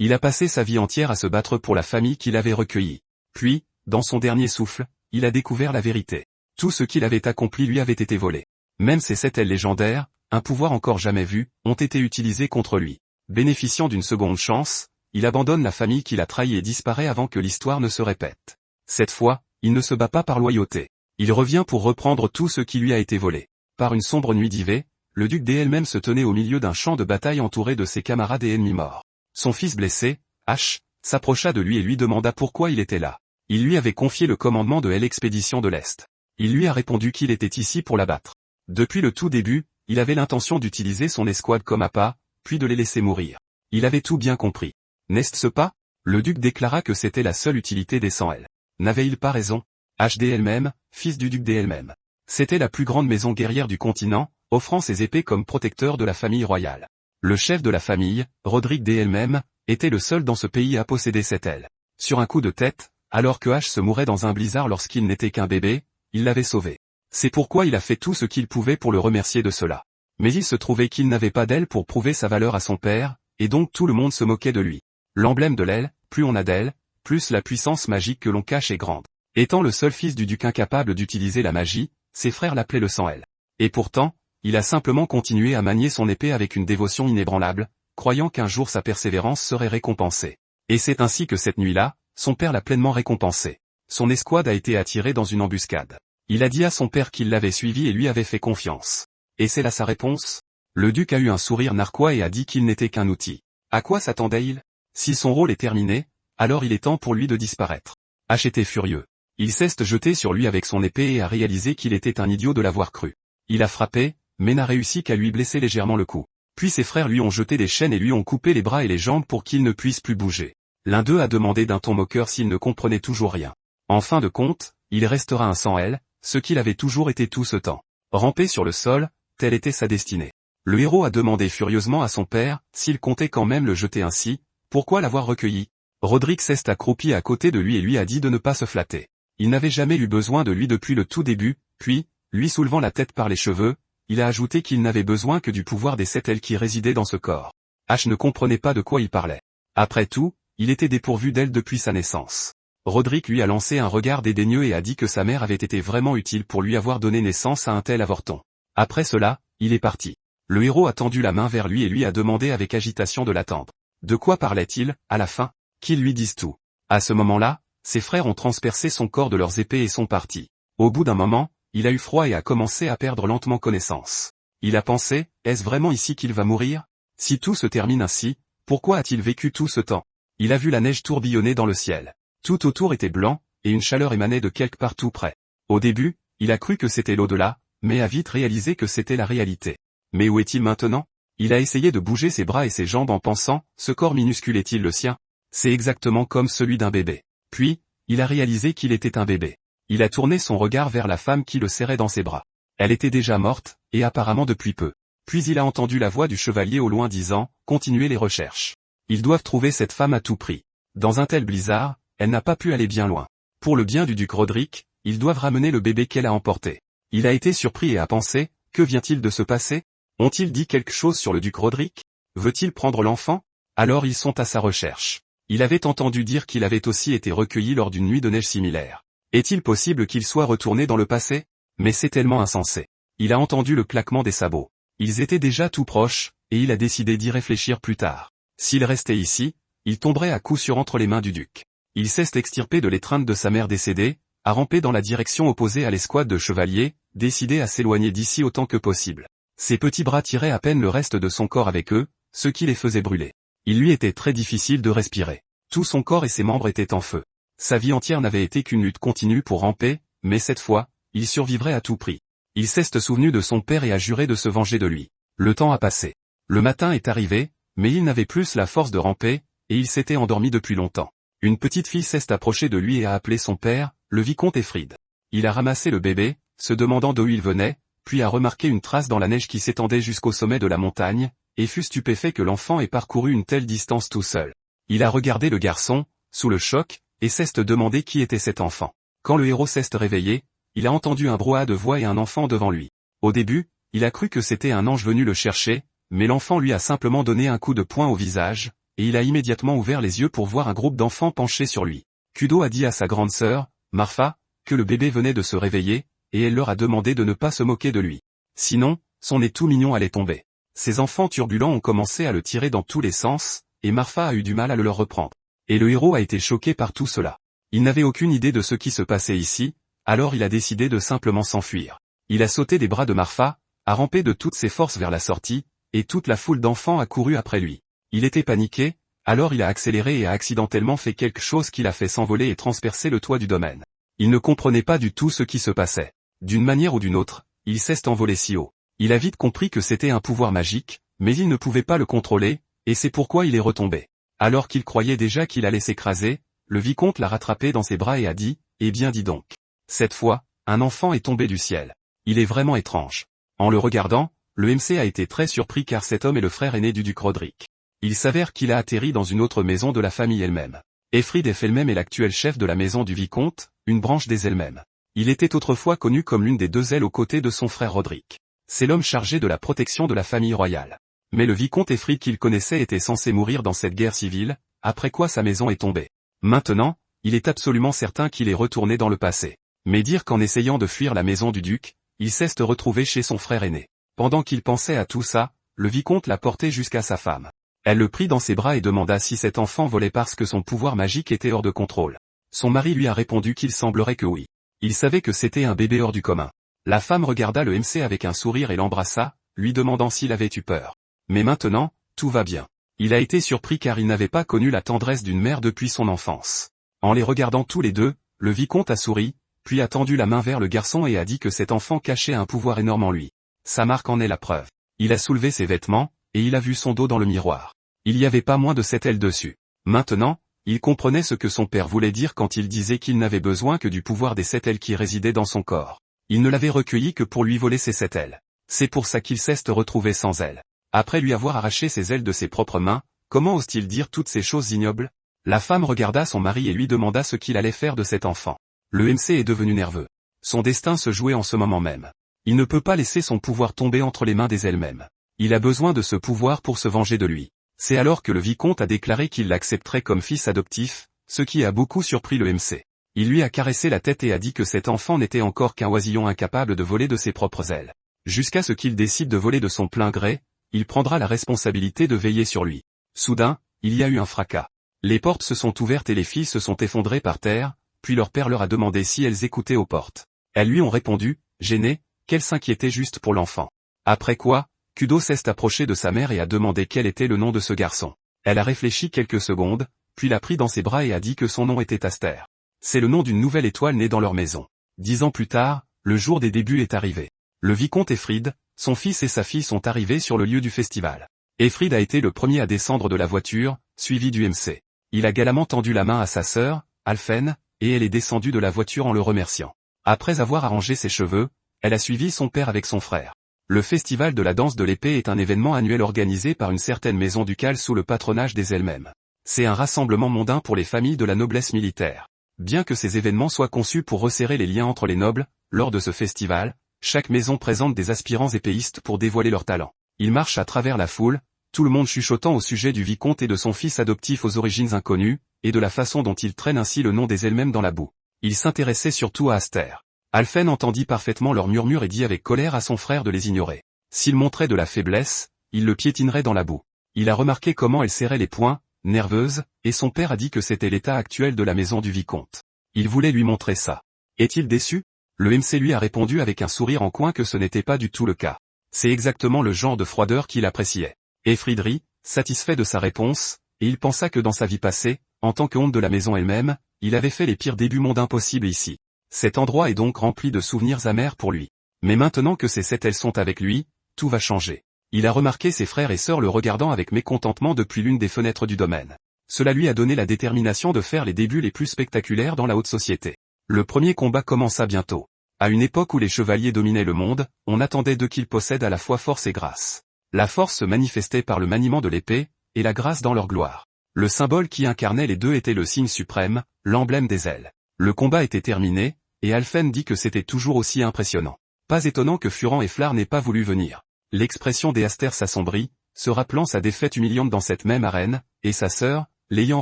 Il a passé sa vie entière à se battre pour la famille qu'il avait recueillie. Puis, dans son dernier souffle, il a découvert la vérité. Tout ce qu'il avait accompli lui avait été volé. Même ses 7 ailes légendaires, un pouvoir encore jamais vu, ont été utilisés contre lui. Bénéficiant d'une seconde chance, il abandonne la famille qu'il a trahie et disparaît avant que l'histoire ne se répète. Cette fois, il ne se bat pas par loyauté. Il revient pour reprendre tout ce qui lui a été volé. Par une sombre nuit d'hiver, le duc d'Elmem se tenait au milieu d'un champ de bataille entouré de ses camarades et ennemis morts. Son fils blessé, H, s'approcha de lui et lui demanda pourquoi il était là. Il lui avait confié le commandement de l'expédition de l'Est. Il lui a répondu qu'il était ici pour l'abattre. Depuis le tout début, il avait l'intention d'utiliser son escouade comme appât, puis de les laisser mourir. Il avait tout bien compris. N'est-ce pas? Le duc déclara que c'était la seule utilité des 100 ailes. N'avait-il pas raison? H d'Elmem, fils du duc d'Elmem. C'était la plus grande maison guerrière du continent, offrant ses épées comme protecteur de la famille royale. Le chef de la famille, Roderick d'Elmem, était le seul dans ce pays à posséder cette aile. Sur un coup de tête, alors que H se mourait dans un blizzard lorsqu'il n'était qu'un bébé, il l'avait sauvé. C'est pourquoi il a fait tout ce qu'il pouvait pour le remercier de cela. Mais il se trouvait qu'il n'avait pas d'aile pour prouver sa valeur à son père, et donc tout le monde se moquait de lui. L'emblème de l'aile, plus on a d'aile, plus la puissance magique que l'on cache est grande. Étant le seul fils du duc incapable d'utiliser la magie, ses frères l'appelaient le sans-aile. Et pourtant, il a simplement continué à manier son épée avec une dévotion inébranlable, croyant qu'un jour sa persévérance serait récompensée. Et c'est ainsi que cette nuit-là, son père l'a pleinement récompensé. Son escouade a été attirée dans une embuscade. Il a dit à son père qu'il l'avait suivi et lui avait fait confiance. Et c'est là sa réponse? Le duc a eu un sourire narquois et a dit qu'il n'était qu'un outil. À quoi s'attendait-il? Si son rôle est terminé, alors il est temps pour lui de disparaître. H était furieux. Il s'est jeté sur lui avec son épée et a réalisé qu'il était un idiot de l'avoir cru. Il a frappé, mais n'a réussi qu'à lui blesser légèrement le cou. Puis ses frères lui ont jeté des chaînes et lui ont coupé les bras et les jambes pour qu'il ne puisse plus bouger. L'un d'eux a demandé d'un ton moqueur s'il ne comprenait toujours rien. En fin de compte, il restera un sans-aile, ce qu'il avait toujours été tout ce temps. Ramper sur le sol, telle était sa destinée. Le héros a demandé furieusement à son père, s'il comptait quand même le jeter ainsi, pourquoi l'avoir recueilli? Roderick s'est accroupi à côté de lui et lui a dit de ne pas se flatter. Il n'avait jamais eu besoin de lui depuis le tout début, puis, lui soulevant la tête par les cheveux, il a ajouté qu'il n'avait besoin que du pouvoir des 7 ailes qui résidaient dans ce corps. H ne comprenait pas de quoi il parlait. Après tout, il était dépourvu d'ailes depuis sa naissance. Roderick lui a lancé un regard dédaigneux et a dit que sa mère avait été vraiment utile pour lui avoir donné naissance à un tel avorton. Après cela, il est parti. Le héros a tendu la main vers lui et lui a demandé avec agitation de l'attendre. De quoi parlait-il, à la fin? Qu'il lui dise tout. À ce moment-là, ses frères ont transpercé son corps de leurs épées et sont partis. Au bout d'un moment, il a eu froid et a commencé à perdre lentement connaissance. Il a pensé, est-ce vraiment ici qu'il va mourir? Si tout se termine ainsi, pourquoi a-t-il vécu tout ce temps? Il a vu la neige tourbillonner dans le ciel. Tout autour était blanc, et une chaleur émanait de quelque part tout près. Au début, il a cru que c'était l'au-delà, mais a vite réalisé que c'était la réalité. Mais où est-il maintenant? Il a essayé de bouger ses bras et ses jambes en pensant, ce corps minuscule est-il le sien? C'est exactement comme celui d'un bébé. Puis, il a réalisé qu'il était un bébé. Il a tourné son regard vers la femme qui le serrait dans ses bras. Elle était déjà morte, et apparemment depuis peu. Puis il a entendu la voix du chevalier au loin disant, continuez les recherches. Ils doivent trouver cette femme à tout prix. Dans un tel blizzard, elle n'a pas pu aller bien loin. Pour le bien du duc Roderick, ils doivent ramener le bébé qu'elle a emporté. Il a été surpris et a pensé, que vient-il de se passer? Ont-ils dit quelque chose sur le duc Roderick? Veut-il prendre l'enfant? Alors ils sont à sa recherche. Il avait entendu dire qu'il avait aussi été recueilli lors d'une nuit de neige similaire. Est-il possible qu'il soit retourné dans le passé? Mais c'est tellement insensé. Il a entendu le claquement des sabots. Ils étaient déjà tout proches, et il a décidé d'y réfléchir plus tard. S'il restait ici, il tomberait à coup sûr entre les mains du duc. Il s'est extirpé de l'étreinte de sa mère décédée, a rampé dans la direction opposée à l'escouade de chevaliers, décidé à s'éloigner d'ici autant que possible. Ses petits bras tiraient à peine le reste de son corps avec eux, ce qui les faisait brûler. Il lui était très difficile de respirer. Tout son corps et ses membres étaient en feu. Sa vie entière n'avait été qu'une lutte continue pour ramper, mais cette fois, il survivrait à tout prix. Il s'est souvenu de son père et a juré de se venger de lui. Le temps a passé. Le matin est arrivé, mais il n'avait plus la force de ramper, et il s'était endormi depuis longtemps. Une petite fille s'est approchée de lui et a appelé son père, le vicomte Efrid. Il a ramassé le bébé, se demandant d'où il venait, puis a remarqué une trace dans la neige qui s'étendait jusqu'au sommet de la montagne, et fut stupéfait que l'enfant ait parcouru une telle distance tout seul. Il a regardé le garçon, sous le choc, et s'est demandé qui était cet enfant. Quand le héros s'est réveillé, il a entendu un brouhaha de voix et un enfant devant lui. Au début, il a cru que c'était un ange venu le chercher, mais l'enfant lui a simplement donné un coup de poing au visage, et il a immédiatement ouvert les yeux pour voir un groupe d'enfants penchés sur lui. Kudo a dit à sa grande sœur, Marfa, que le bébé venait de se réveiller, et elle leur a demandé de ne pas se moquer de lui. Sinon, son nez tout mignon allait tomber. Ces enfants turbulents ont commencé à le tirer dans tous les sens, et Marfa a eu du mal à le leur reprendre. Et le héros a été choqué par tout cela. Il n'avait aucune idée de ce qui se passait ici, alors il a décidé de simplement s'enfuir. Il a sauté des bras de Marfa, a rampé de toutes ses forces vers la sortie, et toute la foule d'enfants a couru après lui. Il était paniqué, alors il a accéléré et a accidentellement fait quelque chose qui l'a fait s'envoler et transpercer le toit du domaine. Il ne comprenait pas du tout ce qui se passait. D'une manière ou d'une autre, il s'est envolé si haut. Il a vite compris que c'était un pouvoir magique, mais il ne pouvait pas le contrôler, et c'est pourquoi il est retombé. Alors qu'il croyait déjà qu'il allait s'écraser, le vicomte l'a rattrapé dans ses bras et a dit, « Eh bien dis donc. Cette fois, un enfant est tombé du ciel. Il est vraiment étrange. » En le regardant, le MC a été très surpris car cet homme est le frère aîné du duc Roderick. Il s'avère qu'il a atterri dans une autre maison de la famille elle-même. Efrid elle-même est l'actuel chef de la maison du vicomte, une branche des elle-mêmes. Il était autrefois connu comme l'une des deux ailes aux côtés de son frère Roderick. C'est l'homme chargé de la protection de la famille royale. Mais le vicomte Efrid qu'il connaissait était censé mourir dans cette guerre civile, après quoi sa maison est tombée. Maintenant, il est absolument certain qu'il est retourné dans le passé. Mais dire qu'en essayant de fuir la maison du duc, il s'est retrouvé chez son frère aîné. Pendant qu'il pensait à tout ça, le vicomte l'a porté jusqu'à sa femme. Elle le prit dans ses bras et demanda si cet enfant volait parce que son pouvoir magique était hors de contrôle. Son mari lui a répondu qu'il semblerait que oui. Il savait que c'était un bébé hors du commun. La femme regarda le MC avec un sourire et l'embrassa, lui demandant s'il avait eu peur. Mais maintenant, tout va bien. Il a été surpris car il n'avait pas connu la tendresse d'une mère depuis son enfance. En les regardant tous les deux, le vicomte a souri, puis a tendu la main vers le garçon et a dit que cet enfant cachait un pouvoir énorme en lui. Sa marque en est la preuve. Il a soulevé ses vêtements, et il a vu son dos dans le miroir. Il y avait pas moins de 7 ailes dessus. Maintenant, il comprenait ce que son père voulait dire quand il disait qu'il n'avait besoin que du pouvoir des 7 ailes qui résidaient dans son corps. Il ne l'avait recueilli que pour lui voler ses 7 ailes. C'est pour ça qu'il s'est retrouvé sans ailes. Après lui avoir arraché ses ailes de ses propres mains, comment ose-t-il dire toutes ces choses ignobles? La femme regarda son mari et lui demanda ce qu'il allait faire de cet enfant. Le MC est devenu nerveux. Son destin se jouait en ce moment même. Il ne peut pas laisser son pouvoir tomber entre les mains des elles-mêmes. Il a besoin de ce pouvoir pour se venger de lui. C'est alors que le vicomte a déclaré qu'il l'accepterait comme fils adoptif, ce qui a beaucoup surpris le MC. Il lui a caressé la tête et a dit que cet enfant n'était encore qu'un oisillon incapable de voler de ses propres ailes. Jusqu'à ce qu'il décide de voler de son plein gré, il prendra la responsabilité de veiller sur lui. Soudain, il y a eu un fracas. Les portes se sont ouvertes et les filles se sont effondrées par terre, puis leur père leur a demandé si elles écoutaient aux portes. Elles lui ont répondu, gênées, qu'elles s'inquiétaient juste pour l'enfant. Après quoi, Kudo s'est approché de sa mère et a demandé quel était le nom de ce garçon. Elle a réfléchi quelques secondes, puis l'a pris dans ses bras et a dit que son nom était Aster. C'est le nom d'une nouvelle étoile née dans leur maison. 10 ans plus tard, le jour des débuts est arrivé. Le vicomte Efrid, son fils et sa fille sont arrivés sur le lieu du festival. Efrid a été le premier à descendre de la voiture, suivi du MC. Il a galamment tendu la main à sa sœur, Alphen, et elle est descendue de la voiture en le remerciant. Après avoir arrangé ses cheveux, elle a suivi son père avec son frère. Le festival de la danse de l'épée est un événement annuel organisé par une certaine maison ducale sous le patronage des elles-mêmes. C'est un rassemblement mondain pour les familles de la noblesse militaire. Bien que ces événements soient conçus pour resserrer les liens entre les nobles, lors de ce festival, chaque maison présente des aspirants épéistes pour dévoiler leurs talents. Ils marchent à travers la foule, tout le monde chuchotant au sujet du vicomte et de son fils adoptif aux origines inconnues, et de la façon dont ils traînent ainsi le nom des elles-mêmes dans la boue. Ils s'intéressaient surtout à Aster. Alphen entendit parfaitement leurs murmures et dit avec colère à son frère de les ignorer. S'il montrait de la faiblesse, il le piétinerait dans la boue. Il a remarqué comment elle serrait les poings, nerveuse, et son père a dit que c'était l'état actuel de la maison du vicomte. Il voulait lui montrer ça. Est-il déçu? Le MC lui a répondu avec un sourire en coin que ce n'était pas du tout le cas. C'est exactement le genre de froideur qu'il appréciait. Efrid rit, satisfait de sa réponse, et il pensa que dans sa vie passée, en tant qu'honte de la maison elle-même, il avait fait les pires débuts mondains possibles ici. Cet endroit est donc rempli de souvenirs amers pour lui. Mais maintenant que ces 7 ailes sont avec lui, tout va changer. Il a remarqué ses frères et sœurs le regardant avec mécontentement depuis l'une des fenêtres du domaine. Cela lui a donné la détermination de faire les débuts les plus spectaculaires dans la haute société. Le premier combat commença bientôt. À une époque où les chevaliers dominaient le monde, on attendait d'eux qu'ils possèdent à la fois force et grâce. La force se manifestait par le maniement de l'épée, et la grâce dans leur gloire. Le symbole qui incarnait les deux était le signe suprême, l'emblème des ailes. Le combat était terminé, et Alphen dit que c'était toujours aussi impressionnant. Pas étonnant que Furan et Flar n'aient pas voulu venir. L'expression des Aster s'assombrit, se rappelant sa défaite humiliante dans cette même arène, et sa sœur, l'ayant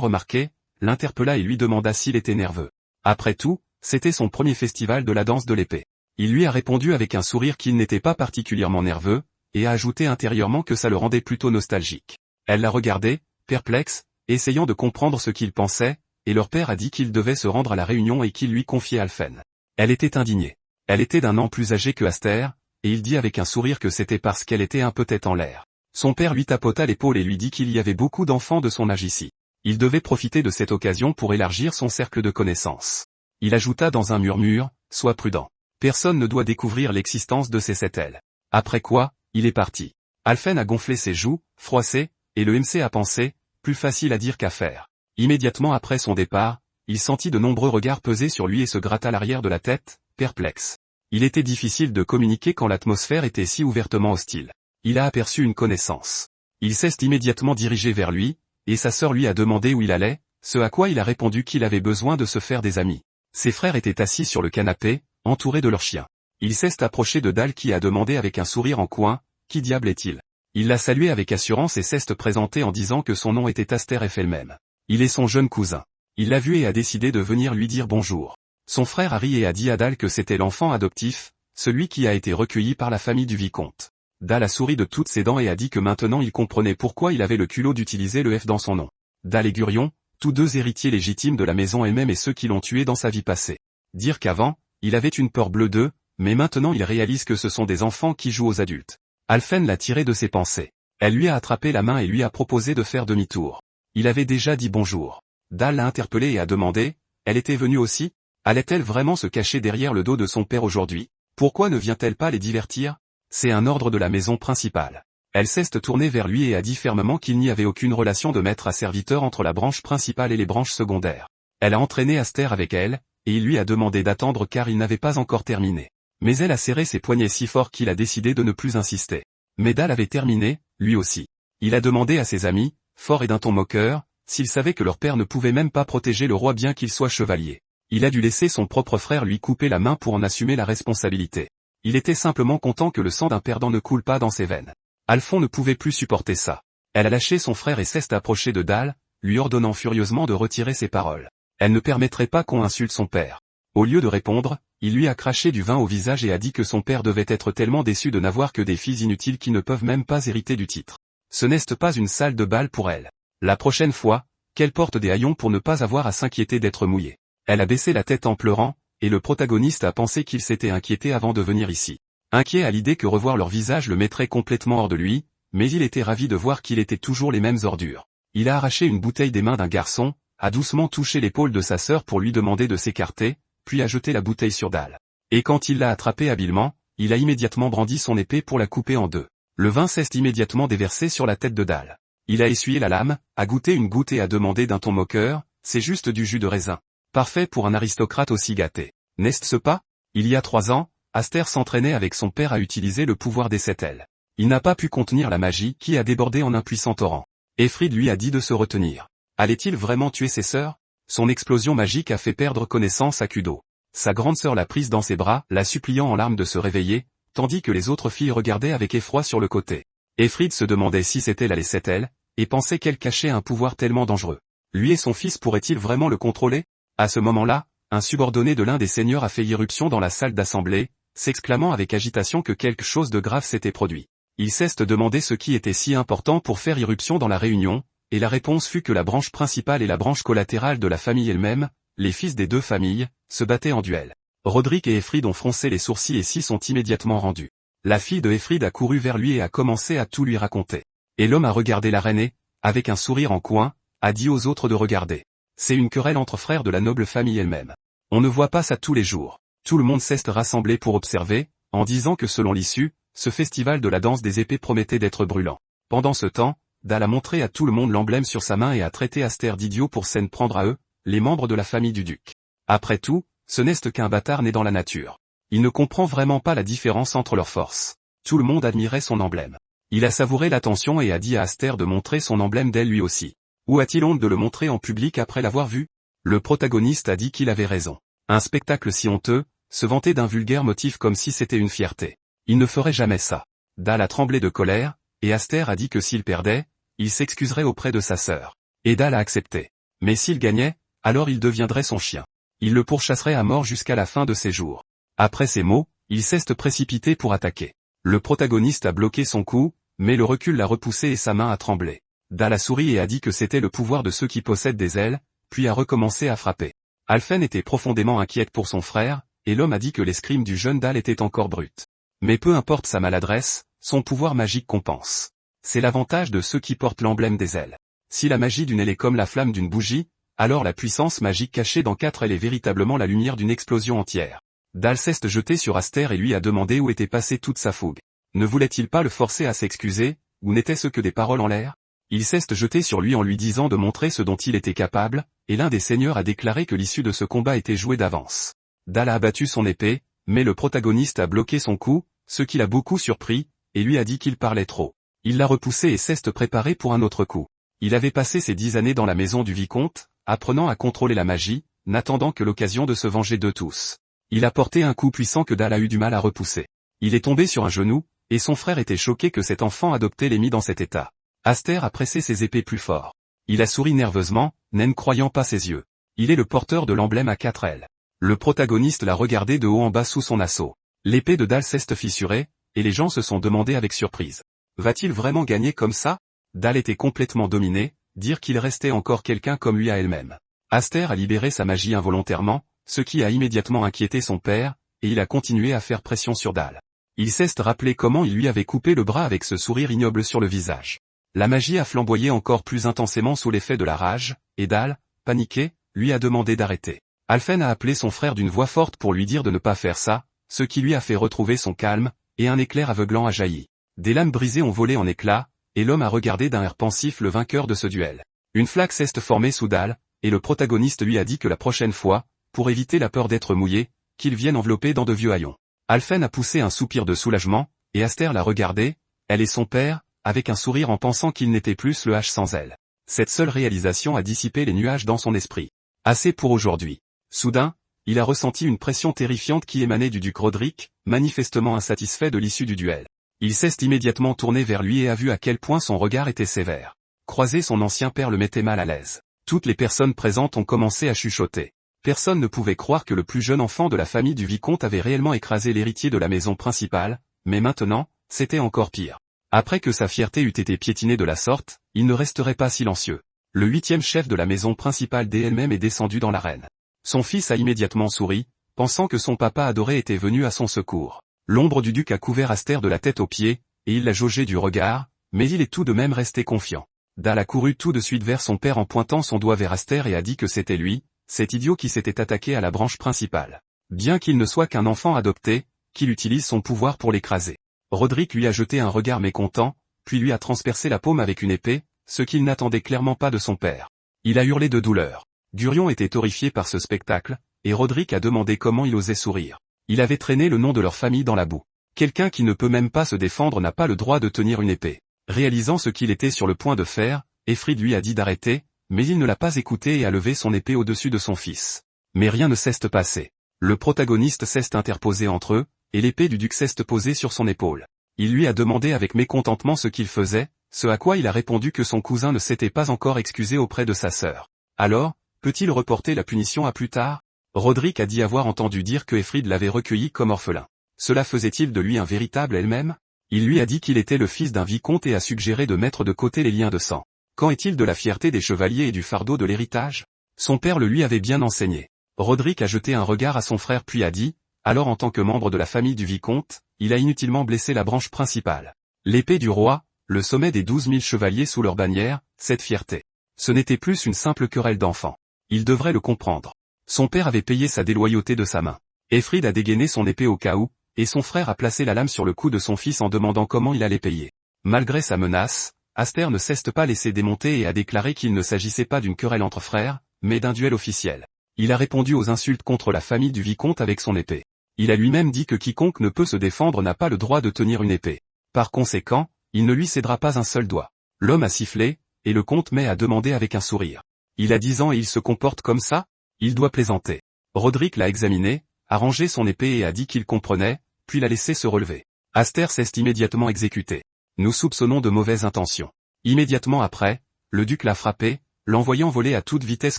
remarqué, l'interpella et lui demanda s'il était nerveux. Après tout, c'était son premier festival de la danse de l'épée. Il lui a répondu avec un sourire qu'il n'était pas particulièrement nerveux, et a ajouté intérieurement que ça le rendait plutôt nostalgique. Elle l'a regardé, perplexe, essayant de comprendre ce qu'il pensait, et leur père a dit qu'il devait se rendre à la réunion et qu'il lui confiait Alphen. Elle était indignée. Elle était d'1 an plus âgée que Aster, et il dit avec un sourire que c'était parce qu'elle était un peu tête en l'air. Son père lui tapota l'épaule et lui dit qu'il y avait beaucoup d'enfants de son âge ici. Il devait profiter de cette occasion pour élargir son cercle de connaissances. Il ajouta dans un murmure, « Sois prudent. Personne ne doit découvrir l'existence de ces 7 ailes. » Après quoi, il est parti. Alphen a gonflé ses joues, froissé, et le MC a pensé, plus facile à dire qu'à faire. Immédiatement après son départ, il sentit de nombreux regards peser sur lui et se gratta l'arrière de la tête, perplexe. Il était difficile de communiquer quand l'atmosphère était si ouvertement hostile. Il a aperçu une connaissance. Il s'est immédiatement dirigé vers lui, et sa sœur lui a demandé où il allait, ce à quoi il a répondu qu'il avait besoin de se faire des amis. Ses frères étaient assis sur le canapé, entourés de leurs chiens. Il s'est approché de Dal qui a demandé avec un sourire en coin, « Qui diable est-il » Il l'a salué avec assurance et s'est présenté en disant que son nom était Aster F elle-même. Il est son jeune cousin. Il l'a vu et a décidé de venir lui dire bonjour. Son frère a ri et a dit à Dal que c'était l'enfant adoptif, celui qui a été recueilli par la famille du vicomte. Dal a souri de toutes ses dents et a dit que maintenant il comprenait pourquoi il avait le culot d'utiliser le F dans son nom. Dal et Gurion, tous deux héritiers légitimes de la maison elle-même et ceux qui l'ont tué dans sa vie passée. Dire qu'avant, il avait une peur bleue d'eux, mais maintenant il réalise que ce sont des enfants qui jouent aux adultes. Alphen l'a tiré de ses pensées. Elle lui a attrapé la main et lui a proposé de faire demi-tour. Il avait déjà dit bonjour. Dal l'a interpellé et a demandé, elle était venue aussi? Allait-elle vraiment se cacher derrière le dos de son père aujourd'hui? Pourquoi ne vient-elle pas les divertir? C'est un ordre de la maison principale. Elle s'est tournée vers lui et a dit fermement qu'il n'y avait aucune relation de maître à serviteur entre la branche principale et les branches secondaires. Elle a entraîné Aster avec elle, et il lui a demandé d'attendre car il n'avait pas encore terminé. Mais elle a serré ses poignets si fort qu'il a décidé de ne plus insister. Mais Dal avait terminé, lui aussi. Il a demandé à ses amis, fort et d'un ton moqueur, s'ils savaient que leur père ne pouvait même pas protéger le roi bien qu'il soit chevalier. Il a dû laisser son propre frère lui couper la main pour en assumer la responsabilité. Il était simplement content que le sang d'un perdant ne coule pas dans ses veines. Alphon ne pouvait plus supporter ça. Elle a lâché son frère et s'est approchée de Dal, lui ordonnant furieusement de retirer ses paroles. Elle ne permettrait pas qu'on insulte son père. Au lieu de répondre, il lui a craché du vin au visage et a dit que son père devait être tellement déçu de n'avoir que des filles inutiles qui ne peuvent même pas hériter du titre. Ce n'est pas une salle de bal pour elle. La prochaine fois, qu'elle porte des haillons pour ne pas avoir à s'inquiéter d'être mouillée. Elle a baissé la tête en pleurant, et le protagoniste a pensé qu'il s'était inquiété avant de venir ici. Inquiet à l'idée que revoir leur visage le mettrait complètement hors de lui, mais il était ravi de voir qu'il était toujours les mêmes ordures. Il a arraché une bouteille des mains d'un garçon, a doucement touché l'épaule de sa sœur pour lui demander de s'écarter, puis a jeté la bouteille sur Dal. Et quand il l'a attrapée habilement, il a immédiatement brandi son épée pour la couper en deux. Le vin s'est immédiatement déversé sur la tête de Dal. Il a essuyé la lame, a goûté une goutte et a demandé d'un ton moqueur, « C'est juste du jus de raisin. Parfait pour un aristocrate aussi gâté. N'est-ce pas ?» Il y a 3 ans, Aster s'entraînait avec son père à utiliser le pouvoir des 7 ailes. Il n'a pas pu contenir la magie qui a débordé en un puissant torrent. Efrid lui a dit de se retenir. Allait-il vraiment tuer ses sœurs? Son explosion magique a fait perdre connaissance à Kudo. Sa grande sœur l'a prise dans ses bras, la suppliant en larmes de se réveiller, tandis que les autres filles regardaient avec effroi sur le côté. Efrid se demandait si c'était la les 7 ailes, et pensait qu'elle cachait un pouvoir tellement dangereux. Lui et son fils pourraient-ils vraiment le contrôler? À ce moment-là, un subordonné de l'un des seigneurs a fait irruption dans la salle d'assemblée, s'exclamant avec agitation que quelque chose de grave s'était produit. Il s'est demandé ce qui était si important pour faire irruption dans la réunion, et la réponse fut que la branche principale et la branche collatérale de la famille elle-même, les fils des 2 familles, se battaient en duel. Roderick et Efrid ont froncé les sourcils et s'y sont immédiatement rendus. La fille de Efrid a couru vers lui et a commencé à tout lui raconter. Et l'homme a regardé la reine et, avec un sourire en coin, a dit aux autres de regarder. C'est une querelle entre frères de la noble famille elle-même. On ne voit pas ça tous les jours. Tout le monde s'est rassemblé pour observer, en disant que selon l'issue, ce festival de la danse des épées promettait d'être brûlant. Pendant ce temps, Dal a montré à tout le monde l'emblème sur sa main et a traité Aster d'idiot pour s'en prendre à eux, les membres de la famille du duc. Après tout, ce n'est qu'un bâtard né dans la nature. Il ne comprend vraiment pas la différence entre leurs forces. Tout le monde admirait son emblème. Il a savouré l'attention et a dit à Aster de montrer son emblème d'elle lui aussi. Ou a-t-il honte de le montrer en public après l'avoir vu? Le protagoniste a dit qu'il avait raison. Un spectacle si honteux, se vanter d'un vulgaire motif comme si c'était une fierté. Il ne ferait jamais ça. Dal a tremblé de colère, et Aster a dit que s'il perdait, il s'excuserait auprès de sa sœur. Et Dal a accepté. Mais s'il gagnait, alors il deviendrait son chien. Il le pourchasserait à mort jusqu'à la fin de ses jours. Après ces mots, il s'est précipité pour attaquer. Le protagoniste a bloqué son coup, mais le recul l'a repoussé et sa main a tremblé. Dal a souri et a dit que c'était le pouvoir de ceux qui possèdent des ailes, puis a recommencé à frapper. Alphen était profondément inquiète pour son frère, et l'homme a dit que l'escrime du jeune Dal était encore brute. Mais peu importe sa maladresse, son pouvoir magique compense. C'est l'avantage de ceux qui portent l'emblème des ailes. Si la magie d'une aile est comme la flamme d'une bougie, alors la puissance magique cachée dans 4 ailes est véritablement la lumière d'une explosion entière. Dal s'est jeté sur Aster et lui a demandé où était passée toute sa fougue. Ne voulait-il pas le forcer à s'excuser, ou n'était-ce que des paroles en l'air? Il s'est jeté sur lui en lui disant de montrer ce dont il était capable, et l'un des seigneurs a déclaré que l'issue de ce combat était jouée d'avance. Dal a abattu son épée, mais le protagoniste a bloqué son coup, ce qui l'a beaucoup surpris, et lui a dit qu'il parlait trop. Il l'a repoussé et s'est préparé pour un autre coup. Il avait passé ses 10 années dans la maison du vicomte, apprenant à contrôler la magie, n'attendant que l'occasion de se venger d'eux tous. Il a porté un coup puissant que Dal a eu du mal à repousser. Il est tombé sur un genou, et son frère était choqué que cet enfant adopté l'ait mis dans cet état. Aster a pressé ses épées plus fort. Il a souri nerveusement, ne croyant pas ses yeux. Il est le porteur de l'emblème à 4 ailes. Le protagoniste l'a regardé de haut en bas sous son assaut. L'épée de Dal s'est fissurée, et les gens se sont demandé avec surprise. Va-t-il vraiment gagner comme ça? Dal était complètement dominé, dire qu'il restait encore quelqu'un comme lui à elle-même. Aster a libéré sa magie involontairement, ce qui a immédiatement inquiété son père, et il a continué à faire pression sur Dal. Il s'est rappelé comment il lui avait coupé le bras avec ce sourire ignoble sur le visage. La magie a flamboyé encore plus intensément sous l'effet de la rage, et Dal, paniqué, lui a demandé d'arrêter. Alphen a appelé son frère d'une voix forte pour lui dire de ne pas faire ça, ce qui lui a fait retrouver son calme, et un éclair aveuglant a jailli. Des lames brisées ont volé en éclats, et l'homme a regardé d'un air pensif le vainqueur de ce duel. Une flaque s'est formée sous Dal, et le protagoniste lui a dit que la prochaine fois, pour éviter la peur d'être mouillé, qu'il vienne enveloppé dans de vieux haillons. Alphen a poussé un soupir de soulagement, et Aster l'a regardé, elle et son père, avec un sourire en pensant qu'il n'était plus le H sans elle. Cette seule réalisation a dissipé les nuages dans son esprit. Assez pour aujourd'hui. Soudain, il a ressenti une pression terrifiante qui émanait du duc Roderick, manifestement insatisfait de l'issue du duel. Il s'est immédiatement tourné vers lui et a vu à quel point son regard était sévère. Croiser son ancien père le mettait mal à l'aise. Toutes les personnes présentes ont commencé à chuchoter. Personne ne pouvait croire que le plus jeune enfant de la famille du vicomte avait réellement écrasé l'héritier de la maison principale, mais maintenant, c'était encore pire. Après que sa fierté eût été piétinée de la sorte, il ne resterait pas silencieux. Le 8e chef de la maison principale d'elle-même est descendu dans l'arène. Son fils a immédiatement souri, pensant que son papa adoré était venu à son secours. L'ombre du duc a couvert Aster de la tête aux pieds, et il l'a jaugé du regard, mais il est tout de même resté confiant. Dal a couru tout de suite vers son père en pointant son doigt vers Aster et a dit que c'était lui, cet idiot qui s'était attaqué à la branche principale. Bien qu'il ne soit qu'un enfant adopté, qu'il utilise son pouvoir pour l'écraser. Roderick lui a jeté un regard mécontent, puis lui a transpercé la paume avec une épée, ce qu'il n'attendait clairement pas de son père. Il a hurlé de douleur. Gurion était horrifié par ce spectacle, et Roderick a demandé comment il osait sourire. Il avait traîné le nom de leur famille dans la boue. Quelqu'un qui ne peut même pas se défendre n'a pas le droit de tenir une épée. Réalisant ce qu'il était sur le point de faire, Efrid lui a dit d'arrêter, mais il ne l'a pas écouté et a levé son épée au-dessus de son fils. Mais rien ne s'est passé. Le protagoniste s'est interposé entre eux, et l'épée du duc s'est posée sur son épaule. Il lui a demandé avec mécontentement ce qu'il faisait, ce à quoi il a répondu que son cousin ne s'était pas encore excusé auprès de sa sœur. Alors, peut-il reporter la punition à plus tard? Roderick a dit avoir entendu dire que Efrid l'avait recueilli comme orphelin. Cela faisait-il de lui un véritable elle-même? Il lui a dit qu'il était le fils d'un vicomte et a suggéré de mettre de côté les liens de sang. Qu'en est-il de la fierté des chevaliers et du fardeau de l'héritage? Son père le lui avait bien enseigné. Roderick a jeté un regard à son frère puis a dit, alors en tant que membre de la famille du vicomte, il a inutilement blessé la branche principale. L'épée du roi, le sommet des 12 000 chevaliers sous leur bannière, cette fierté. Ce n'était plus une simple querelle d'enfant. Il devrait le comprendre. Son père avait payé sa déloyauté de sa main. Efrid a dégainé son épée au cas où, et son frère a placé la lame sur le cou de son fils en demandant comment il allait payer. Malgré sa menace, Aster ne s'est pas laissé démonter et a déclaré qu'il ne s'agissait pas d'une querelle entre frères, mais d'un duel officiel. Il a répondu aux insultes contre la famille du vicomte avec son épée. Il a lui-même dit que quiconque ne peut se défendre n'a pas le droit de tenir une épée. Par conséquent, il ne lui cédera pas un seul doigt. L'homme a sifflé, et le comte May a demandé avec un sourire. Il a 10 ans et il se comporte comme ça? Il doit plaisanter. Roderick l'a examiné, a rangé son épée et a dit qu'il comprenait, puis l'a laissé se relever. Aster s'est immédiatement exécuté. Nous soupçonnons de mauvaises intentions. Immédiatement après, le duc l'a frappé, l'envoyant voler à toute vitesse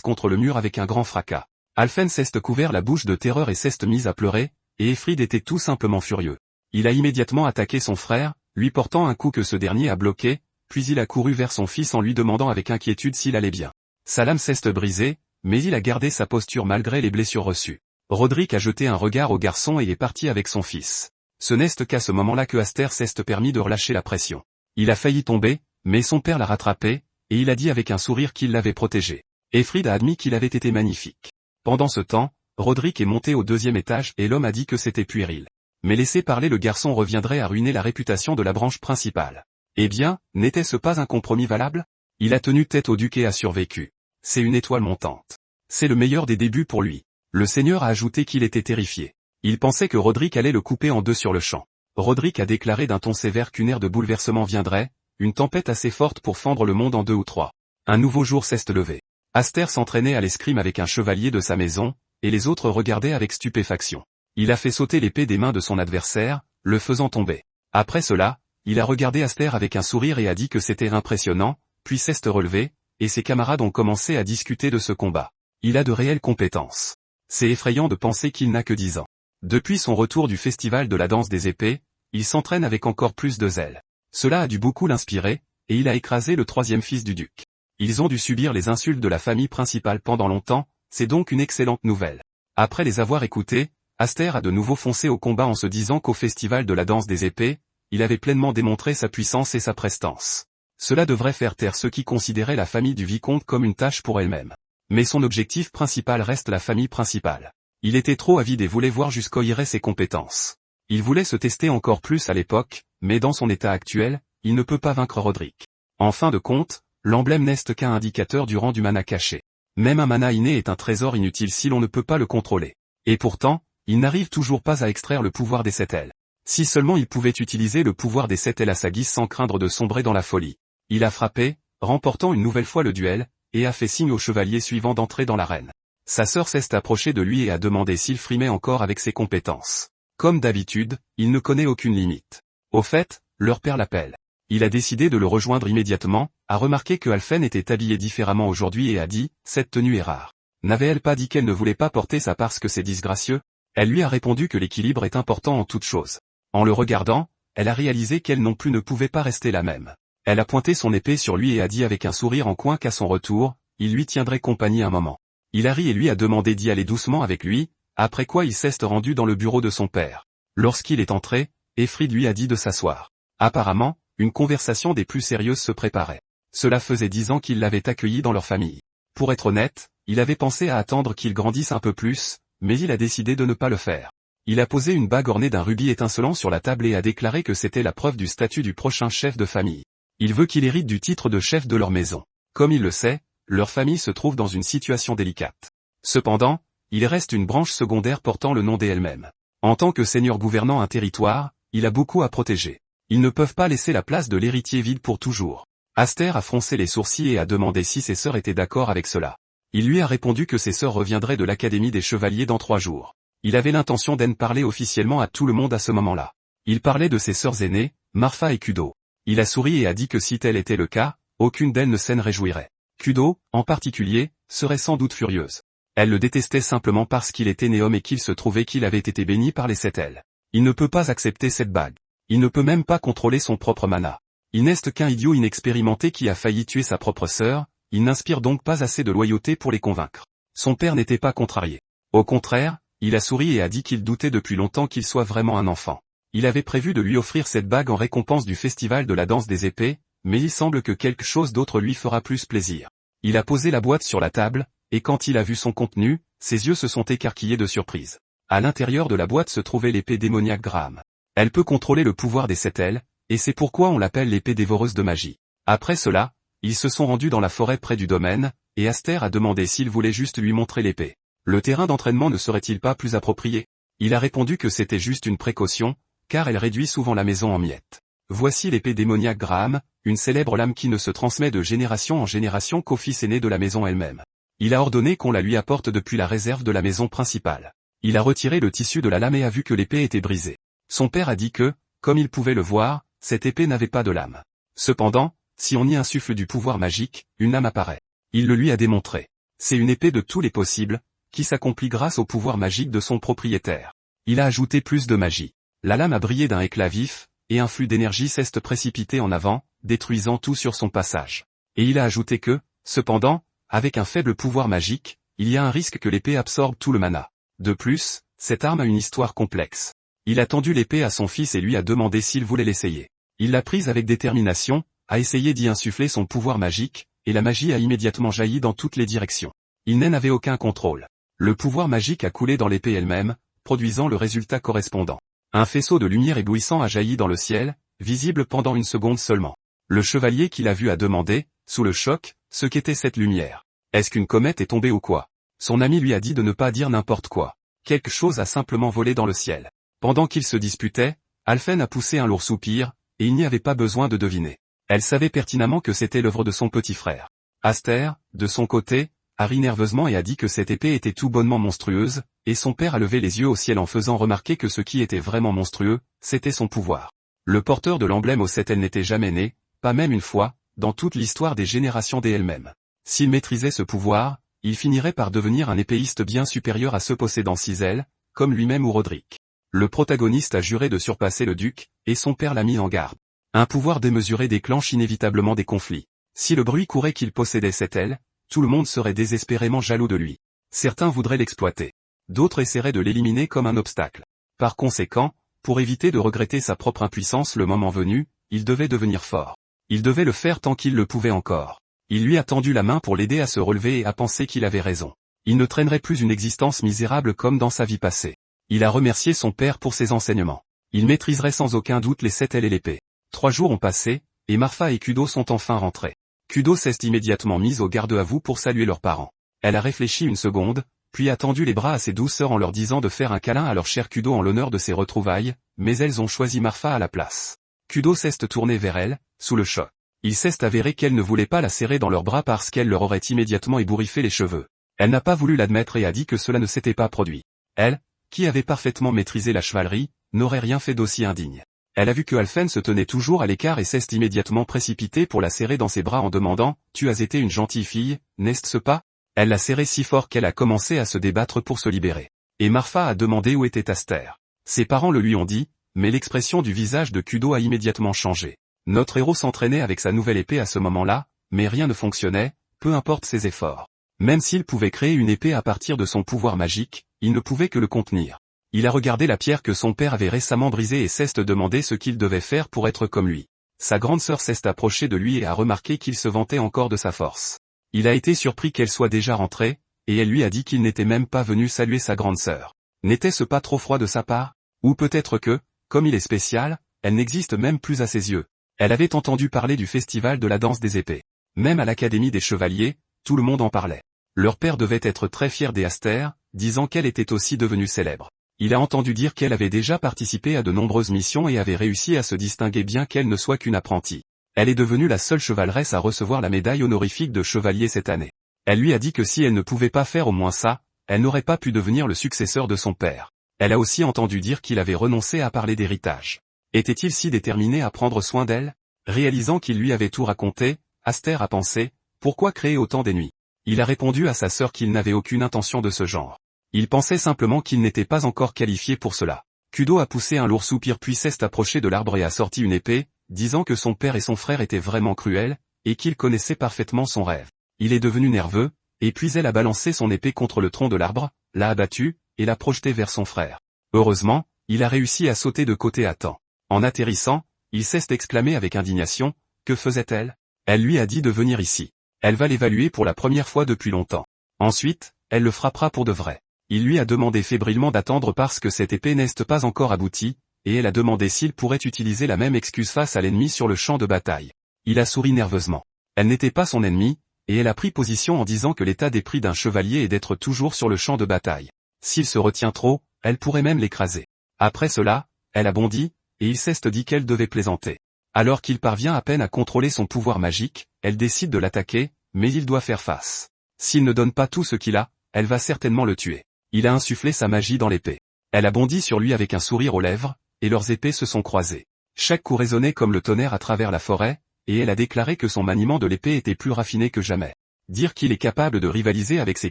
contre le mur avec un grand fracas. Alphen s'est couvert la bouche de terreur et s'est mise à pleurer, et Efrid était tout simplement furieux. Il a immédiatement attaqué son frère, lui portant un coup que ce dernier a bloqué, puis il a couru vers son fils en lui demandant avec inquiétude s'il allait bien. Sa lame s'est brisée, mais il a gardé sa posture malgré les blessures reçues. Roderick a jeté un regard au garçon et est parti avec son fils. Ce n'est qu'à ce moment-là que Aster s'est permis de relâcher la pression. Il a failli tomber, mais son père l'a rattrapé, et il a dit avec un sourire qu'il l'avait protégé. Efrid a admis qu'il avait été magnifique. Pendant ce temps, Roderick est monté au 2e étage et l'homme a dit que c'était puéril. Mais laisser parler le garçon reviendrait à ruiner la réputation de la branche principale. Eh bien, n'était-ce pas un compromis valable? Il a tenu tête au duc et a survécu. C'est une étoile montante. C'est le meilleur des débuts pour lui. Le seigneur a ajouté qu'il était terrifié. Il pensait que Roderick allait le couper en deux sur le champ. Roderick a déclaré d'un ton sévère qu'une ère de bouleversement viendrait, une tempête assez forte pour fendre le monde en 2 ou 3. Un nouveau jour s'est levé. Aster s'entraînait à l'escrime avec un chevalier de sa maison, et les autres regardaient avec stupéfaction. Il a fait sauter l'épée des mains de son adversaire, le faisant tomber. Après cela, il a regardé Aster avec un sourire et a dit que c'était impressionnant, puis s'est relevé, et ses camarades ont commencé à discuter de ce combat. Il a de réelles compétences. C'est effrayant de penser qu'il n'a que 10 ans. Depuis son retour du festival de la danse des épées, il s'entraîne avec encore plus de zèle. Cela a dû beaucoup l'inspirer, et il a écrasé le 3e fils du duc. Ils ont dû subir les insultes de la famille principale pendant longtemps, c'est donc une excellente nouvelle. Après les avoir écoutés, Aster a de nouveau foncé au combat en se disant qu'au festival de la danse des épées, il avait pleinement démontré sa puissance et sa prestance. Cela devrait faire taire ceux qui considéraient la famille du vicomte comme une tâche pour elle-même. Mais son objectif principal reste la famille principale. Il était trop avide et voulait voir jusqu'où iraient ses compétences. Il voulait se tester encore plus à l'époque, mais dans son état actuel, il ne peut pas vaincre Roderick. En fin de compte, l'emblème n'est qu'un indicateur du rang du mana caché. Même un mana inné est un trésor inutile si l'on ne peut pas le contrôler. Et pourtant, il n'arrive toujours pas à extraire le pouvoir des 7 ailes. Si seulement il pouvait utiliser le pouvoir des 7 ailes à sa guise sans craindre de sombrer dans la folie. Il a frappé, remportant une nouvelle fois le duel, et a fait signe au chevalier suivant d'entrer dans l'arène. Sa sœur s'est approchée de lui et a demandé s'il frimait encore avec ses compétences. Comme d'habitude, il ne connaît aucune limite. Au fait, leur père l'appelle. Il a décidé de le rejoindre immédiatement, a remarqué que Alphen était habillée différemment aujourd'hui et a dit « Cette tenue est rare ». N'avait-elle pas dit qu'elle ne voulait pas porter ça parce que c'est disgracieux? Elle lui a répondu que l'équilibre est important en toute chose. En le regardant, elle a réalisé qu'elle non plus ne pouvait pas rester la même. Elle a pointé son épée sur lui et a dit avec un sourire en coin qu'à son retour, il lui tiendrait compagnie un moment. Il a ri et lui a demandé d'y aller doucement avec lui, après quoi il s'est rendu dans le bureau de son père. Lorsqu'il est entré, Efrid lui a dit de s'asseoir. Apparemment, une conversation des plus sérieuses se préparait. Cela faisait 10 ans qu'ils l'avaient accueilli dans leur famille. Pour être honnête, il avait pensé à attendre qu'il grandisse un peu plus, mais il a décidé de ne pas le faire. Il a posé une bague ornée d'un rubis étincelant sur la table et a déclaré que c'était la preuve du statut du prochain chef de famille. Il veut qu'il hérite du titre de chef de leur maison. Comme il le sait, leur famille se trouve dans une situation délicate. Cependant, il reste une branche secondaire portant le nom d'elle-même. En tant que seigneur gouvernant un territoire, il a beaucoup à protéger. Ils ne peuvent pas laisser la place de l'héritier vide pour toujours. Aster a froncé les sourcils et a demandé si ses sœurs étaient d'accord avec cela. Il lui a répondu que ses sœurs reviendraient de l'Académie des Chevaliers dans 3 jours. Il avait l'intention d'en parler officiellement à tout le monde à ce moment-là. Il parlait de ses sœurs aînées, Marfa et Kudo. Il a souri et a dit que si tel était le cas, aucune d'elles ne s'en réjouirait. Kudo, en particulier, serait sans doute furieuse. Elle le détestait simplement parce qu'il était né homme et qu'il se trouvait qu'il avait été béni par les 7 ailes. Il ne peut pas accepter cette bague. Il ne peut même pas contrôler son propre mana. Il n'est qu'un idiot inexpérimenté qui a failli tuer sa propre sœur, il n'inspire donc pas assez de loyauté pour les convaincre. Son père n'était pas contrarié. Au contraire, il a souri et a dit qu'il doutait depuis longtemps qu'il soit vraiment un enfant. Il avait prévu de lui offrir cette bague en récompense du festival de la danse des épées, mais il semble que quelque chose d'autre lui fera plus plaisir. Il a posé la boîte sur la table, et quand il a vu son contenu, ses yeux se sont écarquillés de surprise. À l'intérieur de la boîte se trouvait l'épée démoniaque Graham. Elle peut contrôler le pouvoir des 7 ailes, et c'est pourquoi on l'appelle l'épée dévoreuse de magie. Après cela, ils se sont rendus dans la forêt près du domaine, et Aster a demandé s'il voulait juste lui montrer l'épée. Le terrain d'entraînement ne serait-il pas plus approprié? Il a répondu que c'était juste une précaution, car elle réduit souvent la maison en miettes. Voici l'épée démoniaque Graham, une célèbre lame qui ne se transmet de génération en génération qu'au fils aîné de la maison elle-même. Il a ordonné qu'on la lui apporte depuis la réserve de la maison principale. Il a retiré le tissu de la lame et a vu que l'épée était brisée. Son père a dit que, comme il pouvait le voir, cette épée n'avait pas de lame. Cependant, si on y insuffle du pouvoir magique, une lame apparaît. Il le lui a démontré. C'est une épée de tous les possibles, qui s'accomplit grâce au pouvoir magique de son propriétaire. Il a ajouté plus de magie. La lame a brillé d'un éclat vif, et un flux d'énergie s'est précipité en avant, détruisant tout sur son passage. Et il a ajouté que, cependant, avec un faible pouvoir magique, il y a un risque que l'épée absorbe tout le mana. De plus, cette arme a une histoire complexe. Il a tendu l'épée à son fils et lui a demandé s'il voulait l'essayer. Il l'a prise avec détermination, a essayé d'y insuffler son pouvoir magique, et la magie a immédiatement jailli dans toutes les directions. Il n'en avait aucun contrôle. Le pouvoir magique a coulé dans l'épée elle-même, produisant le résultat correspondant. Un faisceau de lumière éblouissant a jailli dans le ciel, visible pendant une seconde seulement. Le chevalier qui l'a vu a demandé, sous le choc, ce qu'était cette lumière. Est-ce qu'une comète est tombée ou quoi? Son ami lui a dit de ne pas dire n'importe quoi. Quelque chose a simplement volé dans le ciel. Pendant qu'ils se disputaient, Alphen a poussé un lourd soupir, et il n'y avait pas besoin de deviner. Elle savait pertinemment que c'était l'œuvre de son petit frère. Aster, de son côté, a ri nerveusement et a dit que cette épée était tout bonnement monstrueuse, et son père a levé les yeux au ciel en faisant remarquer que ce qui était vraiment monstrueux, c'était son pouvoir. Le porteur de l'emblème au 7 n'était jamais né, pas même une fois, dans toute l'histoire des générations des elle-même. S'il maîtrisait ce pouvoir, il finirait par devenir un épéiste bien supérieur à ceux possédant 6 ailes, comme lui-même ou Roderick. Le protagoniste a juré de surpasser le duc, et son père l'a mis en garde. Un pouvoir démesuré déclenche inévitablement des conflits. Si le bruit courait qu'il possédait cette aile, tout le monde serait désespérément jaloux de lui. Certains voudraient l'exploiter. D'autres essaieraient de l'éliminer comme un obstacle. Par conséquent, pour éviter de regretter sa propre impuissance le moment venu, il devait devenir fort. Il devait le faire tant qu'il le pouvait encore. Il lui a tendu la main pour l'aider à se relever et a pensé qu'il avait raison. Il ne traînerait plus une existence misérable comme dans sa vie passée. Il a remercié son père pour ses enseignements. Il maîtriserait sans aucun doute les 7 ailes et l'épée. 3 jours ont passé, et Marfa et Kudo sont enfin rentrés. Kudo s'est immédiatement mise au garde-à-vous pour saluer leurs parents. Elle a réfléchi une seconde, puis a tendu les bras à ses douces sœurs en leur disant de faire un câlin à leur cher Kudo en l'honneur de ses retrouvailles, mais elles ont choisi Marfa à la place. Kudo s'est tournée vers elle, sous le choc. Il s'est avéré qu'elle ne voulait pas la serrer dans leurs bras parce qu'elle leur aurait immédiatement ébouriffé les cheveux. Elle n'a pas voulu l'admettre et a dit que cela ne s'était pas produit. Elle, qui avait parfaitement maîtrisé la chevalerie, n'aurait rien fait d'aussi indigne. Elle a vu que Alphen se tenait toujours à l'écart et s'est immédiatement précipitée pour la serrer dans ses bras en demandant « Tu as été une gentille fille, n'est-ce pas ?» Elle l'a serrée si fort qu'elle a commencé à se débattre pour se libérer. Et Marfa a demandé où était Aster. Ses parents le lui ont dit, mais l'expression du visage de Kudo a immédiatement changé. Notre héros s'entraînait avec sa nouvelle épée à ce moment-là, mais rien ne fonctionnait, peu importe ses efforts. Même s'il pouvait créer une épée à partir de son pouvoir magique, il ne pouvait que le contenir. Il a regardé la pierre que son père avait récemment brisée et s'est demandé ce qu'il devait faire pour être comme lui. Sa grande sœur s'est approchée de lui et a remarqué qu'il se vantait encore de sa force. Il a été surpris qu'elle soit déjà rentrée, et elle lui a dit qu'il n'était même pas venu saluer sa grande sœur. N'était-ce pas trop froid de sa part? Ou peut-être que, comme il est spécial, elle n'existe même plus à ses yeux. Elle avait entendu parler du festival de la danse des épées. Même à l'Académie des Chevaliers, tout le monde en parlait. Leur père devait être très fier d'Aster, disant qu'elle était aussi devenue célèbre. Il a entendu dire qu'elle avait déjà participé à de nombreuses missions et avait réussi à se distinguer bien qu'elle ne soit qu'une apprentie. Elle est devenue la seule chevaleresse à recevoir la médaille honorifique de chevalier cette année. Elle lui a dit que si elle ne pouvait pas faire au moins ça, elle n'aurait pas pu devenir le successeur de son père. Elle a aussi entendu dire qu'il avait renoncé à parler d'héritage. Était-il si déterminé à prendre soin d'elle? Réalisant qu'il lui avait tout raconté, Aster a pensé, pourquoi créer autant d'ennemis? Il a répondu à sa sœur qu'il n'avait aucune intention de ce genre. Il pensait simplement qu'il n'était pas encore qualifié pour cela. Kudo a poussé un lourd soupir puis s'est approché de l'arbre et a sorti une épée, disant que son père et son frère étaient vraiment cruels, et qu'il connaissait parfaitement son rêve. Il est devenu nerveux, et puis elle a balancé son épée contre le tronc de l'arbre, l'a abattu, et l'a projeté vers son frère. Heureusement, il a réussi à sauter de côté à temps. En atterrissant, il s'est exclamé avec indignation, que faisait-elle? Elle lui a dit de venir ici. Elle va l'évaluer pour la première fois depuis longtemps. Ensuite, elle le frappera pour de vrai. Il lui a demandé fébrilement d'attendre parce que cette épée n'est pas encore aboutie, et elle a demandé s'il pourrait utiliser la même excuse face à l'ennemi sur le champ de bataille. Il a souri nerveusement. Elle n'était pas son ennemi, et elle a pris position en disant que l'état d'esprit d'un chevalier est d'être toujours sur le champ de bataille. S'il se retient trop, elle pourrait même l'écraser. Après cela, elle a bondi, et il s'est dit qu'elle devait plaisanter. Alors qu'il parvient à peine à contrôler son pouvoir magique, elle décide de l'attaquer, mais il doit faire face. S'il ne donne pas tout ce qu'il a, elle va certainement le tuer. Il a insufflé sa magie dans l'épée. Elle a bondi sur lui avec un sourire aux lèvres, et leurs épées se sont croisées. Chaque coup résonnait comme le tonnerre à travers la forêt, et elle a déclaré que son maniement de l'épée était plus raffiné que jamais. Dire qu'il est capable de rivaliser avec ses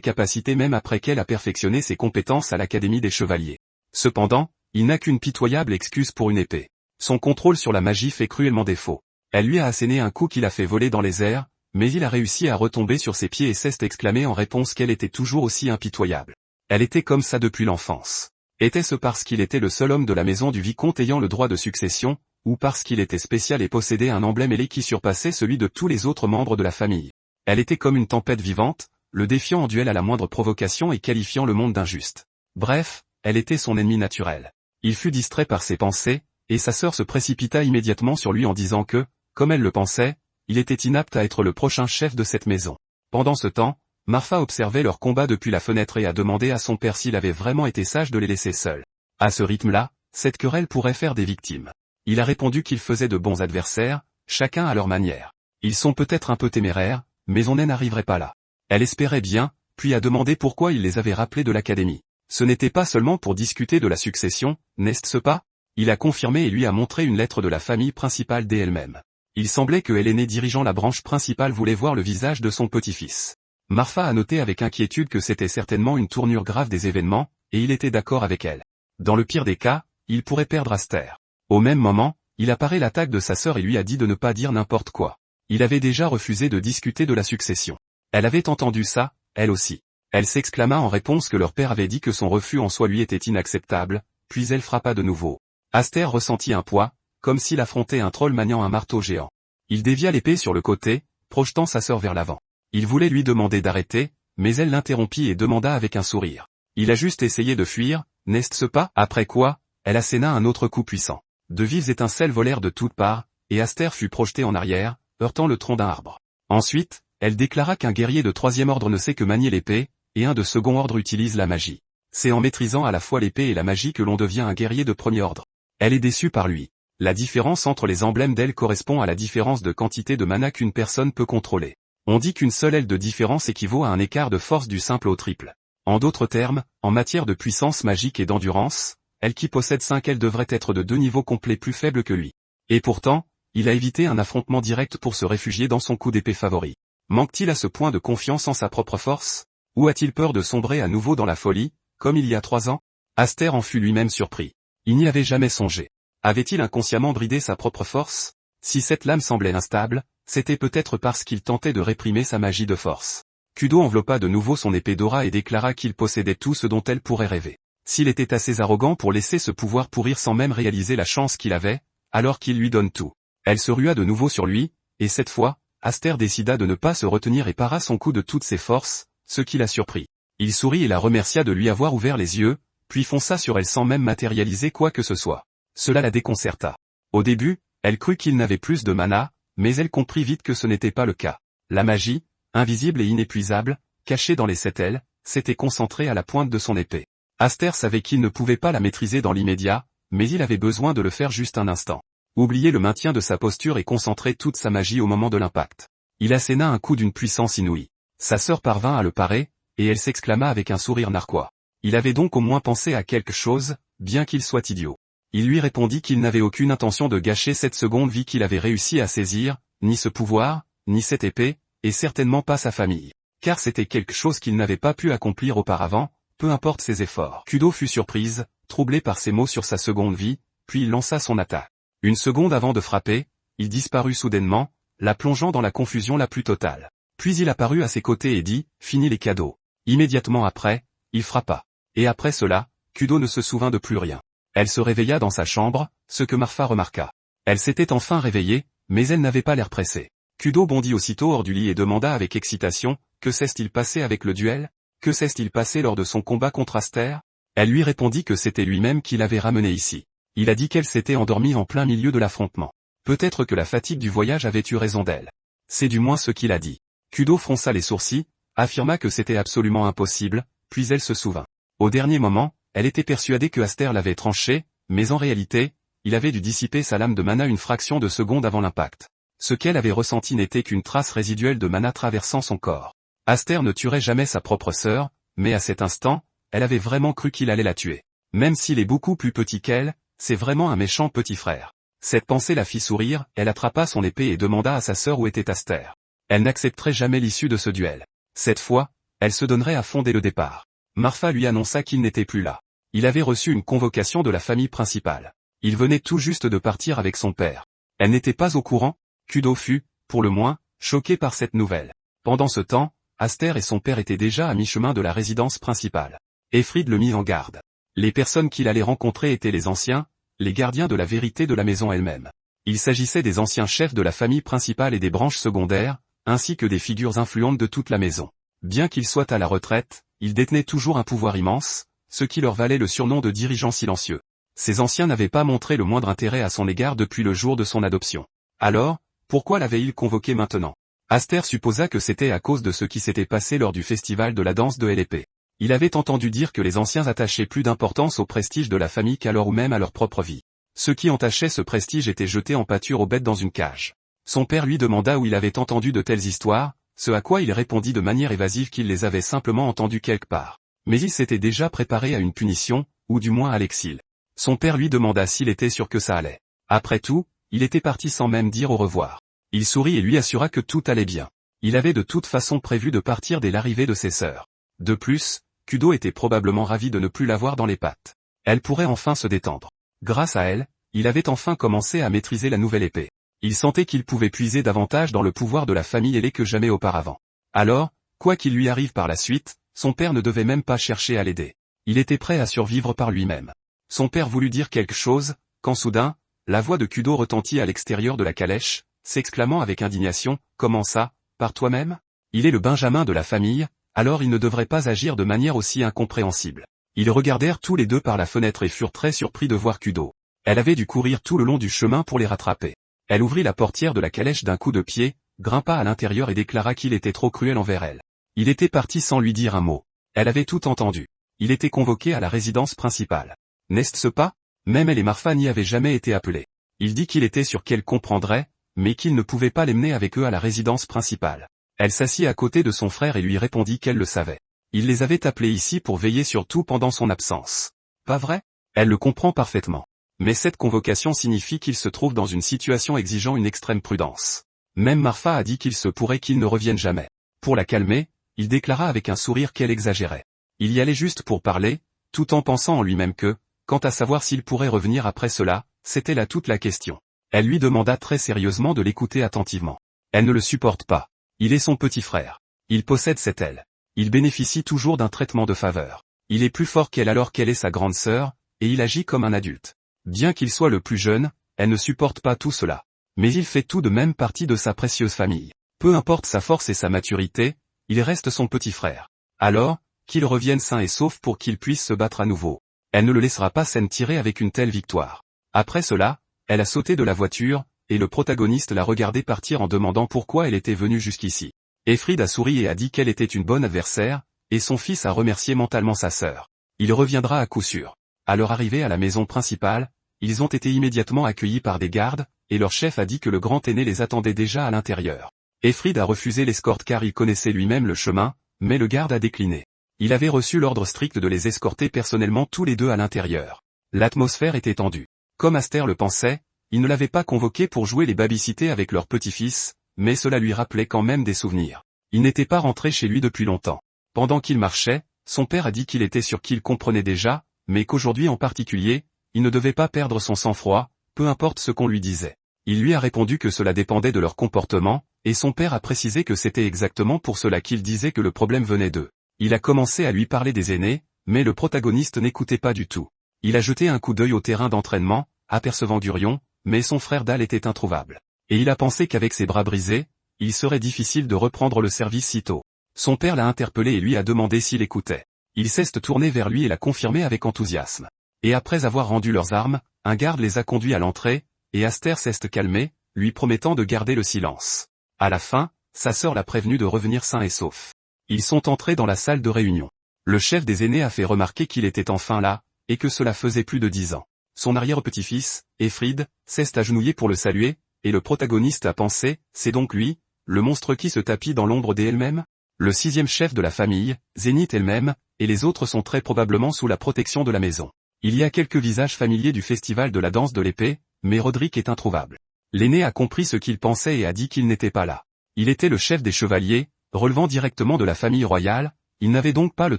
capacités même après qu'elle a perfectionné ses compétences à l'Académie des Chevaliers. Cependant, il n'a qu'une pitoyable excuse pour une épée. Son contrôle sur la magie fait cruellement défaut. Elle lui a asséné un coup qui l'a fait voler dans les airs, mais il a réussi à retomber sur ses pieds et s'est exclamé en réponse qu'elle était toujours aussi impitoyable. Elle était comme ça depuis l'enfance. Était-ce parce qu'il était le seul homme de la maison du vicomte ayant le droit de succession, ou parce qu'il était spécial et possédait un emblème ailé qui surpassait celui de tous les autres membres de la famille? Elle était comme une tempête vivante, le défiant en duel à la moindre provocation et qualifiant le monde d'injuste. Bref, elle était son ennemi naturel. Il fut distrait par ses pensées, et sa sœur se précipita immédiatement sur lui en disant que, comme elle le pensait, il était inapte à être le prochain chef de cette maison. Pendant ce temps, Marfa observait leur combat depuis la fenêtre et a demandé à son père s'il avait vraiment été sage de les laisser seuls. À ce rythme-là, cette querelle pourrait faire des victimes. Il a répondu qu'ils faisaient de bons adversaires, chacun à leur manière. Ils sont peut-être un peu téméraires, mais on n'arriverait pas là. Elle espérait bien, puis a demandé pourquoi il les avait rappelés de l'académie. Ce n'était pas seulement pour discuter de la succession, n'est-ce pas? Il a confirmé et lui a montré une lettre de la famille principale dès elle-même. Il semblait que l'aîné dirigeant la branche principale voulait voir le visage de son petit-fils. Marfa a noté avec inquiétude que c'était certainement une tournure grave des événements, et il était d'accord avec elle. Dans le pire des cas, il pourrait perdre Aster. Au même moment, il apparaît l'attaque de sa sœur et lui a dit de ne pas dire n'importe quoi. Il avait déjà refusé de discuter de la succession. Elle avait entendu ça, elle aussi. Elle s'exclama en réponse que leur père avait dit que son refus en soi lui était inacceptable, puis elle frappa de nouveau. Aster ressentit un poids, comme s'il affrontait un troll maniant un marteau géant. Il dévia l'épée sur le côté, projetant sa sœur vers l'avant. Il voulait lui demander d'arrêter, mais elle l'interrompit et demanda avec un sourire. Il a juste essayé de fuir, n'est-ce pas? Après quoi, elle asséna un autre coup puissant. De vives étincelles volèrent de toutes parts, et Aster fut projeté en arrière, heurtant le tronc d'un arbre. Ensuite, elle déclara qu'un guerrier de troisième ordre ne sait que manier l'épée, et un de second ordre utilise la magie. C'est en maîtrisant à la fois l'épée et la magie que l'on devient un guerrier de premier ordre. Elle est déçue par lui. La différence entre les emblèmes d'elle correspond à la différence de quantité de mana qu'une personne peut contrôler. On dit qu'une seule aile de différence équivaut à un écart de force du simple au triple. En d'autres termes, en matière de puissance magique et d'endurance, elle qui possède 5 ailes devrait être de 2 niveaux complets plus faibles que lui. Et pourtant, il a évité un affrontement direct pour se réfugier dans son coup d'épée favori. Manque-t-il à ce point de confiance en sa propre force? Ou a-t-il peur de sombrer à nouveau dans la folie, comme il y a 3 ans? Aster en fut lui-même surpris. Il n'y avait jamais songé. Avait-il inconsciemment bridé sa propre force? Si cette lame semblait instable, c'était peut-être parce qu'il tentait de réprimer sa magie de force. Kudo enveloppa de nouveau son épée d'aura et déclara qu'il possédait tout ce dont elle pourrait rêver. S'il était assez arrogant pour laisser ce pouvoir pourrir sans même réaliser la chance qu'il avait, alors qu'il lui donne tout. Elle se rua de nouveau sur lui, et cette fois, Aster décida de ne pas se retenir et para son coup de toutes ses forces, ce qui la surprit. Il sourit et la remercia de lui avoir ouvert les yeux, puis fonça sur elle sans même matérialiser quoi que ce soit. Cela la déconcerta. Au début, elle crut qu'il n'avait plus de mana, mais elle comprit vite que ce n'était pas le cas. La magie, invisible et inépuisable, cachée dans les 7 ailes, s'était concentrée à la pointe de son épée. Aster savait qu'il ne pouvait pas la maîtriser dans l'immédiat, mais il avait besoin de le faire juste un instant. Oublier le maintien de sa posture et concentrer toute sa magie au moment de l'impact. Il asséna un coup d'une puissance inouïe. Sa sœur parvint à le parer, et elle s'exclama avec un sourire narquois. Il avait donc au moins pensé à quelque chose, bien qu'il soit idiot. Il lui répondit qu'il n'avait aucune intention de gâcher cette seconde vie qu'il avait réussi à saisir, ni ce pouvoir, ni cette épée, et certainement pas sa famille. Car c'était quelque chose qu'il n'avait pas pu accomplir auparavant, peu importe ses efforts. Kudo fut surprise, troublée par ces mots sur sa seconde vie, puis il lança son attaque. Une seconde avant de frapper, il disparut soudainement, la plongeant dans la confusion la plus totale. Puis il apparut à ses côtés et dit, « Fini les cadeaux ». Immédiatement après, il frappa. Et après cela, Kudo ne se souvint de plus rien. Elle se réveilla dans sa chambre, ce que Marfa remarqua. Elle s'était enfin réveillée, mais elle n'avait pas l'air pressée. Kudo bondit aussitôt hors du lit et demanda avec excitation, « Que s'est-il passé avec le duel? Que s'est-il passé lors de son combat contre Aster ?» Elle lui répondit que c'était lui-même qui l'avait ramenée ici. Il a dit qu'elle s'était endormie en plein milieu de l'affrontement. Peut-être que la fatigue du voyage avait eu raison d'elle. C'est du moins ce qu'il a dit. Kudo fronça les sourcils, affirma que c'était absolument impossible, puis elle se souvint. Au dernier moment, elle était persuadée que Aster l'avait tranché, mais en réalité, il avait dû dissiper sa lame de mana une fraction de seconde avant l'impact. Ce qu'elle avait ressenti n'était qu'une trace résiduelle de mana traversant son corps. Aster ne tuerait jamais sa propre sœur, mais à cet instant, elle avait vraiment cru qu'il allait la tuer. Même s'il est beaucoup plus petit qu'elle, c'est vraiment un méchant petit frère. Cette pensée la fit sourire, elle attrapa son épée et demanda à sa sœur où était Aster. Elle n'accepterait jamais l'issue de ce duel. Cette fois, elle se donnerait à fond dès le départ. Marfa lui annonça qu'il n'était plus là. Il avait reçu une convocation de la famille principale. Il venait tout juste de partir avec son père. Elle n'était pas au courant. Kudo fut, pour le moins, choqué par cette nouvelle. Pendant ce temps, Aster et son père étaient déjà à mi-chemin de la résidence principale. Efrid le mit en garde. Les personnes qu'il allait rencontrer étaient les anciens, les gardiens de la vérité de la maison elle-même. Il s'agissait des anciens chefs de la famille principale et des branches secondaires, ainsi que des figures influentes de toute la maison. Bien qu'il soit à la retraite, il détenait toujours un pouvoir immense, ce qui leur valait le surnom de dirigeant silencieux. Ces anciens n'avaient pas montré le moindre intérêt à son égard depuis le jour de son adoption. Alors, pourquoi l'avait-il convoqué maintenant? Aster supposa que c'était à cause de ce qui s'était passé lors du festival de la danse de l'épée. Il avait entendu dire que les anciens attachaient plus d'importance au prestige de la famille qu'à leur ou même à leur propre vie. Ceux qui entachaient ce prestige étaient jetés en pâture aux bêtes dans une cage. Son père lui demanda où il avait entendu de telles histoires, ce à quoi il répondit de manière évasive qu'il les avait simplement entendues quelque part. Mais il s'était déjà préparé à une punition, ou du moins à l'exil. Son père lui demanda s'il était sûr que ça allait. Après tout, il était parti sans même dire au revoir. Il sourit et lui assura que tout allait bien. Il avait de toute façon prévu de partir dès l'arrivée de ses sœurs. De plus, Kudo était probablement ravi de ne plus l'avoir dans les pattes. Elle pourrait enfin se détendre. Grâce à elle, il avait enfin commencé à maîtriser la nouvelle épée. Il sentait qu'il pouvait puiser davantage dans le pouvoir de la famille ailée que jamais auparavant. Alors, quoi qu'il lui arrive par la suite, son père ne devait même pas chercher à l'aider. Il était prêt à survivre par lui-même. Son père voulut dire quelque chose, quand soudain, la voix de Kudo retentit à l'extérieur de la calèche, s'exclamant avec indignation, « Comment ça, par toi-même? Il est le benjamin de la famille, alors il ne devrait pas agir de manière aussi incompréhensible. » Ils regardèrent tous les deux par la fenêtre et furent très surpris de voir Kudo. Elle avait dû courir tout le long du chemin pour les rattraper. Elle ouvrit la portière de la calèche d'un coup de pied, grimpa à l'intérieur et déclara qu'il était trop cruel envers elle. Il était parti sans lui dire un mot. Elle avait tout entendu. Il était convoqué à la résidence principale. N'est-ce pas? Même elle et Marfa n'y avaient jamais été appelés. Il dit qu'il était sûr qu'elle comprendrait, mais qu'il ne pouvait pas les mener avec eux à la résidence principale. Elle s'assit à côté de son frère et lui répondit qu'elle le savait. Il les avait appelés ici pour veiller sur tout pendant son absence. Pas vrai? Elle le comprend parfaitement. Mais cette convocation signifie qu'il se trouve dans une situation exigeant une extrême prudence. Même Marfa a dit qu'il se pourrait qu'il ne revienne jamais. Pour la calmer, il déclara avec un sourire qu'elle exagérait. Il y allait juste pour parler, tout en pensant en lui-même que, quant à savoir s'il pourrait revenir après cela, c'était là toute la question. Elle lui demanda très sérieusement de l'écouter attentivement. Elle ne le supporte pas. Il est son petit frère. Il possède cette aile. Il bénéficie toujours d'un traitement de faveur. Il est plus fort qu'elle alors qu'elle est sa grande sœur, et il agit comme un adulte. Bien qu'il soit le plus jeune, elle ne supporte pas tout cela. Mais il fait tout de même partie de sa précieuse famille. Peu importe sa force et sa maturité, il reste son petit frère. Alors, qu'il revienne sain et sauf pour qu'il puisse se battre à nouveau. Elle ne le laissera pas s'en tirer avec une telle victoire. Après cela, elle a sauté de la voiture, et le protagoniste l'a regardé partir en demandant pourquoi elle était venue jusqu'ici. Efrid a souri et a dit qu'elle était une bonne adversaire, et son fils a remercié mentalement sa sœur. Il reviendra à coup sûr. À leur arrivée à la maison principale, ils ont été immédiatement accueillis par des gardes, et leur chef a dit que le grand aîné les attendait déjà à l'intérieur. Efrid a refusé l'escorte car il connaissait lui-même le chemin, mais le garde a décliné. Il avait reçu l'ordre strict de les escorter personnellement tous les deux à l'intérieur. L'atmosphère était tendue. Comme Aster le pensait, il ne l'avait pas convoqué pour jouer les babysitter avec leur petit-fils, mais cela lui rappelait quand même des souvenirs. Il n'était pas rentré chez lui depuis longtemps. Pendant qu'il marchait, son père a dit qu'il était sûr qu'il comprenait déjà, mais qu'aujourd'hui en particulier, il ne devait pas perdre son sang-froid, peu importe ce qu'on lui disait. Il lui a répondu que cela dépendait de leur comportement, et son père a précisé que c'était exactement pour cela qu'il disait que le problème venait d'eux. Il a commencé à lui parler des aînés, mais le protagoniste n'écoutait pas du tout. Il a jeté un coup d'œil au terrain d'entraînement, apercevant Durion, mais son frère Dal était introuvable. Et il a pensé qu'avec ses bras brisés, il serait difficile de reprendre le service sitôt. Son père l'a interpellé et lui a demandé s'il écoutait. Il s'est tourné vers lui et l'a confirmé avec enthousiasme. Et après avoir rendu leurs armes, un garde les a conduits à l'entrée, et Aster s'est calmé, lui promettant de garder le silence. À la fin, sa sœur l'a prévenu de revenir sain et sauf. Ils sont entrés dans la salle de réunion. Le chef des aînés a fait remarquer qu'il était enfin là, et que cela faisait plus de 10 ans. Son arrière-petit-fils, Efrid, s'est agenouillé pour le saluer, et le protagoniste a pensé, c'est donc lui, le monstre qui se tapit dans l'ombre d'elle-même? Le 6e chef de la famille, Zénith elle-même, et les autres sont très probablement sous la protection de la maison. Il y a quelques visages familiers du festival de la danse de l'épée, mais Roderick est introuvable. L'aîné a compris ce qu'il pensait et a dit qu'il n'était pas là. Il était le chef des chevaliers, relevant directement de la famille royale, il n'avait donc pas le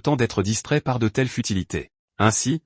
temps d'être distrait par de telles futilités. Ainsi,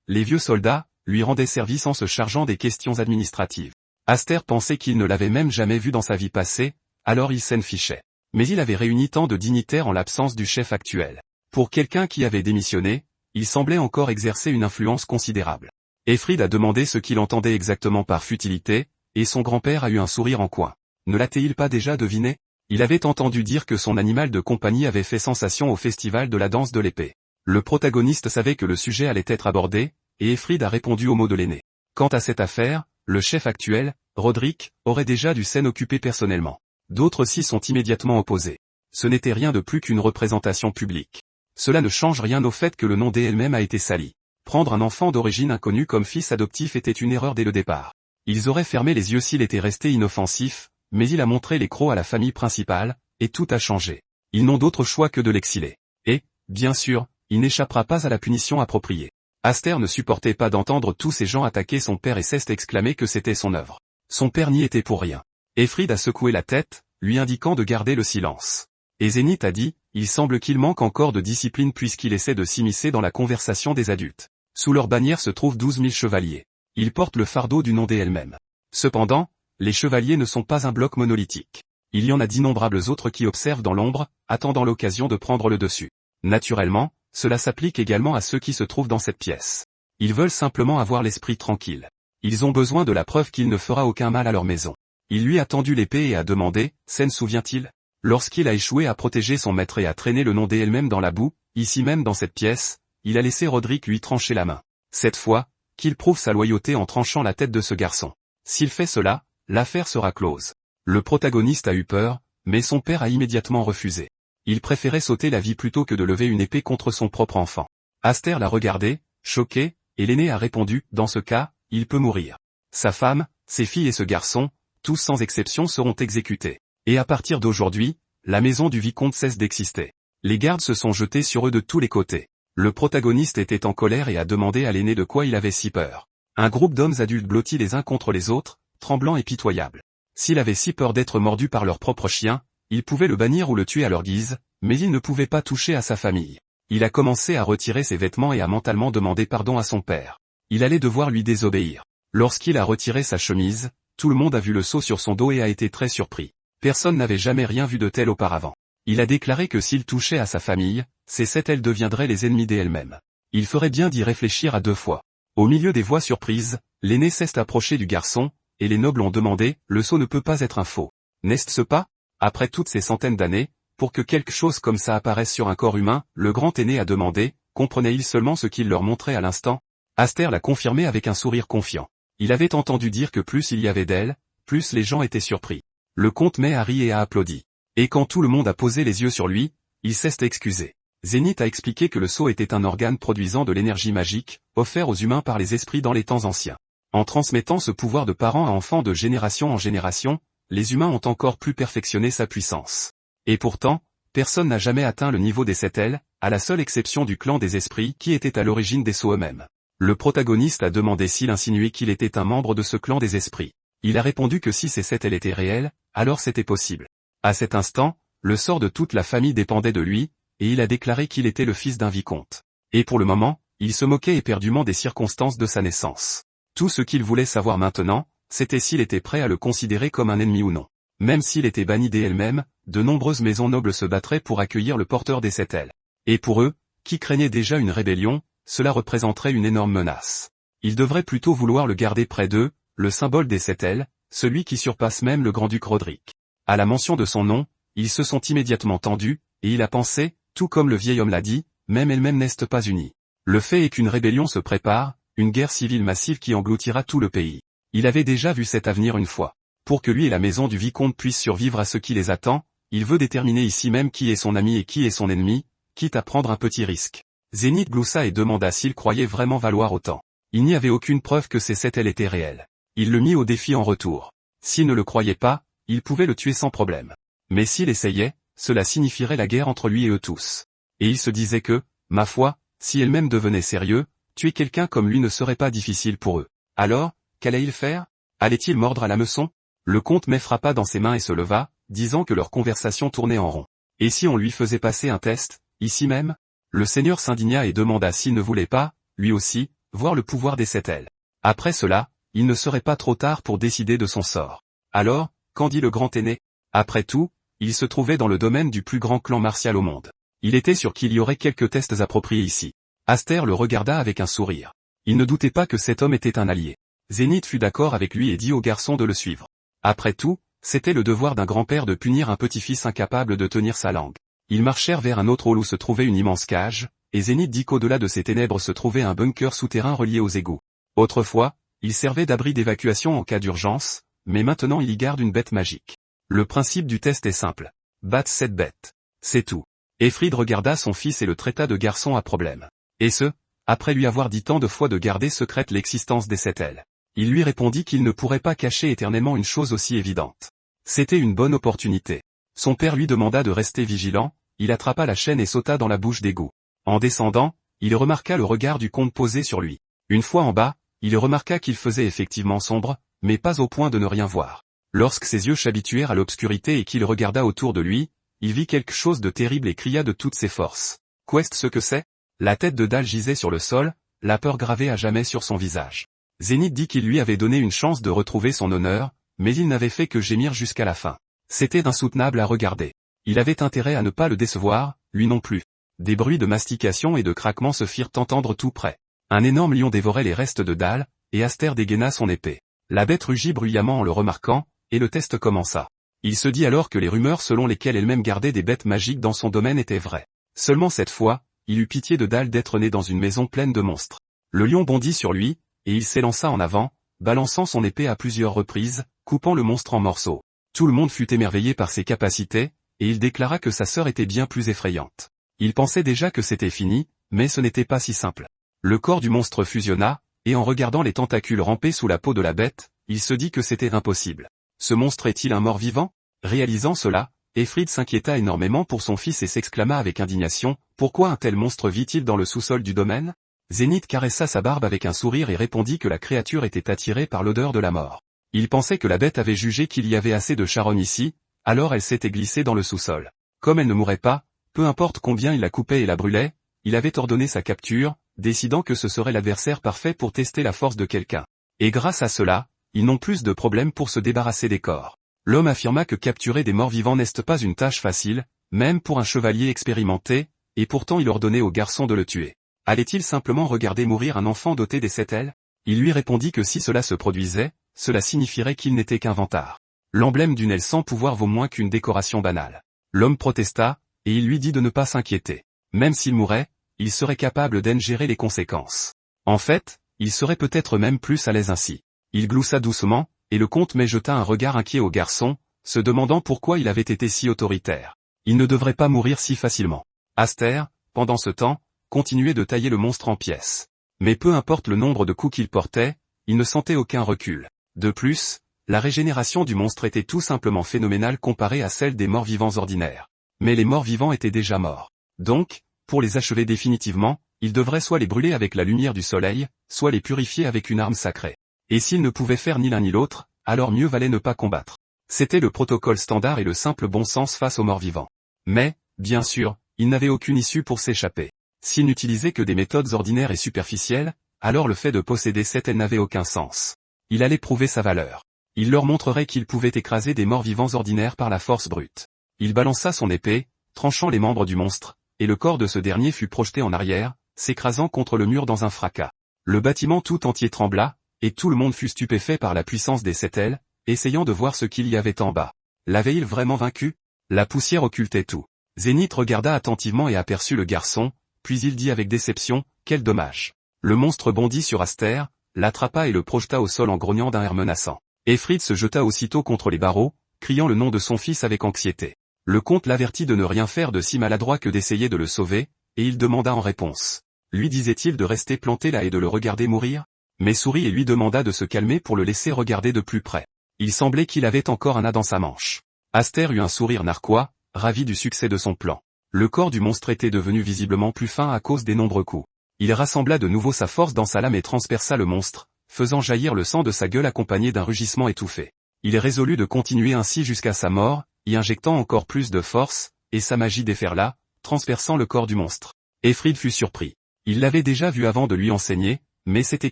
les vieux soldats, lui rendaient service en se chargeant des questions administratives. Aster pensait qu'il ne l'avait même jamais vu dans sa vie passée, alors il s'en fichait. Mais il avait réuni tant de dignitaires en l'absence du chef actuel. Pour quelqu'un qui avait démissionné, il semblait encore exercer une influence considérable. Efrid a demandé ce qu'il entendait exactement par futilité, et son grand-père a eu un sourire en coin. Ne l'a-t-il pas déjà deviné? Il avait entendu dire que son animal de compagnie avait fait sensation au festival de la danse de l'épée. Le protagoniste savait que le sujet allait être abordé, et Efrid a répondu aux mots de l'aîné. Quant à cette affaire, le chef actuel, Roderick, aurait déjà dû s'en occuper personnellement. D'autres s'y sont immédiatement opposés. Ce n'était rien de plus qu'une représentation publique. Cela ne change rien au fait que le nom d'elle-même a été sali. Prendre un enfant d'origine inconnue comme fils adoptif était une erreur dès le départ. Ils auraient fermé les yeux s'il était resté inoffensif, mais il a montré les crocs à la famille principale, et tout a changé. Ils n'ont d'autre choix que de l'exiler. Et, bien sûr, il n'échappera pas à la punition appropriée. Aster ne supportait pas d'entendre tous ces gens attaquer son père et cesse exclamer que c'était son œuvre. Son père n'y était pour rien. Efrid a secoué la tête, lui indiquant de garder le silence. Et Zénith a dit, il semble qu'il manque encore de discipline puisqu'il essaie de s'immiscer dans la conversation des adultes. Sous leur bannière se trouvent 12 000 chevaliers. Ils portent le fardeau du nom d'elle-même. Cependant, les chevaliers ne sont pas un bloc monolithique. Il y en a d'innombrables autres qui observent dans l'ombre, attendant l'occasion de prendre le dessus. Naturellement, cela s'applique également à ceux qui se trouvent dans cette pièce. Ils veulent simplement avoir l'esprit tranquille. Ils ont besoin de la preuve qu'il ne fera aucun mal à leur maison. Il lui a tendu l'épée et a demandé, s'en souvient-il? Lorsqu'il a échoué à protéger son maître et à traîner le nom d'elle-même dans la boue, ici même dans cette pièce, il a laissé Roderick lui trancher la main. Cette fois, qu'il prouve sa loyauté en tranchant la tête de ce garçon. S'il fait cela, l'affaire sera close. Le protagoniste a eu peur, mais son père a immédiatement refusé. Il préférait sauter la vie plutôt que de lever une épée contre son propre enfant. Aster l'a regardé, choqué, et l'aîné a répondu, dans ce cas, il peut mourir. Sa femme, ses filles et ce garçon, tous sans exception seront exécutés. Et à partir d'aujourd'hui, la maison du vicomte cesse d'exister. Les gardes se sont jetés sur eux de tous les côtés. Le protagoniste était en colère et a demandé à l'aîné de quoi il avait si peur. Un groupe d'hommes adultes blottis les uns contre les autres, tremblants et pitoyables. S'il avait si peur d'être mordu par leur propre chien, ils pouvaient le bannir ou le tuer à leur guise, mais ils ne pouvaient pas toucher à sa famille. Il a commencé à retirer ses vêtements et a mentalement demandé pardon à son père. Il allait devoir lui désobéir. Lorsqu'il a retiré sa chemise, tout le monde a vu le sceau sur son dos et a été très surpris. Personne n'avait jamais rien vu de tel auparavant. Il a déclaré que s'il touchait à sa famille, ces sept elles deviendraient les ennemis d'elle-même. Il ferait bien d'y réfléchir à deux fois. Au milieu des voix surprises, l'aîné s'est approché du garçon, et les nobles ont demandé, le sceau ne peut pas être un faux. N'est-ce pas? Après toutes ces centaines d'années, pour que quelque chose comme ça apparaisse sur un corps humain, le grand aîné a demandé, comprenait-il seulement ce qu'il leur montrait à l'instant? Aster l'a confirmé avec un sourire confiant. Il avait entendu dire que plus il y avait d'elle, plus les gens étaient surpris. Le comte May a ri et a applaudi. Et quand tout le monde a posé les yeux sur lui, il s'est excusé. Zénith a expliqué que le sceau était un organe produisant de l'énergie magique, offert aux humains par les esprits dans les temps anciens. En transmettant ce pouvoir de parent à enfant de génération en génération, les humains ont encore plus perfectionné sa puissance. Et pourtant, personne n'a jamais atteint le niveau des sept ailes, à la seule exception du clan des esprits qui était à l'origine des sceaux eux-mêmes. Le protagoniste a demandé s'il insinuait qu'il était un membre de ce clan des esprits. Il a répondu que si ces sept ailes étaient réelles, alors c'était possible. À cet instant, le sort de toute la famille dépendait de lui, et il a déclaré qu'il était le fils d'un vicomte. Et pour le moment, il se moquait éperdument des circonstances de sa naissance. Tout ce qu'il voulait savoir maintenant, c'était s'il était prêt à le considérer comme un ennemi ou non. Même s'il était banni d'elle-même, de nombreuses maisons nobles se battraient pour accueillir le porteur des sept ailes. Et pour eux, qui craignaient déjà une rébellion, cela représenterait une énorme menace. Ils devraient plutôt vouloir le garder près d'eux, le symbole des sept ailes, celui qui surpasse même le grand-duc Roderick. À la mention de son nom, ils se sont immédiatement tendus, et il a pensé, tout comme le vieil homme l'a dit, même elles-mêmes n'est pas unies. Le fait est qu'une rébellion se prépare, une guerre civile massive qui engloutira tout le pays. Il avait déjà vu cet avenir une fois. Pour que lui et la maison du vicomte puissent survivre à ce qui les attend, il veut déterminer ici même qui est son ami et qui est son ennemi, quitte à prendre un petit risque. Zénith gloussa et demanda s'il croyait vraiment valoir autant. Il n'y avait aucune preuve que ces sept ailes étaient réelles. Il le mit au défi en retour. S'il ne le croyait pas, il pouvait le tuer sans problème. Mais s'il essayait, cela signifierait la guerre entre lui et eux tous. Et il se disait que, ma foi, si elle-même devenait sérieux, tuer quelqu'un comme lui ne serait pas difficile pour eux. Alors, qu'allait-il faire? Allait-il mordre à l'hameçon? Le comte May frappa dans ses mains et se leva, disant que leur conversation tournait en rond. Et si on lui faisait passer un test, ici même? Le seigneur s'indigna et demanda s'il ne voulait pas, lui aussi, voir le pouvoir des 7 ailes. Après cela, il ne serait pas trop tard pour décider de son sort. Alors, qu'en dit le grand aîné? Après tout, il se trouvait dans le domaine du plus grand clan martial au monde. Il était sûr qu'il y aurait quelques tests appropriés ici. Aster le regarda avec un sourire. Il ne doutait pas que cet homme était un allié. Zénith fut d'accord avec lui et dit au garçon de le suivre. Après tout, c'était le devoir d'un grand-père de punir un petit-fils incapable de tenir sa langue. Ils marchèrent vers un autre hall où se trouvait une immense cage, et Zénith dit qu'au-delà de ces ténèbres se trouvait un bunker souterrain relié aux égouts. Autrefois, il servait d'abri d'évacuation en cas d'urgence, mais maintenant il y garde une bête magique. Le principe du test est simple. Battre cette bête. C'est tout. Efrid regarda son fils et le traita de garçon à problème. Et ce, après lui avoir dit tant de fois de garder secrète l'existence des 7 ailes. Il lui répondit qu'il ne pourrait pas cacher éternellement une chose aussi évidente. C'était une bonne opportunité. Son père lui demanda de rester vigilant, il attrapa la chaîne et sauta dans la bouche d'égout. En descendant, il remarqua le regard du comte posé sur lui. Une fois en bas, il remarqua qu'il faisait effectivement sombre, mais pas au point de ne rien voir. Lorsque ses yeux s'habituèrent à l'obscurité et qu'il regarda autour de lui, il vit quelque chose de terrible et cria de toutes ses forces. Qu'est-ce ce que c'est? La tête de Dal gisait sur le sol, la peur gravée à jamais sur son visage. Zénith dit qu'il lui avait donné une chance de retrouver son honneur, mais il n'avait fait que gémir jusqu'à la fin. C'était insoutenable à regarder. Il avait intérêt à ne pas le décevoir, lui non plus. Des bruits de mastication et de craquements se firent entendre tout près. Un énorme lion dévorait les restes de Dal, et Aster dégaina son épée. La bête rugit bruyamment en le remarquant, et le test commença. Il se dit alors que les rumeurs selon lesquelles elle-même gardait des bêtes magiques dans son domaine étaient vraies. Seulement cette fois, il eut pitié de Dal d'être né dans une maison pleine de monstres. Le lion bondit sur lui, et il s'élança en avant, balançant son épée à plusieurs reprises, coupant le monstre en morceaux. Tout le monde fut émerveillé par ses capacités, et il déclara que sa sœur était bien plus effrayante. Il pensait déjà que c'était fini, mais ce n'était pas si simple. Le corps du monstre fusionna, et en regardant les tentacules ramper sous la peau de la bête, il se dit que c'était impossible. Ce monstre est-il un mort-vivant? Réalisant cela, Efrid s'inquiéta énormément pour son fils et s'exclama avec indignation, « Pourquoi un tel monstre vit-il dans le sous-sol du domaine ?» Zénith caressa sa barbe avec un sourire et répondit que la créature était attirée par l'odeur de la mort. Il pensait que la bête avait jugé qu'il y avait assez de charogne ici, alors elle s'était glissée dans le sous-sol. Comme elle ne mourrait pas, peu importe combien il la coupait et la brûlait, il avait ordonné sa capture, décidant que ce serait l'adversaire parfait pour tester la force de quelqu'un. Et grâce à cela, ils n'ont plus de problème pour se débarrasser des corps. L'homme affirma que capturer des morts-vivants n'est pas une tâche facile, même pour un chevalier expérimenté, et pourtant il ordonnait au garçon de le tuer. Allait-il simplement regarder mourir un enfant doté des 7 ailes? Il lui répondit que si cela se produisait, cela signifierait qu'il n'était qu'un vantard. L'emblème d'une aile sans pouvoir vaut moins qu'une décoration banale. L'homme protesta, et il lui dit de ne pas s'inquiéter. Même s'il mourait, il serait capable d'en gérer les conséquences. En fait, il serait peut-être même plus à l'aise ainsi. Il gloussa doucement, et le comte mais jeta un regard inquiet au garçon, se demandant pourquoi il avait été si autoritaire. Il ne devrait pas mourir si facilement. Aster, pendant ce temps, continuait de tailler le monstre en pièces. Mais peu importe le nombre de coups qu'il portait, il ne sentait aucun recul. De plus, la régénération du monstre était tout simplement phénoménale comparée à celle des morts-vivants ordinaires. Mais les morts-vivants étaient déjà morts. Donc, pour les achever définitivement, il devrait soit les brûler avec la lumière du soleil, soit les purifier avec une arme sacrée. Et s'il ne pouvait faire ni l'un ni l'autre, alors mieux valait ne pas combattre. C'était le protocole standard et le simple bon sens face aux morts-vivants. Mais, bien sûr, il n'avait aucune issue pour s'échapper. S'il n'utilisait que des méthodes ordinaires et superficielles, alors le fait de posséder 7 ailes n'avait aucun sens. Il allait prouver sa valeur. Il leur montrerait qu'il pouvait écraser des morts-vivants ordinaires par la force brute. Il balança son épée, tranchant les membres du monstre, et le corps de ce dernier fut projeté en arrière, s'écrasant contre le mur dans un fracas. Le bâtiment tout entier trembla, et tout le monde fut stupéfait par la puissance des 7 ailes, essayant de voir ce qu'il y avait en bas. L'avait-il vraiment vaincu? La poussière occultait tout. Zénith regarda attentivement et aperçut le garçon, puis il dit avec déception, « Quel dommage !» Le monstre bondit sur Aster, l'attrapa et le projeta au sol en grognant d'un air menaçant. Efrid se jeta aussitôt contre les barreaux, criant le nom de son fils avec anxiété. Le comte l'avertit de ne rien faire de si maladroit que d'essayer de le sauver, et il demanda en réponse. Lui disait-il de rester planté là et de le regarder mourir? Mais sourit et lui demanda de se calmer pour le laisser regarder de plus près. Il semblait qu'il avait encore un as dans sa manche. Aster eut un sourire narquois, ravi du succès de son plan. Le corps du monstre était devenu visiblement plus fin à cause des nombreux coups. Il rassembla de nouveau sa force dans sa lame et transperça le monstre, faisant jaillir le sang de sa gueule accompagné d'un rugissement étouffé. Il résolut de continuer ainsi jusqu'à sa mort, y injectant encore plus de force, et sa magie déferla, transperçant le corps du monstre. Efrid fut surpris. Il l'avait déjà vu avant de lui enseigner, mais c'était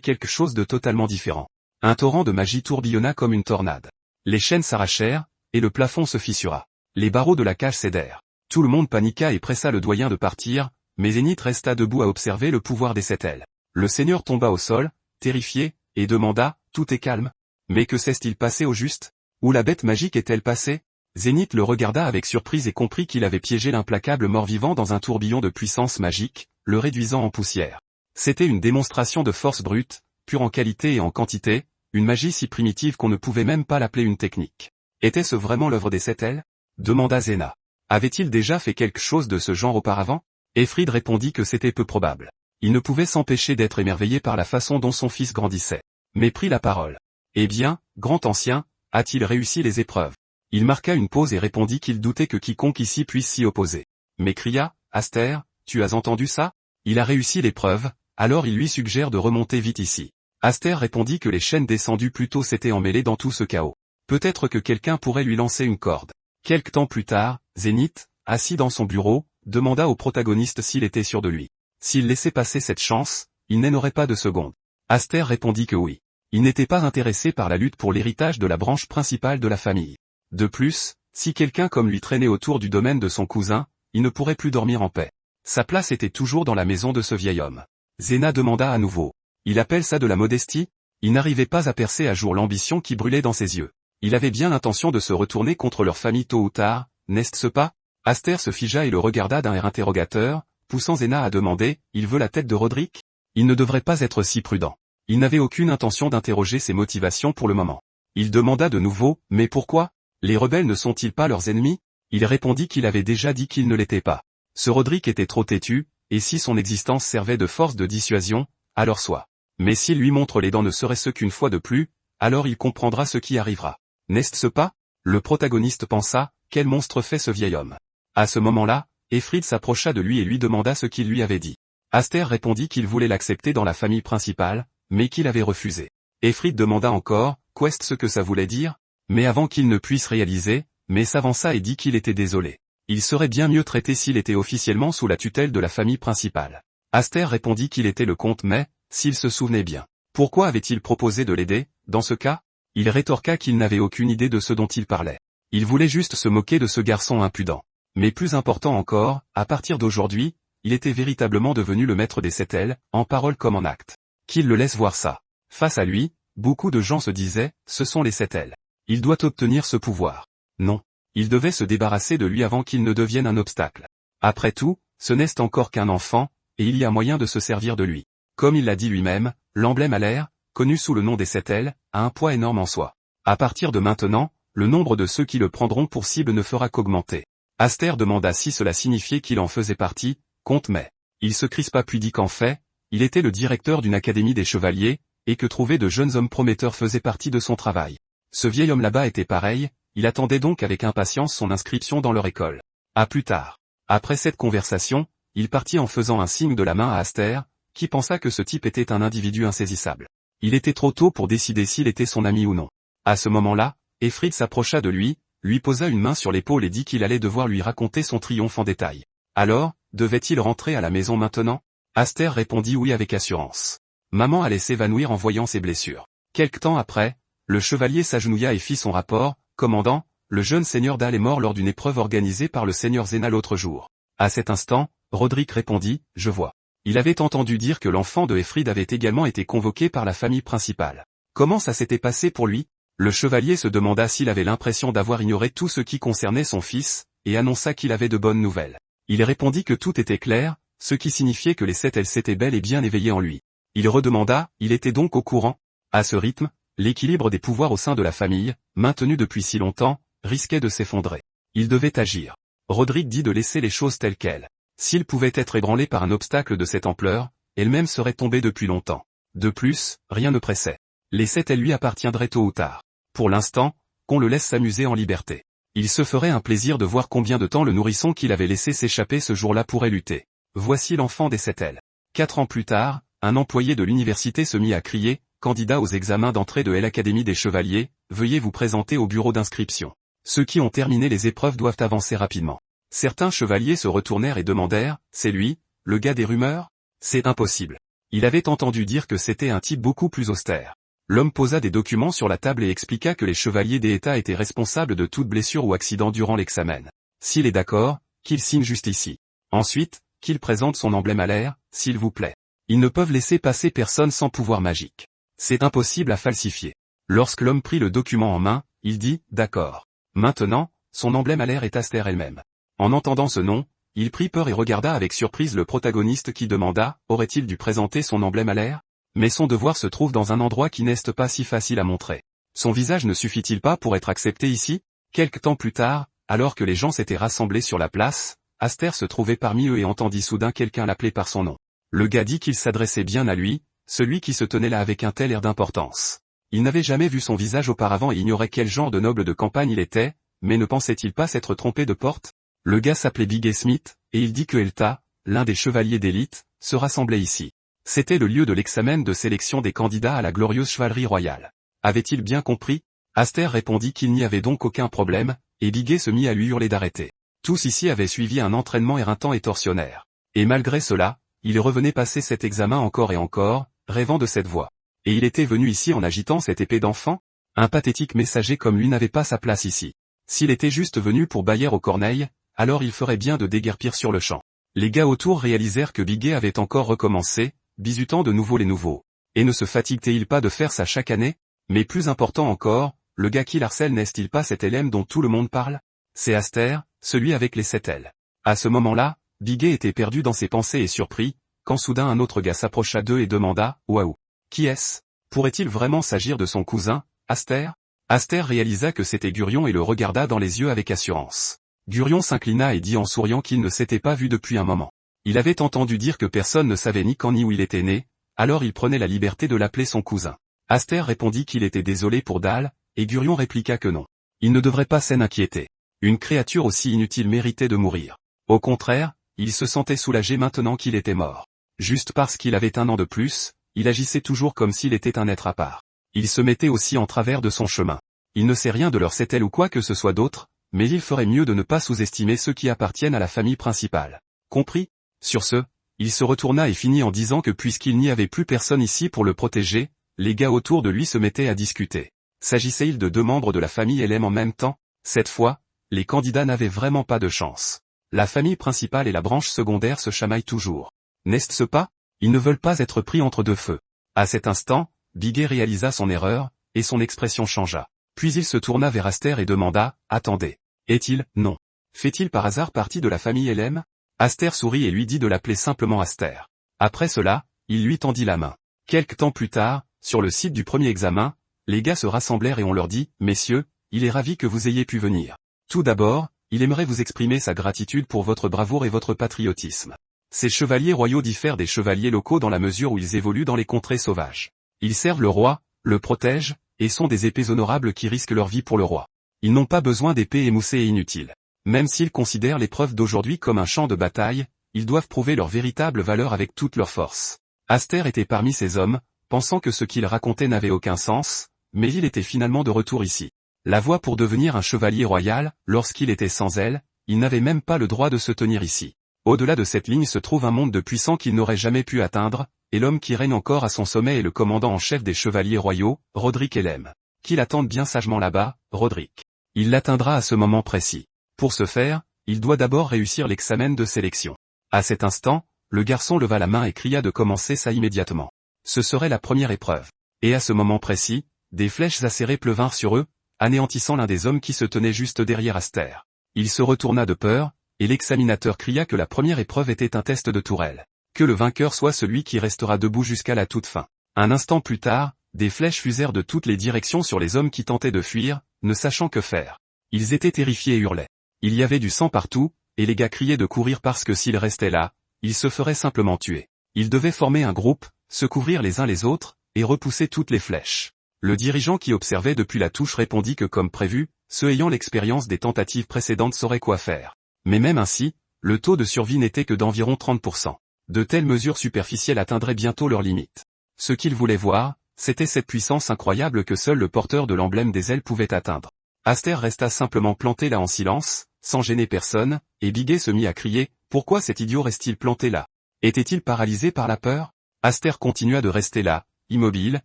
quelque chose de totalement différent. Un torrent de magie tourbillonna comme une tornade. Les chaînes s'arrachèrent, et le plafond se fissura. Les barreaux de la cage cédèrent. Tout le monde paniqua et pressa le doyen de partir, mais Zénith resta debout à observer le pouvoir des 7 ailes. Le seigneur tomba au sol, terrifié, et demanda, « Tout est calme? Mais que s'est-il passé au juste? Où la bête magique est-elle passée ?» Zénith le regarda avec surprise et comprit qu'il avait piégé l'implacable mort-vivant dans un tourbillon de puissance magique, le réduisant en poussière. C'était une démonstration de force brute, pure en qualité et en quantité, une magie si primitive qu'on ne pouvait même pas l'appeler une technique. Était-ce vraiment l'œuvre des 7 ailes? Demanda Zéna. Avait-il déjà fait quelque chose de ce genre auparavant? Efrid répondit que c'était peu probable. Il ne pouvait s'empêcher d'être émerveillé par la façon dont son fils grandissait. Mais prit la parole. Eh bien, grand ancien, a-t-il réussi les épreuves? Il marqua une pause et répondit qu'il doutait que quiconque ici puisse s'y opposer. Mais cria, Aster, tu as entendu ça? Il a réussi l'épreuve, alors il lui suggère de remonter vite ici. Aster répondit que les chaînes descendues plus tôt s'étaient emmêlées dans tout ce chaos. Peut-être que quelqu'un pourrait lui lancer une corde. Quelque temps plus tard, Zénith, assis dans son bureau, demanda au protagoniste s'il était sûr de lui. S'il laissait passer cette chance, il n'aurait pas de seconde. Aster répondit que oui. Il n'était pas intéressé par la lutte pour l'héritage de la branche principale de la famille. De plus, si quelqu'un comme lui traînait autour du domaine de son cousin, il ne pourrait plus dormir en paix. Sa place était toujours dans la maison de ce vieil homme. Zéna demanda à nouveau. Il appelle ça de la modestie? Il n'arrivait pas à percer à jour l'ambition qui brûlait dans ses yeux. Il avait bien l'intention de se retourner contre leur famille tôt ou tard, n'est-ce pas? Aster se figea et le regarda d'un air interrogateur, poussant Zéna à demander, il veut la tête de Roderick? Il ne devrait pas être si prudent. Il n'avait aucune intention d'interroger ses motivations pour le moment. Il demanda de nouveau, mais pourquoi? Les rebelles ne sont-ils pas leurs ennemis? Il répondit qu'il avait déjà dit qu'ils ne l'étaient pas. Ce Roderick était trop têtu, et si son existence servait de force de dissuasion, alors soit. Mais s'il lui montre les dents ne serait-ce qu'une fois de plus, alors il comprendra ce qui arrivera. N'est-ce pas? Le protagoniste pensa, quel monstre fait ce vieil homme? À ce moment-là, Efrid s'approcha de lui et lui demanda ce qu'il lui avait dit. Aster répondit qu'il voulait l'accepter dans la famille principale, mais qu'il avait refusé. Efrid demanda encore, qu'est-ce ce que ça voulait dire? Mais avant qu'il ne puisse réaliser, mais s'avança et dit qu'il était désolé. Il serait bien mieux traité s'il était officiellement sous la tutelle de la famille principale. Aster répondit qu'il était le comte mais, s'il se souvenait bien. Pourquoi avait-il proposé de l'aider, dans ce cas? Il rétorqua qu'il n'avait aucune idée de ce dont il parlait. Il voulait juste se moquer de ce garçon impudent. Mais plus important encore, à partir d'aujourd'hui, il était véritablement devenu le maître des 7 ailes, en parole comme en acte. Qu'il le laisse voir ça. Face à lui, beaucoup de gens se disaient, ce sont les 7 ailes. Il doit obtenir ce pouvoir. Non. Il devait se débarrasser de lui avant qu'il ne devienne un obstacle. Après tout, ce n'est encore qu'un enfant, et il y a moyen de se servir de lui. Comme il l'a dit lui-même, l'emblème alaire, connu sous le nom des 7 ailes, a un poids énorme en soi. À partir de maintenant, le nombre de ceux qui le prendront pour cible ne fera qu'augmenter. Aster demanda si cela signifiait qu'il en faisait partie, comte mais. Il se crispa puis dit qu'en fait, il était le directeur d'une académie des chevaliers, et que trouver de jeunes hommes prometteurs faisait partie de son travail. Ce vieil homme là-bas était pareil, il attendait donc avec impatience son inscription dans leur école. À plus tard. Après cette conversation, il partit en faisant un signe de la main à Aster, qui pensa que ce type était un individu insaisissable. Il était trop tôt pour décider s'il était son ami ou non. À ce moment-là, Efrid s'approcha de lui posa une main sur l'épaule et dit qu'il allait devoir lui raconter son triomphe en détail. Alors, devait-il rentrer à la maison maintenant? Aster répondit oui avec assurance. Maman allait s'évanouir en voyant ses blessures. Quelque temps après, le chevalier s'agenouilla et fit son rapport, commandant, le jeune seigneur Dal est mort lors d'une épreuve organisée par le seigneur Zéna l'autre jour. À cet instant, Roderick répondit, je vois. Il avait entendu dire que l'enfant de Efrid avait également été convoqué par la famille principale. Comment ça s'était passé pour lui? Le chevalier se demanda s'il avait l'impression d'avoir ignoré tout ce qui concernait son fils, et annonça qu'il avait de bonnes nouvelles. Il répondit que tout était clair, ce qui signifiait que les 7 ailes s'étaient bel et bien éveillées en lui. Il redemanda, il était donc au courant? À ce rythme, l'équilibre des pouvoirs au sein de la famille, maintenu depuis si longtemps, risquait de s'effondrer. Il devait agir. Roderick dit de laisser les choses telles quelles. S'il pouvait être ébranlé par un obstacle de cette ampleur, elle-même serait tombée depuis longtemps. De plus, rien ne pressait. Les 7 ailes lui appartiendraient tôt ou tard. Pour l'instant, qu'on le laisse s'amuser en liberté. Il se ferait un plaisir de voir combien de temps le nourrisson qu'il avait laissé s'échapper ce jour-là pourrait lutter. Voici l'enfant des 7 ailes. 4 ans plus tard, un employé de l'université se mit à crier, candidat aux examens d'entrée de l'Académie des Chevaliers, veuillez vous présenter au bureau d'inscription. Ceux qui ont terminé les épreuves doivent avancer rapidement. Certains chevaliers se retournèrent et demandèrent, « C'est lui, le gars des rumeurs ?» C'est impossible. Il avait entendu dire que c'était un type beaucoup plus austère. L'homme posa des documents sur la table et expliqua que les chevaliers des États étaient responsables de toute blessure ou accident durant l'examen. S'il est d'accord, qu'il signe juste ici. Ensuite, qu'il présente son emblème à l'air, s'il vous plaît. Ils ne peuvent laisser passer personne sans pouvoir magique. C'est impossible à falsifier. Lorsque l'homme prit le document en main, il dit, d'accord. Maintenant, son emblème à l'air est Aster elle-même. En entendant ce nom, il prit peur et regarda avec surprise le protagoniste qui demanda, aurait-il dû présenter son emblème à l'air? Mais son devoir se trouve dans un endroit qui n'est pas si facile à montrer. Son visage ne suffit-il pas pour être accepté ici? Quelque temps plus tard, alors que les gens s'étaient rassemblés sur la place, Aster se trouvait parmi eux et entendit soudain quelqu'un l'appeler par son nom. Le gars dit qu'il s'adressait bien à lui, celui qui se tenait là avec un tel air d'importance. Il n'avait jamais vu son visage auparavant et ignorait quel genre de noble de campagne il était, mais ne pensait-il pas s'être trompé de porte? Le gars s'appelait Biggie Smith, et il dit que Elta, l'un des chevaliers d'élite, se rassemblait ici. C'était le lieu de l'examen de sélection des candidats à la glorieuse chevalerie royale. Avait-il bien compris? Aster répondit qu'il n'y avait donc aucun problème, et Biggie se mit à lui hurler d'arrêter. Tous ici avaient suivi un entraînement éreintant et tortionnaire. Et malgré cela, il revenait passer cet examen encore et encore, rêvant de cette voix. Et il était venu ici en agitant cette épée d'enfant? Un pathétique messager comme lui n'avait pas sa place ici. S'il était juste venu pour bailler aux corneilles, alors il ferait bien de déguerpir sur le champ. Les gars autour réalisèrent que Biggie avait encore recommencé, bisutant de nouveau les nouveaux. Et ne se fatigue-t-il pas de faire ça chaque année? Mais plus important encore, le gars qui l'harcèle n'est-il pas cet LM dont tout le monde parle? C'est Aster, celui avec les 7 ailes. À ce moment-là, Biggie était perdu dans ses pensées et surpris, quand soudain un autre gars s'approcha d'eux et demanda, « Waouh! Qui est-ce? Pourrait-il vraiment s'agir de son cousin, Aster ?» Aster réalisa que c'était Gurion et le regarda dans les yeux avec assurance. Gurion s'inclina et dit en souriant qu'il ne s'était pas vu depuis un moment. Il avait entendu dire que personne ne savait ni quand ni où il était né, alors il prenait la liberté de l'appeler son cousin. Aster répondit qu'il était désolé pour Dal, et Gurion répliqua que non. Il ne devrait pas s'en inquiéter. Une créature aussi inutile méritait de mourir. Au contraire, il se sentait soulagé maintenant qu'il était mort. Juste parce qu'il avait un an de plus, il agissait toujours comme s'il était un être à part. Il se mettait aussi en travers de son chemin. Il ne sait rien de leur Setel ou quoi que ce soit d'autre, mais il ferait mieux de ne pas sous-estimer ceux qui appartiennent à la famille principale. Compris? Sur ce, il se retourna et finit en disant que puisqu'il n'y avait plus personne ici pour le protéger, les gars autour de lui se mettaient à discuter. S'agissait-il de 2 membres de la famille LM en même temps? Cette fois, les candidats n'avaient vraiment pas de chance. La famille principale et la branche secondaire se chamaillent toujours. N'est-ce pas? Ils ne veulent pas être pris entre 2 feux. À cet instant, Biggie réalisa son erreur, et son expression changea. Puis il se tourna vers Aster et demanda, « Attendez. Est-il, non? Fait-il par hasard partie de la famille LM ?» Aster sourit et lui dit de l'appeler simplement Aster. Après cela, il lui tendit la main. Quelque temps plus tard, sur le site du premier examen, les gars se rassemblèrent et on leur dit, « Messieurs, il est ravi que vous ayez pu venir. Tout d'abord, il aimerait vous exprimer sa gratitude pour votre bravoure et votre patriotisme. Ces chevaliers royaux diffèrent des chevaliers locaux dans la mesure où ils évoluent dans les contrées sauvages. Ils servent le roi, le protègent, et sont des épées honorables qui risquent leur vie pour le roi. Ils n'ont pas besoin d'épées émoussées et inutiles. Même s'ils considèrent l'épreuve d'aujourd'hui comme un champ de bataille, ils doivent prouver leur véritable valeur avec toute leur force. » Aster était parmi ces hommes, pensant que ce qu'il racontait n'avait aucun sens, mais il était finalement de retour ici. La voie pour devenir un chevalier royal, lorsqu'il était sans elle, il n'avait même pas le droit de se tenir ici. Au-delà de cette ligne se trouve un monde de puissants qu'il n'aurait jamais pu atteindre, et l'homme qui règne encore à son sommet est le commandant en chef des chevaliers royaux, Roderick LM. Qu'il attende bien sagement là-bas, Roderick. Il l'atteindra à ce moment précis. Pour ce faire, il doit d'abord réussir l'examen de sélection. À cet instant, le garçon leva la main et cria de commencer ça immédiatement. Ce serait la première épreuve. Et à ce moment précis, des flèches acérées pleuvinrent sur eux, anéantissant l'un des hommes qui se tenait juste derrière Aster. Il se retourna de peur, et l'examinateur cria que la première épreuve était un test de tourelle. Que le vainqueur soit celui qui restera debout jusqu'à la toute fin. Un instant plus tard, des flèches fusèrent de toutes les directions sur les hommes qui tentaient de fuir, ne sachant que faire. Ils étaient terrifiés et hurlaient. Il y avait du sang partout, et les gars criaient de courir parce que s'ils restaient là, ils se feraient simplement tuer. Ils devaient former un groupe, se couvrir les uns les autres, et repousser toutes les flèches. Le dirigeant qui observait depuis la touche répondit que comme prévu, ceux ayant l'expérience des tentatives précédentes sauraient quoi faire. Mais même ainsi, le taux de survie n'était que d'environ 30%. De telles mesures superficielles atteindraient bientôt leurs limites. Ce qu'ils voulaient voir, c'était cette puissance incroyable que seul le porteur de l'emblème des ailes pouvait atteindre. Aster resta simplement planté là en silence, sans gêner personne, et Bigé se mit à crier, « Pourquoi cet idiot reste-t-il planté là? Était-il paralysé par la peur ?» Aster continua de rester là, immobile,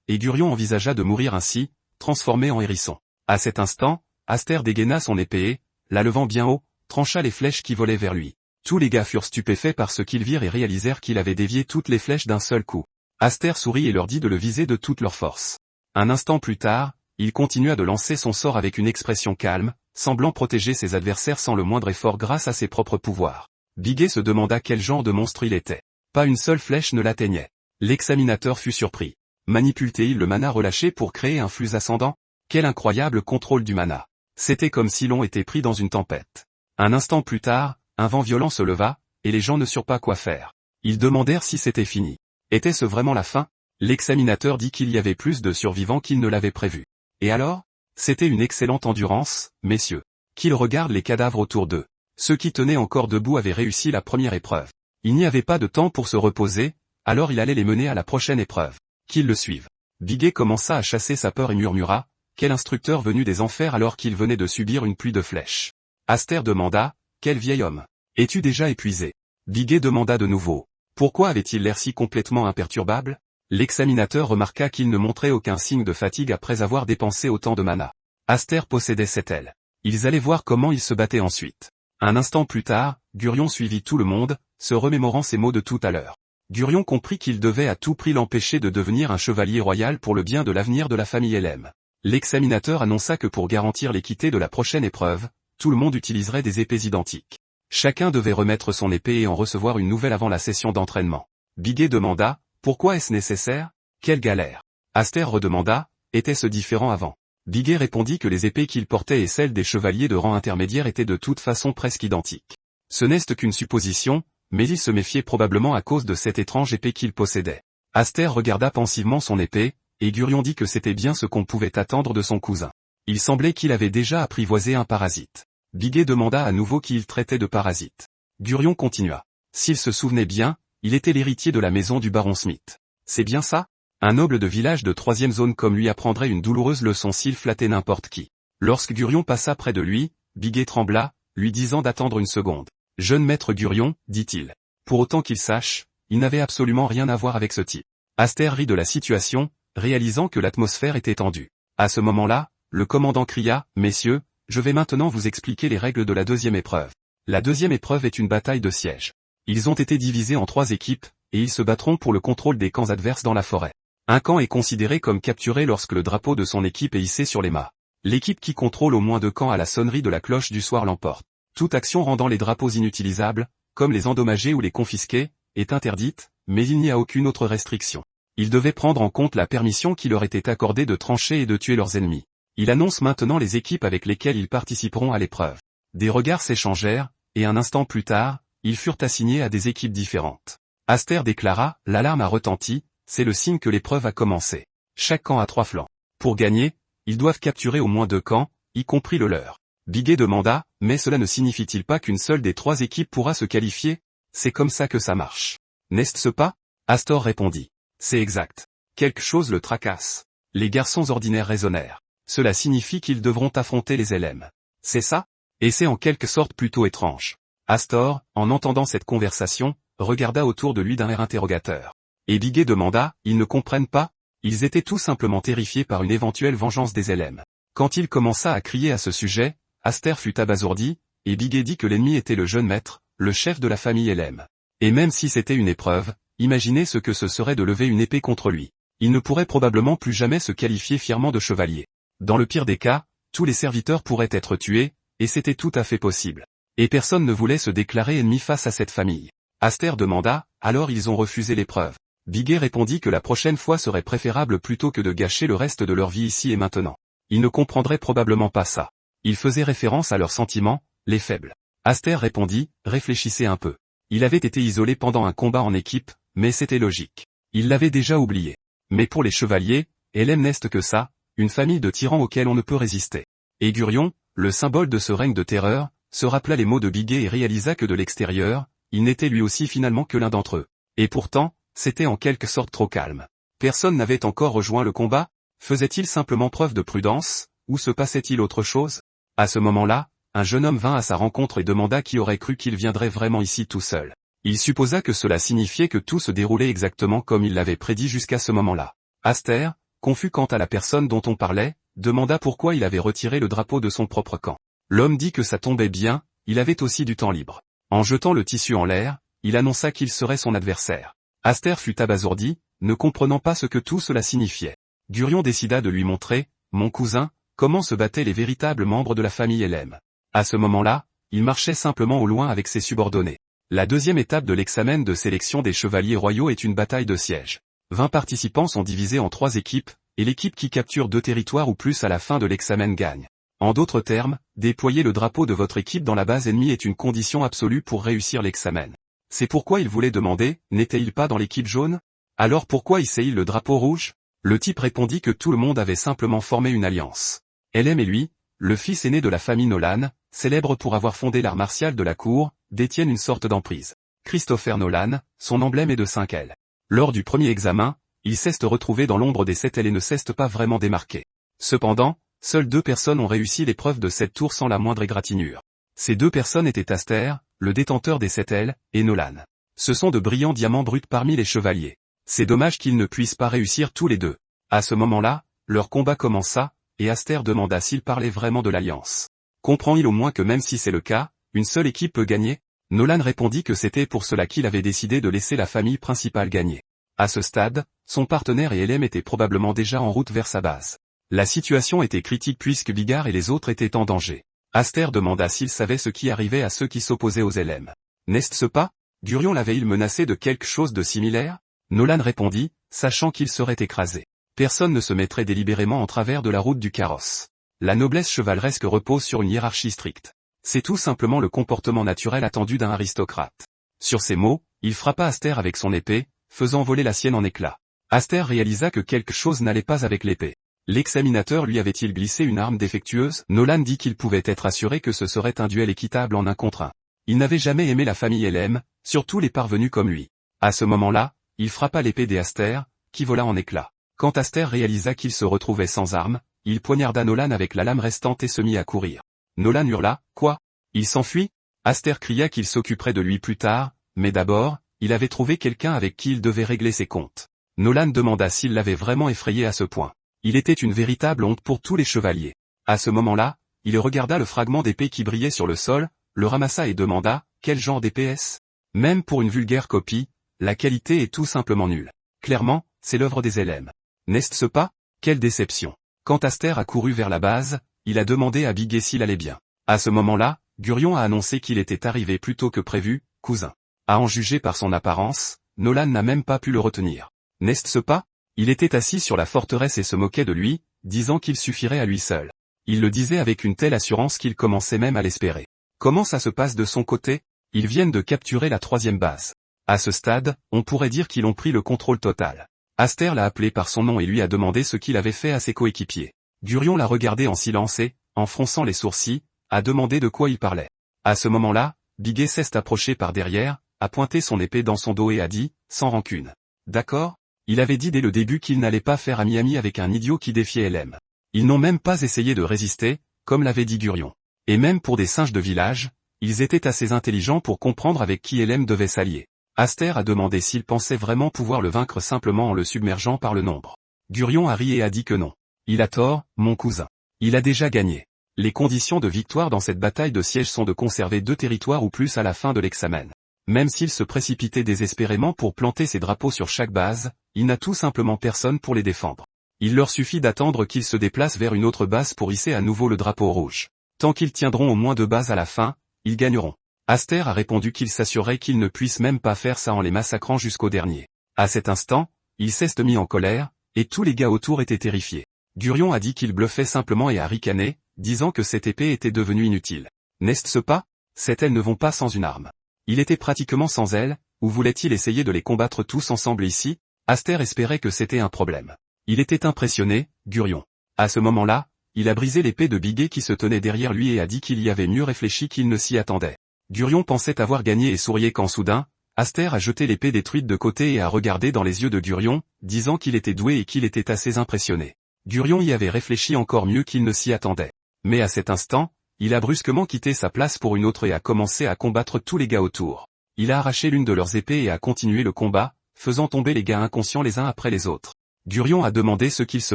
et Gurion envisagea de mourir ainsi, transformé en hérisson. À cet instant, Aster dégaina son épée et, la levant bien haut, trancha les flèches qui volaient vers lui. Tous les gars furent stupéfaits par ce qu'ils virent et réalisèrent qu'il avait dévié toutes les flèches d'un seul coup. Aster sourit et leur dit de le viser de toute leur force. Un instant plus tard, il continua de lancer son sort avec une expression calme, semblant protéger ses adversaires sans le moindre effort grâce à ses propres pouvoirs. Bigé se demanda quel genre de monstre il était. Pas une seule flèche ne l'atteignait. L'examinateur fut surpris. Manipule-t-il le mana relâché pour créer un flux ascendant? Quel incroyable contrôle du mana. C'était comme si l'on était pris dans une tempête. Un instant plus tard, un vent violent se leva, et les gens ne surent pas quoi faire. Ils demandèrent si c'était fini. Était-ce vraiment la fin? L'examinateur dit qu'il y avait plus de survivants qu'il ne l'avait prévu. Et alors? C'était une excellente endurance, messieurs. Qu'ils regardent les cadavres autour d'eux. Ceux qui tenaient encore debout avaient réussi la première épreuve. Il n'y avait pas de temps pour se reposer, alors il allait les mener à la prochaine épreuve. Qu'ils le suivent. Bigé commença à chasser sa peur et murmura, « Quel instructeur venu des enfers alors qu'il venait de subir une pluie de flèches ?» Aster demanda, « Quel vieil homme? Es-tu déjà épuisé ?» Bigé demanda de nouveau, « Pourquoi avait-il l'air si complètement imperturbable ?» L'examinateur remarqua qu'il ne montrait aucun signe de fatigue après avoir dépensé autant de mana. Aster possédait cette aile. Ils allaient voir comment il se battait ensuite. Un instant plus tard, Gurion suivit tout le monde, se remémorant ses mots de tout à l'heure. Gurion comprit qu'il devait à tout prix l'empêcher de devenir un chevalier royal pour le bien de l'avenir de la famille LM. L'examinateur annonça que pour garantir l'équité de la prochaine épreuve, tout le monde utiliserait des épées identiques. Chacun devait remettre son épée et en recevoir une nouvelle avant la session d'entraînement. Bigé demanda, « Pourquoi est-ce nécessaire? Quelle galère ?» Aster redemanda, « Était-ce différent avant ?» Bigé répondit que les épées qu'il portait et celles des chevaliers de rang intermédiaire étaient de toute façon presque identiques. Ce n'est qu'une supposition, mais il se méfiait probablement à cause de cette étrange épée qu'il possédait. Aster regarda pensivement son épée, et Gurion dit que c'était bien ce qu'on pouvait attendre de son cousin. Il semblait qu'il avait déjà apprivoisé un parasite. Bigé demanda à nouveau qui il traitait de parasite. Gurion continua. S'il se souvenait bien, il était l'héritier de la maison du baron Smith. C'est bien ça? Un noble de village de 3e zone comme lui apprendrait une douloureuse leçon s'il flattait n'importe qui. Lorsque Gurion passa près de lui, Bigé trembla, lui disant d'attendre une seconde. Jeune maître Gurion, dit-il. Pour autant qu'il sache, il n'avait absolument rien à voir avec ce type. Aster rit de la situation, réalisant que l'atmosphère était tendue. À ce moment-là, le commandant cria, « Messieurs, je vais maintenant vous expliquer les règles de la deuxième épreuve. La deuxième épreuve est une bataille de siège. Ils ont été divisés en 3 équipes, et ils se battront pour le contrôle des camps adverses dans la forêt. Un camp est considéré comme capturé lorsque le drapeau de son équipe est hissé sur les mâts. L'équipe qui contrôle au moins 2 camps à la sonnerie de la cloche du soir l'emporte. Toute action rendant les drapeaux inutilisables, comme les endommager ou les confisquer, est interdite, mais il n'y a aucune autre restriction. Ils devaient prendre en compte la permission qui leur était accordée de trancher et de tuer leurs ennemis. Il annonce maintenant les équipes avec lesquelles ils participeront à l'épreuve. Des regards s'échangèrent, et un instant plus tard, ils furent assignés à des équipes différentes. Aster déclara, « L'alarme a retenti, c'est le signe que l'épreuve a commencé. Chaque camp a 3 flancs. Pour gagner, ils doivent capturer au moins 2 camps, y compris le leur. » Bigé demanda, « Mais cela ne signifie-t-il pas qu'une seule des 3 équipes pourra se qualifier? C'est comme ça que ça marche. N'est-ce pas ?» Astor répondit, « C'est exact. Quelque chose le tracasse. » Les garçons ordinaires raisonnèrent. Cela signifie qu'ils devront affronter les LM. C'est ça? Et c'est en quelque sorte plutôt étrange. Astor, en entendant cette conversation, regarda autour de lui d'un air interrogateur. Et Bigé demanda, « Ils ne comprennent pas? » Ils étaient tout simplement terrifiés par une éventuelle vengeance des LM. Quand il commença à crier à ce sujet, Aster fut abasourdi, et Bigé dit que l'ennemi était le jeune maître, le chef de la famille LM. Et même si c'était une épreuve, imaginez ce que ce serait de lever une épée contre lui. Il ne pourrait probablement plus jamais se qualifier fièrement de chevalier. Dans le pire des cas, tous les serviteurs pourraient être tués, et c'était tout à fait possible. Et personne ne voulait se déclarer ennemi face à cette famille. Aster demanda, « Alors ils ont refusé l'épreuve. » Bigé répondit que la prochaine fois serait préférable plutôt que de gâcher le reste de leur vie ici et maintenant. Ils ne comprendraient probablement pas ça. Il faisait référence à leurs sentiments, les faibles. Aster répondit, « Réfléchissez un peu. Il avait été isolé pendant un combat en équipe, mais c'était logique. Il l'avait déjà oublié. Mais pour les chevaliers, LM n'est que ça, une famille de tyrans auxquels on ne peut résister. » Et Gurion, le symbole de ce règne de terreur, se rappela les mots de Bigé et réalisa que de l'extérieur, il n'était lui aussi finalement que l'un d'entre eux. Et pourtant, c'était en quelque sorte trop calme. Personne n'avait encore rejoint le combat? Faisait-il simplement preuve de prudence, ou se passait-il autre chose? À ce moment-là, un jeune homme vint à sa rencontre et demanda qui aurait cru qu'il viendrait vraiment ici tout seul. Il supposa que cela signifiait que tout se déroulait exactement comme il l'avait prédit jusqu'à ce moment-là. Aster, confus quant à la personne dont on parlait, demanda pourquoi il avait retiré le drapeau de son propre camp. L'homme dit que ça tombait bien, il avait aussi du temps libre. En jetant le tissu en l'air, il annonça qu'il serait son adversaire. Aster fut abasourdi, ne comprenant pas ce que tout cela signifiait. Gurion décida de lui montrer, mon cousin, comment se battaient les véritables membres de la famille Elem. À ce moment-là, il marchait simplement au loin avec ses subordonnés. La deuxième étape de l'examen de sélection des chevaliers royaux est une bataille de siège. 20 participants sont divisés en 3 équipes, et l'équipe qui capture 2 territoires ou plus à la fin de l'examen gagne. En d'autres termes, déployer le drapeau de votre équipe dans la base ennemie est une condition absolue pour réussir l'examen. C'est pourquoi il voulait demander, n'était-il pas dans l'équipe jaune? Alors pourquoi hissait-il le drapeau rouge? Le type répondit que tout le monde avait simplement formé une alliance. Elem et lui, le fils aîné de la famille Nolan, célèbre pour avoir fondé l'art martial de la cour, détiennent une sorte d'emprise. Christopher Nolan, son emblème est de 5 ailes. Lors du premier examen, il s'est retrouvé dans l'ombre des 7 ailes et ne s'est pas vraiment démarqué. Cependant, seules 2 personnes ont réussi l'épreuve de cette tour sans la moindre égratignure. Ces 2 personnes étaient Aster, le détenteur des 7 ailes, et Nolan. Ce sont de brillants diamants bruts parmi les chevaliers. C'est dommage qu'ils ne puissent pas réussir tous les 2. À ce moment-là, leur combat commença, et Aster demanda s'il parlait vraiment de l'alliance. Comprend-il au moins que même si c'est le cas, une seule équipe peut gagner? Nolan répondit que c'était pour cela qu'il avait décidé de laisser la famille principale gagner. À ce stade, son partenaire et Elem étaient probablement déjà en route vers sa base. La situation était critique puisque Bigard et les autres étaient en danger. Aster demanda s'il savait ce qui arrivait à ceux qui s'opposaient aux Elem. N'est-ce pas? Gurion l'avait-il menacé de quelque chose de similaire? Nolan répondit, sachant qu'il serait écrasé. Personne ne se mettrait délibérément en travers de la route du carrosse. La noblesse chevaleresque repose sur une hiérarchie stricte. C'est tout simplement le comportement naturel attendu d'un aristocrate. Sur ces mots, il frappa Aster avec son épée, faisant voler la sienne en éclats. Aster réalisa que quelque chose n'allait pas avec l'épée. L'examinateur lui avait-il glissé une arme défectueuse? Nolan dit qu'il pouvait être assuré que ce serait un duel équitable en 1 contre 1. Il n'avait jamais aimé la famille Elem, surtout les parvenus comme lui. À ce moment-là, il frappa l'épée d'Aster, qui vola en éclats. Quand Aster réalisa qu'il se retrouvait sans arme, il poignarda Nolan avec la lame restante et se mit à courir. Nolan hurla, quoi? Il s'enfuit? Aster cria qu'il s'occuperait de lui plus tard, mais d'abord, il avait trouvé quelqu'un avec qui il devait régler ses comptes. Nolan demanda s'il l'avait vraiment effrayé à ce point. Il était une véritable honte pour tous les chevaliers. À ce moment-là, il regarda le fragment d'épée qui brillait sur le sol, le ramassa et demanda, quel genre d'épée est-ce? Même pour une vulgaire copie, la qualité est tout simplement nulle. Clairement, c'est l'œuvre des Elem. N'est-ce pas? Quelle déception. Quand Aster a couru vers la base, il a demandé à Bigé s'il allait bien. À ce moment-là, Gurion a annoncé qu'il était arrivé plus tôt que prévu, cousin. À en juger par son apparence, Nolan n'a même pas pu le retenir. N'est-ce pas? Il était assis sur la forteresse et se moquait de lui, disant qu'il suffirait à lui seul. Il le disait avec une telle assurance qu'il commençait même à l'espérer. Comment ça se passe de son côté? Ils viennent de capturer la 3e base. À ce stade, on pourrait dire qu'ils ont pris le contrôle total. Aster l'a appelé par son nom et lui a demandé ce qu'il avait fait à ses coéquipiers. Gurion l'a regardé en silence et, en fronçant les sourcils, a demandé de quoi il parlait. À ce moment-là, Bigé s'est approché par derrière, a pointé son épée dans son dos et a dit, sans rancune. D'accord? Il avait dit dès le début qu'il n'allait pas faire ami-ami avec un idiot qui défiait Elem. Ils n'ont même pas essayé de résister, comme l'avait dit Gurion. Et même pour des singes de village, ils étaient assez intelligents pour comprendre avec qui Elem devait s'allier. Aster a demandé s'il pensait vraiment pouvoir le vaincre simplement en le submergeant par le nombre. Gurion a ri et a dit que non. Il a tort, mon cousin. Il a déjà gagné. Les conditions de victoire dans cette bataille de siège sont de conserver 2 territoires ou plus à la fin de l'examen. Même s'il se précipitait désespérément pour planter ses drapeaux sur chaque base, il n'a tout simplement personne pour les défendre. Il leur suffit d'attendre qu'ils se déplacent vers une autre base pour hisser à nouveau le drapeau rouge. Tant qu'ils tiendront au moins 2 bases à la fin, ils gagneront. Aster a répondu qu'il s'assurerait qu'ils ne puissent même pas faire ça en les massacrant jusqu'au dernier. À cet instant, il s'est mis en colère, et tous les gars autour étaient terrifiés. Gurion a dit qu'il bluffait simplement et a ricané, disant que cette épée était devenue inutile. N'est-ce pas? Ces ailes ne vont pas sans une arme. Il était pratiquement sans elles, ou voulait-il essayer de les combattre tous ensemble ici? Aster espérait que c'était un problème. Il était impressionné, Gurion. À ce moment-là, il a brisé l'épée de Bigé qui se tenait derrière lui et a dit qu'il y avait mieux réfléchi qu'il ne s'y attendait. Gurion pensait avoir gagné et souriait quand soudain, Aster a jeté l'épée détruite de côté et a regardé dans les yeux de Gurion, disant qu'il était doué et qu'il était assez impressionné. Gurion y avait réfléchi encore mieux qu'il ne s'y attendait. Mais à cet instant, Il a brusquement quitté sa place pour une autre et a commencé à combattre tous les gars autour. Il a arraché l'une de leurs épées et a continué le combat, faisant tomber les gars inconscients les uns après les autres. Gurion a demandé ce qu'il se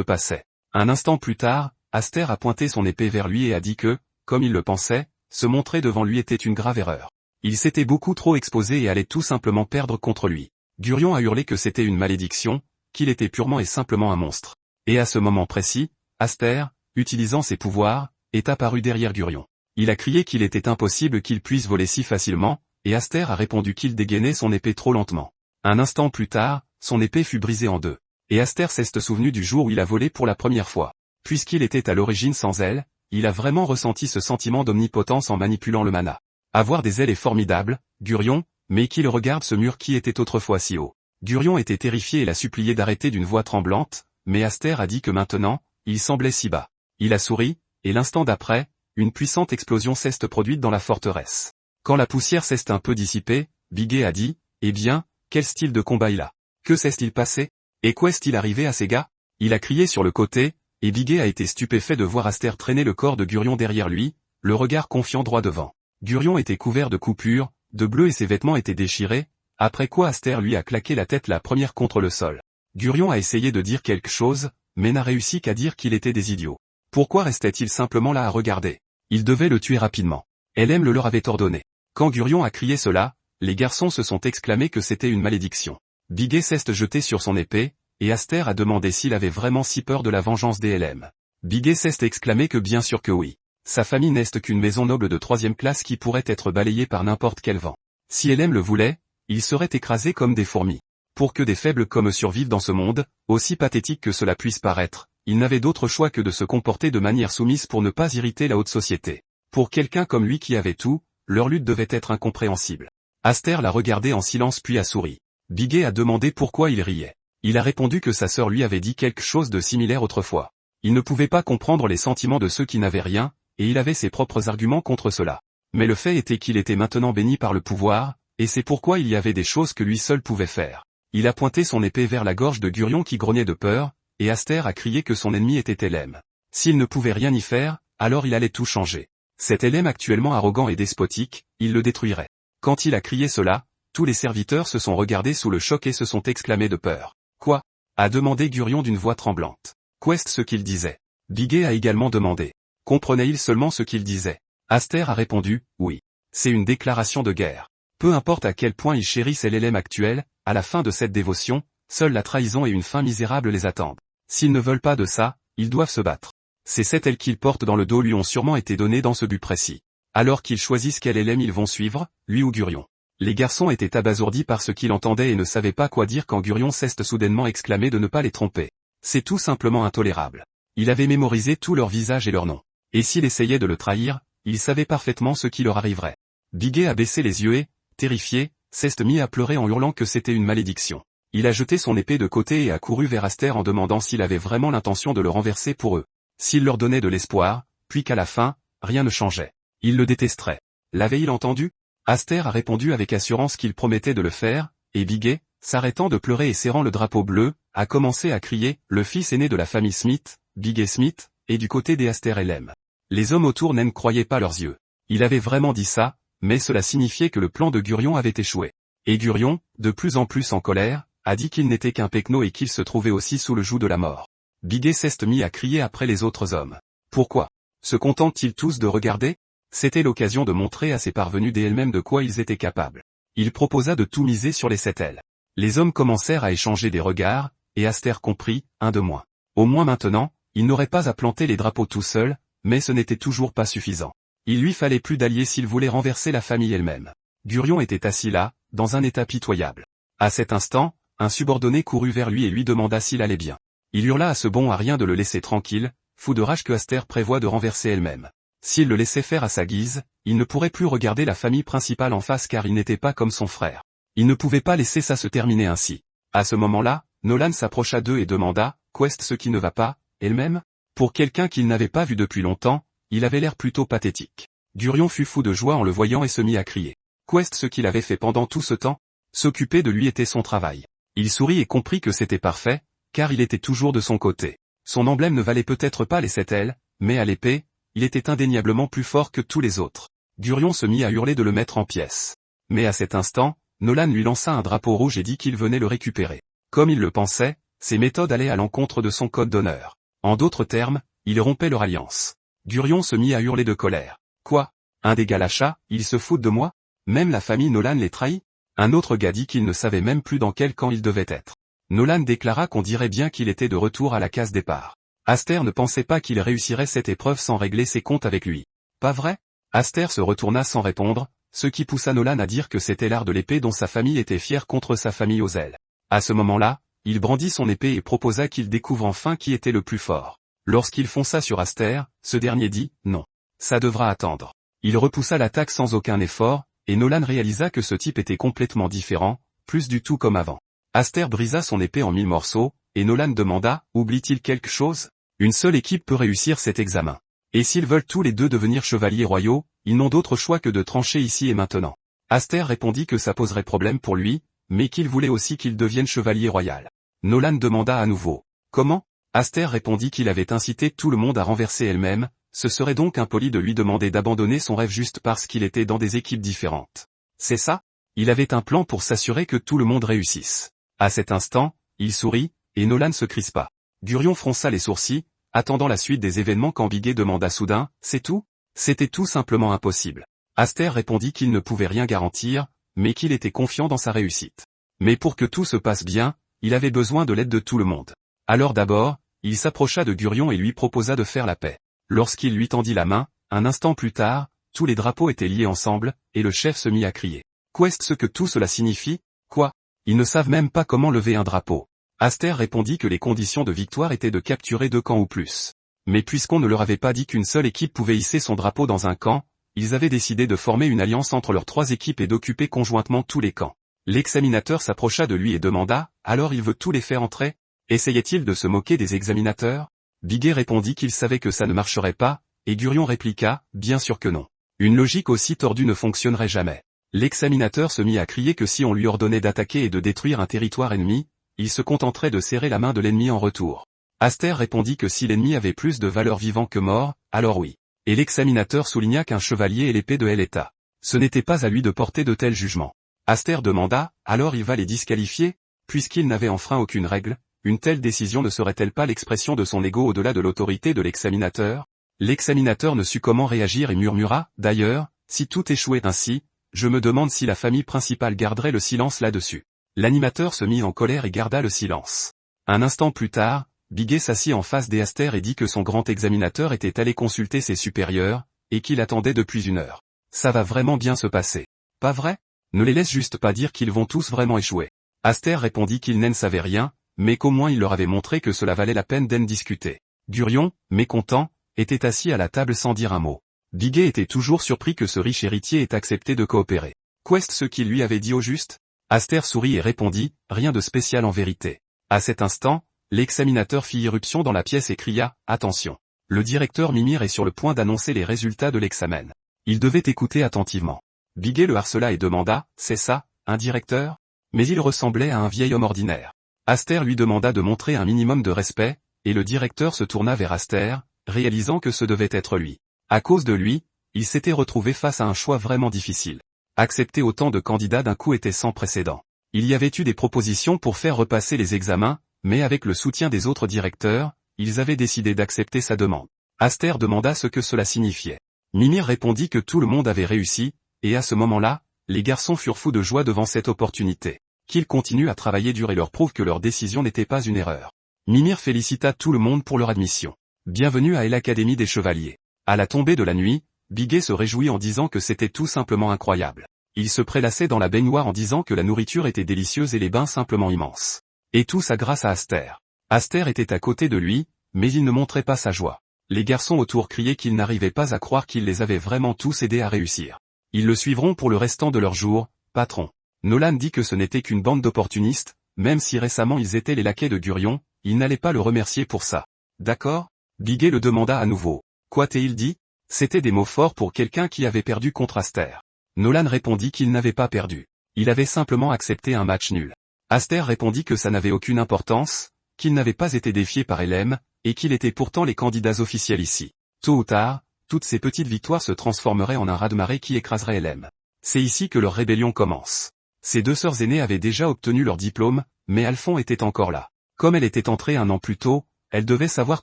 passait. Un instant plus tard, Aster a pointé son épée vers lui et a dit que, comme il le pensait, se montrer devant lui était une grave erreur. Il s'était beaucoup trop exposé et allait tout simplement perdre contre lui. Gurion a hurlé que c'était une malédiction, qu'il était purement et simplement un monstre. Et à ce moment précis, Aster, utilisant ses pouvoirs, est apparu derrière Gurion. Il a crié qu'il était impossible qu'il puisse voler si facilement, et Aster a répondu qu'il dégainait son épée trop lentement. Un instant plus tard, son épée fut brisée en deux. Et Aster s'est souvenu du jour où il a volé pour la première fois. Puisqu'il était à l'origine sans ailes, il a vraiment ressenti ce sentiment d'omnipotence en manipulant le mana. Avoir des ailes est formidable, Gurion, mais qui le regarde ce mur qui était autrefois si haut. Gurion était terrifié et l'a supplié d'arrêter d'une voix tremblante, mais Aster a dit que maintenant, il semblait si bas. Il a souri, et l'instant d'après, une puissante explosion s'est produite dans la forteresse. Quand la poussière s'est un peu dissipée, Bigé a dit, « Eh bien, quel style de combat il a? Que s'est-il passé? Et qu'est-il arrivé à ces gars ?» Il a crié sur le côté, et Bigé a été stupéfait de voir Aster traîner le corps de Gurion derrière lui, le regard confiant droit devant. Gurion était couvert de coupures, de bleu et ses vêtements étaient déchirés, après quoi Aster lui a claqué la tête la première contre le sol. Gurion a essayé de dire quelque chose, mais n'a réussi qu'à dire qu'il était des idiots. Pourquoi restait-il simplement là à regarder? Il devait le tuer rapidement. LM le leur avait ordonné. Quand Gurion a crié cela, les garçons se sont exclamés que c'était une malédiction. Bigé s'est jeté sur son épée, et Aster a demandé s'il avait vraiment si peur de la vengeance des LM. Bigé s'est exclamé que bien sûr que oui. Sa famille n'est qu'une maison noble de 3e classe qui pourrait être balayée par n'importe quel vent. Si LM le voulait, il serait écrasé comme des fourmis. Pour que des faibles comme survivent dans ce monde, aussi pathétique que cela puisse paraître, il n'avait d'autre choix que de se comporter de manière soumise pour ne pas irriter la haute société. Pour quelqu'un comme lui qui avait tout, leur lutte devait être incompréhensible. Aster l'a regardé en silence puis a souri. Bigé a demandé pourquoi il riait. Il a répondu que sa sœur lui avait dit quelque chose de similaire autrefois. Il ne pouvait pas comprendre les sentiments de ceux qui n'avaient rien, et il avait ses propres arguments contre cela. Mais le fait était qu'il était maintenant béni par le pouvoir, et c'est pourquoi il y avait des choses que lui seul pouvait faire. Il a pointé son épée vers la gorge de Gurion qui grognait de peur, et Aster a crié que son ennemi était LM. S'il ne pouvait rien y faire, alors il allait tout changer. Cet LM actuellement arrogant et despotique, il le détruirait. Quand il a crié cela, tous les serviteurs se sont regardés sous le choc et se sont exclamés de peur. Quoi? A demandé Gurion d'une voix tremblante. Qu'est-ce ce qu'il disait? Bigé a également demandé. Comprenait-il seulement ce qu'il disait? Aster a répondu, oui. C'est une déclaration de guerre. Peu importe à quel point ils chérissent l'LM actuel, à la fin de cette dévotion, seule la trahison et une fin misérable les attendent. S'ils ne veulent pas de ça, ils doivent se battre. C'est cette aile qu'ils portent dans le dos lui ont sûrement été données dans ce but précis. Alors qu'ils choisissent quel LM ils vont suivre, lui ou Gurion. Les garçons étaient abasourdis par ce qu'ils entendaient et ne savaient pas quoi dire quand Gurion s'est soudainement exclamé de ne pas les tromper. C'est tout simplement intolérable. Il avait mémorisé tous leurs visages et leurs noms. Et s'il essayait de le trahir, il savait parfaitement ce qui leur arriverait. Bigé a baissé les yeux et, terrifié, s'est mis à pleurer en hurlant que c'était une malédiction. Il a jeté son épée de côté et a couru vers Aster en demandant s'il avait vraiment l'intention de le renverser pour eux. S'il leur donnait de l'espoir, puis qu'à la fin, rien ne changeait. Il le détesterait. L'avait-il entendu? Aster a répondu avec assurance qu'il promettait de le faire, et Bigé, s'arrêtant de pleurer et serrant le drapeau bleu, a commencé à crier, le fils aîné de la famille Smith, Bigé Smith, et du côté des Aster LM. Les hommes autour ne croyaient pas leurs yeux. Il avait vraiment dit ça, mais cela signifiait que le plan de Gurion avait échoué. Et Gurion, de plus en plus en colère, a dit qu'il n'était qu'un pecno et qu'il se trouvait aussi sous le joug de la mort. Bigé s'est mis à crier après les autres hommes. Pourquoi? Se contentent-ils tous de regarder? C'était l'occasion de montrer à ses parvenus d'elles-mêmes de quoi ils étaient capables. Il proposa de tout miser sur les 7 ailes. Les hommes commencèrent à échanger des regards, et Aster comprit, un de moins. Au moins maintenant, il n'aurait pas à planter les drapeaux tout seul, mais ce n'était toujours pas suffisant. Il lui fallait plus d'alliés s'il voulait renverser la famille elle-même. Gurion était assis là, dans un état pitoyable. À cet instant, un subordonné courut vers lui et lui demanda s'il allait bien. Il hurla à ce bon à rien de le laisser tranquille, fou de rage que Aster prévoit de renverser elle-même. S'il le laissait faire à sa guise, il ne pourrait plus regarder la famille principale en face car il n'était pas comme son frère. Il ne pouvait pas laisser ça se terminer ainsi. À ce moment-là, Nolan s'approcha d'eux et demanda, « Qu'est-ce ce qui ne va pas, elle-même ?» Pour quelqu'un qu'il n'avait pas vu depuis longtemps, il avait l'air plutôt pathétique. Gurion fut fou de joie en le voyant et se mit à crier. Qu'est-ce ce qu'il avait fait pendant tout ce temps? S'occuper de lui était son travail. Il sourit et comprit que c'était parfait, car il était toujours de son côté. Son emblème ne valait peut-être pas les 7 ailes, mais à l'épée, il était indéniablement plus fort que tous les autres. Gurion se mit à hurler de le mettre en pièces. Mais à cet instant, Nolan lui lança un drapeau rouge et dit qu'il venait le récupérer. Comme il le pensait, ses méthodes allaient à l'encontre de son code d'honneur. En d'autres termes, il rompait leur alliance. Gurion se mit à hurler de colère. Quoi? Un des gars lâcha, ils se foutent de moi? Même la famille Nolan les trahit? Un autre gars dit qu'il ne savait même plus dans quel camp il devait être. Nolan déclara qu'on dirait bien qu'il était de retour à la case départ. Aster ne pensait pas qu'il réussirait cette épreuve sans régler ses comptes avec lui. Pas vrai? Aster se retourna sans répondre, ce qui poussa Nolan à dire que c'était l'art de l'épée dont sa famille était fière contre sa famille aux ailes. À ce moment-là, il brandit son épée et proposa qu'il découvre enfin qui était le plus fort. Lorsqu'il fonça sur Aster, ce dernier dit « Non. Ça devra attendre ». Il repoussa l'attaque sans aucun effort, et Nolan réalisa que ce type était complètement différent, plus du tout comme avant. Aster brisa son épée en 1000 morceaux, et Nolan demanda « Oublie-t-il quelque chose ? Une seule équipe peut réussir cet examen. Et s'ils veulent tous les deux devenir chevaliers royaux, ils n'ont d'autre choix que de trancher ici et maintenant. » Aster répondit que ça poserait problème pour lui, mais qu'il voulait aussi qu'il devienne chevalier royal. Nolan demanda à nouveau « Comment ?» Aster répondit qu'il avait incité tout le monde à renverser elle-même, ce serait donc impoli de lui demander d'abandonner son rêve juste parce qu'il était dans des équipes différentes. C'est ça? Il avait un plan pour s'assurer que tout le monde réussisse. À cet instant, il sourit, et Nolan se crispa. Gurion fronça les sourcils, attendant la suite des événements quand Bigé demanda soudain « C'est tout ?» C'était tout simplement impossible. Aster répondit qu'il ne pouvait rien garantir, mais qu'il était confiant dans sa réussite. Mais pour que tout se passe bien, il avait besoin de l'aide de tout le monde. Alors d'abord, il s'approcha de Gurion et lui proposa de faire la paix. Lorsqu'il lui tendit la main, un instant plus tard, tous les drapeaux étaient liés ensemble, et le chef se mit à crier. Qu'est-ce que tout cela signifie? Quoi? Ils ne savent même pas comment lever un drapeau. Aster répondit que les conditions de victoire étaient de capturer 2 camps ou plus. Mais puisqu'on ne leur avait pas dit qu'une seule équipe pouvait hisser son drapeau dans un camp, ils avaient décidé de former une alliance entre leurs 3 équipes et d'occuper conjointement tous les camps. L'examinateur s'approcha de lui et demanda « Alors il veut tous les faire entrer ?» Essayait-il de se moquer des examinateurs? Bigé répondit qu'il savait que ça ne marcherait pas, et Gurion répliqua « Bien sûr que non. Une logique aussi tordue ne fonctionnerait jamais. » L'examinateur se mit à crier que si on lui ordonnait d'attaquer et de détruire un territoire ennemi, il se contenterait de serrer la main de l'ennemi en retour. Aster répondit que si l'ennemi avait plus de valeur vivant que mort, alors oui. Et l'examinateur souligna qu'un chevalier et l'épée de l'état. Ce n'était pas à lui de porter de tels jugements. Aster demanda « Alors il va les disqualifier ?» Puisqu'il n'avait enfreint aucune règle, une telle décision ne serait-elle pas l'expression de son ego au-delà de l'autorité de l'examinateur? L'examinateur ne sut comment réagir et murmura « D'ailleurs, si tout échouait ainsi, je me demande si la famille principale garderait le silence là-dessus. » L'animateur se mit en colère et garda le silence. Un instant plus tard, Bigé s'assit en face d'Aster et dit que son grand examinateur était allé consulter ses supérieurs, et qu'il attendait depuis 1 heure. Ça va vraiment bien se passer. Pas vrai? Ne les laisse juste pas dire qu'ils vont tous vraiment échouer. Aster répondit qu'il n'en savait rien, mais qu'au moins il leur avait montré que cela valait la peine d'en discuter. Gurion, mécontent, était assis à la table sans dire un mot. Bigé était toujours surpris que ce riche héritier ait accepté de coopérer. Qu'est-ce ce qu'il lui avait dit au juste? Aster sourit et répondit, rien de spécial en vérité. À cet instant, l'examinateur fit irruption dans la pièce et cria, attention. Le directeur Mimir est sur le point d'annoncer les résultats de l'examen. Il devait écouter attentivement. Bigé le harcela et demanda, c'est ça, un directeur? Mais il ressemblait à un vieil homme ordinaire. Aster lui demanda de montrer un minimum de respect, et le directeur se tourna vers Aster, réalisant que ce devait être lui. À cause de lui, il s'était retrouvé face à un choix vraiment difficile. Accepter autant de candidats d'un coup était sans précédent. Il y avait eu des propositions pour faire repasser les examens, mais avec le soutien des autres directeurs, ils avaient décidé d'accepter sa demande. Aster demanda ce que cela signifiait. Mimir répondit que tout le monde avait réussi, et à ce moment-là, les garçons furent fous de joie devant cette opportunité. Qu'ils continuent à travailler dur et leur prouve que leur décision n'était pas une erreur. Mimir félicita tout le monde pour leur admission. Bienvenue à l'Académie des Chevaliers. À la tombée de la nuit, Bigé se réjouit en disant que c'était tout simplement incroyable. Il se prélassait dans la baignoire en disant que la nourriture était délicieuse et les bains simplement immenses. Et tout ça grâce à Aster. Aster était à côté de lui, mais il ne montrait pas sa joie. Les garçons autour criaient qu'ils n'arrivaient pas à croire qu'il les avait vraiment tous aidés à réussir. Ils le suivront pour le restant de leur jour, patron. Nolan dit que ce n'était qu'une bande d'opportunistes, même si récemment ils étaient les laquais de Gurion, il n'allait pas le remercier pour ça. D'accord? Bigé le demanda à nouveau. Quoi t'ai-il dit? C'était des mots forts pour quelqu'un qui avait perdu contre Aster. Nolan répondit qu'il n'avait pas perdu. Il avait simplement accepté un match nul. Aster répondit que ça n'avait aucune importance, qu'il n'avait pas été défié par LM, et qu'il était pourtant les candidats officiels ici. Tôt ou tard, toutes ces petites victoires se transformeraient en un raz-de-marée qui écraserait LM. C'est ici que leur rébellion commence. Ses deux sœurs aînées avaient déjà obtenu leur diplôme, mais Alphon était encore là. Comme elle était entrée un an plus tôt, elle devait savoir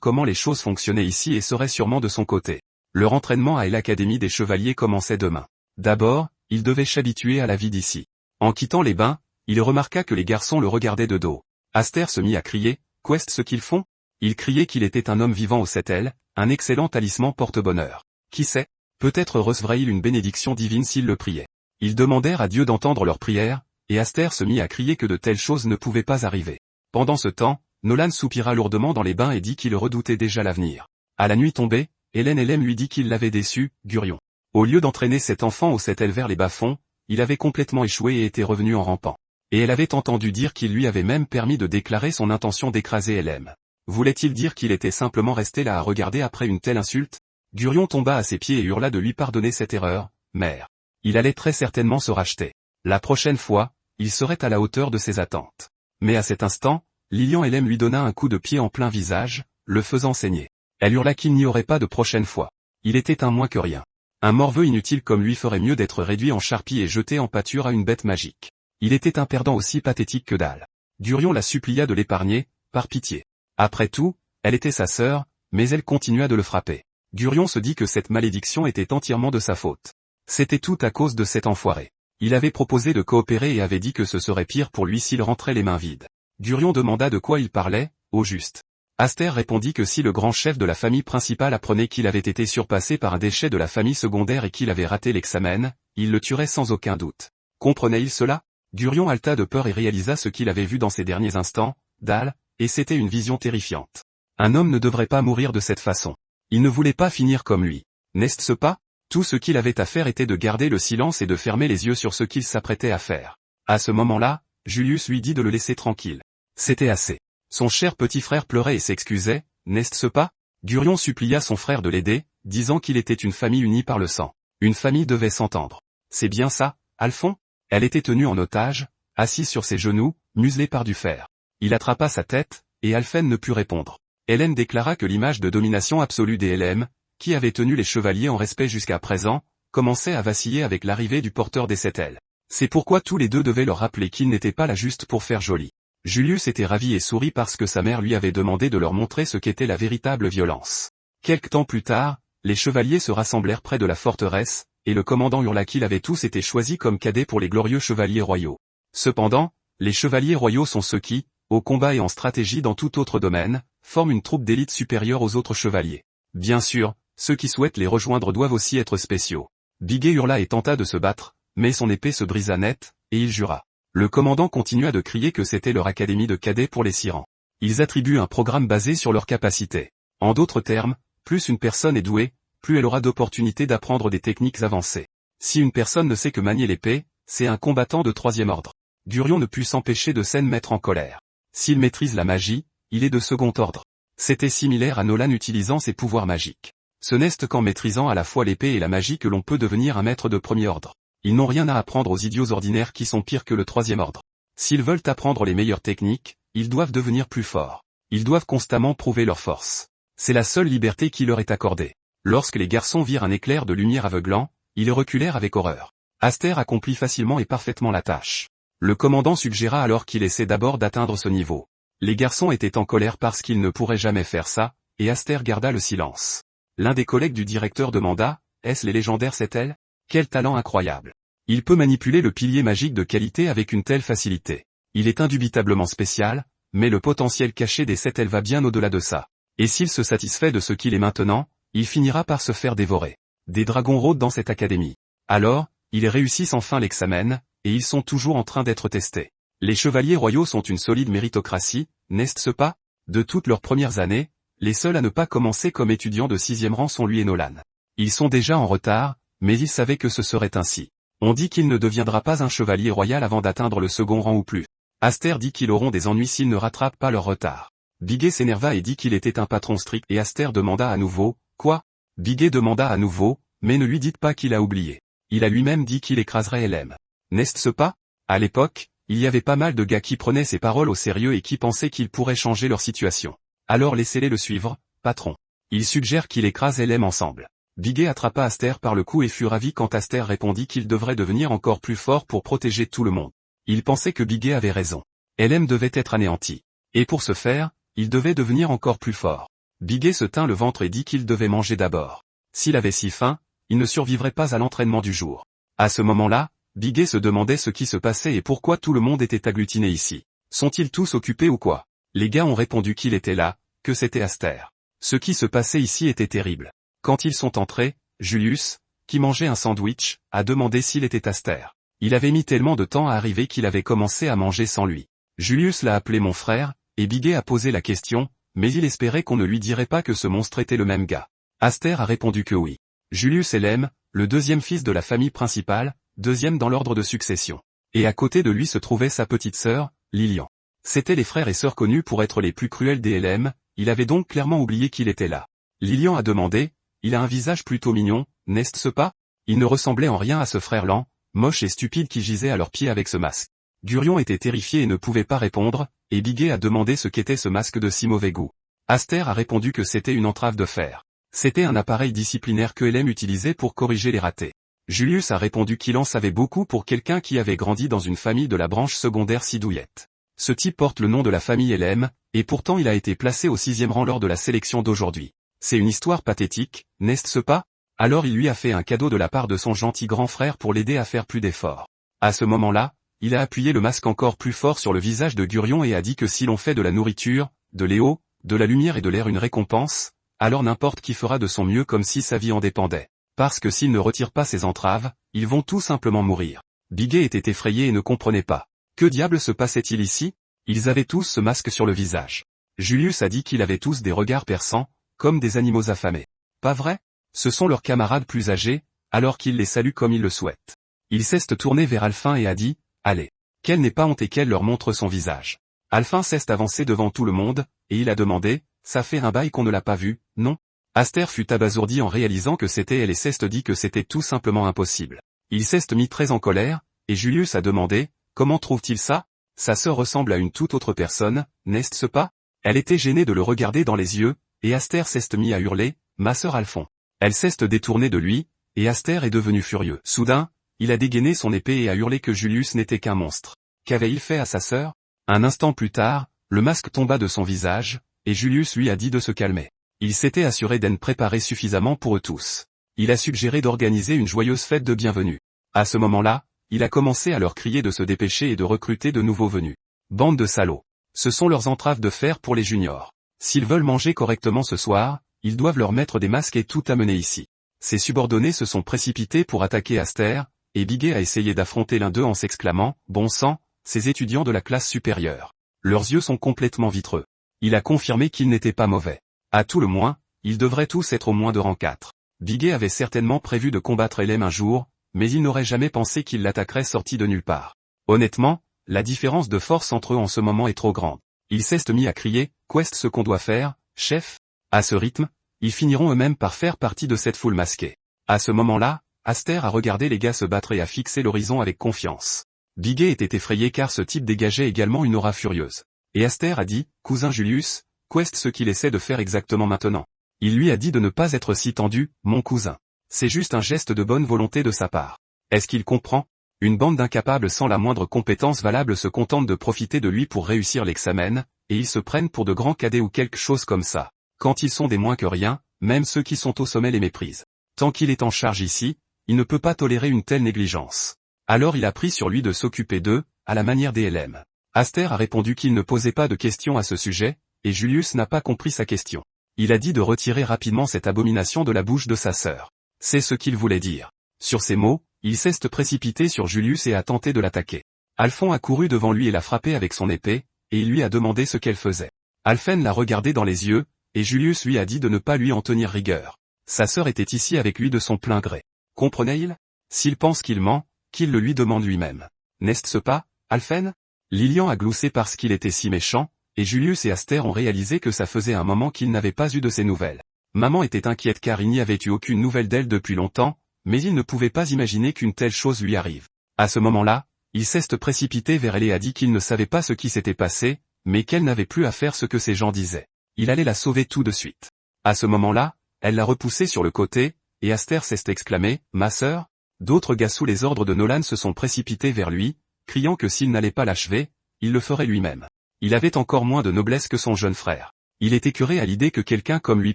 comment les choses fonctionnaient ici et serait sûrement de son côté. Leur entraînement à l'Académie des Chevaliers commençait demain. D'abord, il devait s'habituer à la vie d'ici. En quittant les bains, il remarqua que les garçons le regardaient de dos. Aster se mit à crier, « Qu'est-ce ce qu'ils font ?» Il criait qu'il était un homme vivant aux 7 ailes, un excellent talisman porte-bonheur. Qui sait, peut-être recevrait-il une bénédiction divine s'il le priait. Ils demandèrent à Dieu d'entendre leurs prières, et Aster se mit à crier que de telles choses ne pouvaient pas arriver. Pendant ce temps, Nolan soupira lourdement dans les bains et dit qu'il redoutait déjà l'avenir. À la nuit tombée, Hélène lui dit qu'il l'avait déçu, Gurion. Au lieu d'entraîner cet enfant aux 7 ailes vers les bas-fonds, il avait complètement échoué et était revenu en rampant. Et elle avait entendu dire qu'il lui avait même permis de déclarer son intention d'écraser LM. Voulait-il dire qu'il était simplement resté là à regarder après une telle insulte? Gurion tomba à ses pieds et hurla de lui pardonner cette erreur, mère. Il allait très certainement se racheter. La prochaine fois, il serait à la hauteur de ses attentes. Mais à cet instant, Lilian LM lui donna un coup de pied en plein visage, le faisant saigner. Elle hurla qu'il n'y aurait pas de prochaine fois. Il était un moins que rien. Un morveux inutile comme lui ferait mieux d'être réduit en charpie et jeté en pâture à une bête magique. Il était un perdant aussi pathétique que dalle. Gurion la supplia de l'épargner, par pitié. Après tout, elle était sa sœur, mais elle continua de le frapper. Gurion se dit que cette malédiction était entièrement de sa faute. C'était tout à cause de cet enfoiré. Il avait proposé de coopérer et avait dit que ce serait pire pour lui s'il rentrait les mains vides. Gurion demanda de quoi il parlait, au juste. Aster répondit que si le grand chef de la famille principale apprenait qu'il avait été surpassé par un déchet de la famille secondaire et qu'il avait raté l'examen, il le tuerait sans aucun doute. Comprenait-il cela? Gurion halta de peur et réalisa ce qu'il avait vu dans ces derniers instants, dalle, et c'était une vision terrifiante. Un homme ne devrait pas mourir de cette façon. Il ne voulait pas finir comme lui. N'est-ce pas? Tout ce qu'il avait à faire était de garder le silence et de fermer les yeux sur ce qu'il s'apprêtait à faire. À ce moment-là, Julius lui dit de le laisser tranquille. C'était assez. Son cher petit frère pleurait et s'excusait, n'est-ce pas? Gurion supplia son frère de l'aider, disant qu'il était une famille unie par le sang. Une famille devait s'entendre. C'est bien ça, Alphon? Elle était tenue en otage, assise sur ses genoux, muselée par du fer. Il attrapa sa tête, et Alphen ne put répondre. Hélène déclara que l'image de domination absolue des LM, qui avait tenu les chevaliers en respect jusqu'à présent, commençait à vaciller avec l'arrivée du porteur des 7 ailes. C'est pourquoi tous les deux devaient leur rappeler qu'ils n'étaient pas là juste pour faire joli. Julius était ravi et sourit parce que sa mère lui avait demandé de leur montrer ce qu'était la véritable violence. Quelque temps plus tard, les chevaliers se rassemblèrent près de la forteresse, et le commandant hurla qu'ils avaient tous été choisis comme cadets pour les glorieux chevaliers royaux. Cependant, les chevaliers royaux sont ceux qui, au combat et en stratégie dans tout autre domaine, forment une troupe d'élite supérieure aux autres chevaliers. Bien sûr, ceux qui souhaitent les rejoindre doivent aussi être spéciaux. Bigé hurla et tenta de se battre, mais son épée se brisa net, et il jura. Le commandant continua de crier que c'était leur académie de cadets pour les 6 rangs. Ils attribuent un programme basé sur leurs capacités. En d'autres termes, plus une personne est douée, plus elle aura d'opportunités d'apprendre des techniques avancées. Si une personne ne sait que manier l'épée, c'est un combattant de 3e ordre. Gurion ne put s'empêcher de s'en mettre en colère. S'il maîtrise la magie, il est de 2e ordre. C'était similaire à Nolan utilisant ses pouvoirs magiques. Ce n'est qu'en maîtrisant à la fois l'épée et la magie que l'on peut devenir un maître de 1er ordre. Ils n'ont rien à apprendre aux idiots ordinaires qui sont pires que le 3e ordre. S'ils veulent apprendre les meilleures techniques, ils doivent devenir plus forts. Ils doivent constamment prouver leur force. C'est la seule liberté qui leur est accordée. Lorsque les garçons virent un éclair de lumière aveuglant, ils reculèrent avec horreur. Aster accomplit facilement et parfaitement la tâche. Le commandant suggéra alors qu'il essaie d'abord d'atteindre ce niveau. Les garçons étaient en colère parce qu'ils ne pourraient jamais faire ça, et Aster garda le silence. L'un des collègues du directeur demanda, « Est-ce les légendaires 7 ailes? Quel talent incroyable! Il peut manipuler le pilier magique de qualité avec une telle facilité. Il est indubitablement spécial, mais le potentiel caché des 7 ailes va bien au-delà de ça. Et s'il se satisfait de ce qu'il est maintenant, il finira par se faire dévorer. Des dragons rôdent dans cette académie. Alors, ils réussissent enfin l'examen, et ils sont toujours en train d'être testés. Les chevaliers royaux sont une solide méritocratie, n'est-ce pas? De toutes leurs premières années, les seuls à ne pas commencer comme étudiants de 6e rang sont lui et Nolan. Ils sont déjà en retard, mais ils savaient que ce serait ainsi. On dit qu'il ne deviendra pas un chevalier royal avant d'atteindre le 2e rang ou plus. Aster dit qu'ils auront des ennuis s'ils ne rattrapent pas leur retard. Bigé s'énerva et dit qu'il était un patron strict et Aster demanda à nouveau, « Quoi ?» Bigé demanda à nouveau, mais ne lui dites pas qu'il a oublié. Il a lui-même dit qu'il écraserait LM. N'est-ce pas? À l'époque, il y avait pas mal de gars qui prenaient ses paroles au sérieux et qui pensaient qu'il pourrait changer leur situation. Alors laissez-les le suivre, patron. Il suggère qu'il écrase LM ensemble. Bigé attrapa Aster par le cou et fut ravi quand Aster répondit qu'il devrait devenir encore plus fort pour protéger tout le monde. Il pensait que Bigé avait raison. LM devait être anéanti. Et pour ce faire, il devait devenir encore plus fort. Bigé se tint le ventre et dit qu'il devait manger d'abord. S'il avait si faim, il ne survivrait pas à l'entraînement du jour. À ce moment-là, Bigé se demandait ce qui se passait et pourquoi tout le monde était agglutiné ici. Sont-ils tous occupés ou quoi? Les gars ont répondu qu'il était là, que c'était Aster. Ce qui se passait ici était terrible. Quand ils sont entrés, Julius, qui mangeait un sandwich, a demandé s'il était Aster. Il avait mis tellement de temps à arriver qu'il avait commencé à manger sans lui. Julius l'a appelé mon frère, et Bigé a posé la question, mais il espérait qu'on ne lui dirait pas que ce monstre était le même gars. Aster a répondu que oui. Julius est Lem, le deuxième fils de la famille principale, deuxième dans l'ordre de succession. Et à côté de lui se trouvait sa petite sœur, Lilian. C'étaient les frères et sœurs connus pour être les plus cruels des LM, il avait donc clairement oublié qu'il était là. Lilian a demandé, il a un visage plutôt mignon, n'est-ce pas? Il ne ressemblait en rien à ce frère lent, moche et stupide qui gisait à leurs pieds avec ce masque. Gurion était terrifié et ne pouvait pas répondre, et Bigé a demandé ce qu'était ce masque de si mauvais goût. Aster a répondu que c'était une entrave de fer. C'était un appareil disciplinaire que LM utilisait pour corriger les ratés. Julius a répondu qu'il en savait beaucoup pour quelqu'un qui avait grandi dans une famille de la branche secondaire Sidouillette. Ce type porte le nom de la famille LM, et pourtant il a été placé au 6e rang lors de la sélection d'aujourd'hui. C'est une histoire pathétique, n'est-ce pas? Alors il lui a fait un cadeau de la part de son gentil grand frère pour l'aider à faire plus d'efforts. À ce moment-là, il a appuyé le masque encore plus fort sur le visage de Gurion et a dit que si l'on fait de la nourriture, de l'eau, de la lumière et de l'air une récompense, alors n'importe qui fera de son mieux comme si sa vie en dépendait. Parce que s'il ne retire pas ses entraves, ils vont tout simplement mourir. Bigé était effrayé et ne comprenait pas. Que diable se passait-il ici? Ils avaient tous ce masque sur le visage. Julius a dit qu'ils avaient tous des regards perçants, comme des animaux affamés. Pas vrai? Ce sont leurs camarades plus âgés, alors qu'ils les saluent comme ils le souhaitent. Il s'est tourné vers Alphin et a dit, allez. Qu'elle n'ait pas honte et qu'elle leur montre son visage. Alphin s'est avancé devant tout le monde, et il a demandé, ça fait un bail qu'on ne l'a pas vu, non? Aster fut abasourdi en réalisant que c'était elle et s'est dit que c'était tout simplement impossible. Il s'est mis très en colère, et Julius a demandé, comment trouve-t-il ça? Sa sœur ressemble à une toute autre personne, n'est-ce pas? Elle était gênée de le regarder dans les yeux, et Aster s'est mis à hurler, ma sœur Alphon. Elle s'est détournée de lui, et Aster est devenu furieux. Soudain, il a dégainé son épée et a hurlé que Julius n'était qu'un monstre. Qu'avait-il fait à sa sœur? Un instant plus tard, le masque tomba de son visage, et Julius lui a dit de se calmer. Il s'était assuré d'en préparer suffisamment pour eux tous. Il a suggéré d'organiser une joyeuse fête de bienvenue. À ce moment-là, il a commencé à leur crier de se dépêcher et de recruter de nouveaux venus. Bande de salauds. Ce sont leurs entraves de fer pour les juniors. S'ils veulent manger correctement ce soir, ils doivent leur mettre des masques et tout amener ici. Ses subordonnés se sont précipités pour attaquer Aster, et Bigé a essayé d'affronter l'un d'eux en s'exclamant, bon sang, ces étudiants de la classe supérieure. Leurs yeux sont complètement vitreux. Il a confirmé qu'ils n'étaient pas mauvais. À tout le moins, ils devraient tous être au moins de rang 4. Bigé avait certainement prévu de combattre LM un jour, mais il n'aurait jamais pensé qu'il l'attaquerait sorti de nulle part. Honnêtement, la différence de force entre eux en ce moment est trop grande. Il s'est mis à crier, qu'est-ce ce qu'on doit faire, chef? À ce rythme, ils finiront eux-mêmes par faire partie de cette foule masquée. À ce moment-là, Aster a regardé les gars se battre et a fixé l'horizon avec confiance. Bigé était effrayé car ce type dégageait également une aura furieuse. Et Aster a dit, cousin Julius, qu'est-ce ce qu'il essaie de faire exactement maintenant? Il lui a dit de ne pas être si tendu, mon cousin. C'est juste un geste de bonne volonté de sa part. Est-ce qu'il comprend? Une bande d'incapables sans la moindre compétence valable se contente de profiter de lui pour réussir l'examen, et ils se prennent pour de grands cadets ou quelque chose comme ça. Quand ils sont des moins que rien, même ceux qui sont au sommet les méprisent. Tant qu'il est en charge ici, il ne peut pas tolérer une telle négligence. Alors il a pris sur lui de s'occuper d'eux, à la manière des LM. Aster a répondu qu'il ne posait pas de questions à ce sujet, et Julius n'a pas compris sa question. Il a dit de retirer rapidement cette abomination de la bouche de sa sœur. C'est ce qu'il voulait dire. Sur ces mots, il s'est précipité sur Julius et a tenté de l'attaquer. Alphon a couru devant lui et l'a frappé avec son épée, et il lui a demandé ce qu'elle faisait. Alphen l'a regardé dans les yeux, et Julius lui a dit de ne pas lui en tenir rigueur. Sa sœur était ici avec lui de son plein gré. Comprenait-il? S'il pense qu'il ment, qu'il le lui demande lui-même. N'est-ce pas, Alphen? Lilian a gloussé parce qu'il était si méchant, et Julius et Aster ont réalisé que ça faisait un moment qu'ils n'avaient pas eu de ses nouvelles. Maman était inquiète car il n'y avait eu aucune nouvelle d'elle depuis longtemps, mais il ne pouvait pas imaginer qu'une telle chose lui arrive. À ce moment-là, il s'est précipité vers elle et a dit qu'il ne savait pas ce qui s'était passé, mais qu'elle n'avait plus à faire ce que ces gens disaient. Il allait la sauver tout de suite. À ce moment-là, elle l'a repoussé sur le côté, et Aster s'est exclamé, ma sœur? D'autres gars sous les ordres de Nolan se sont précipités vers lui, criant que s'il n'allait pas l'achever, il le ferait lui-même. Il avait encore moins de noblesse que son jeune frère. Il est écœuré à l'idée que quelqu'un comme lui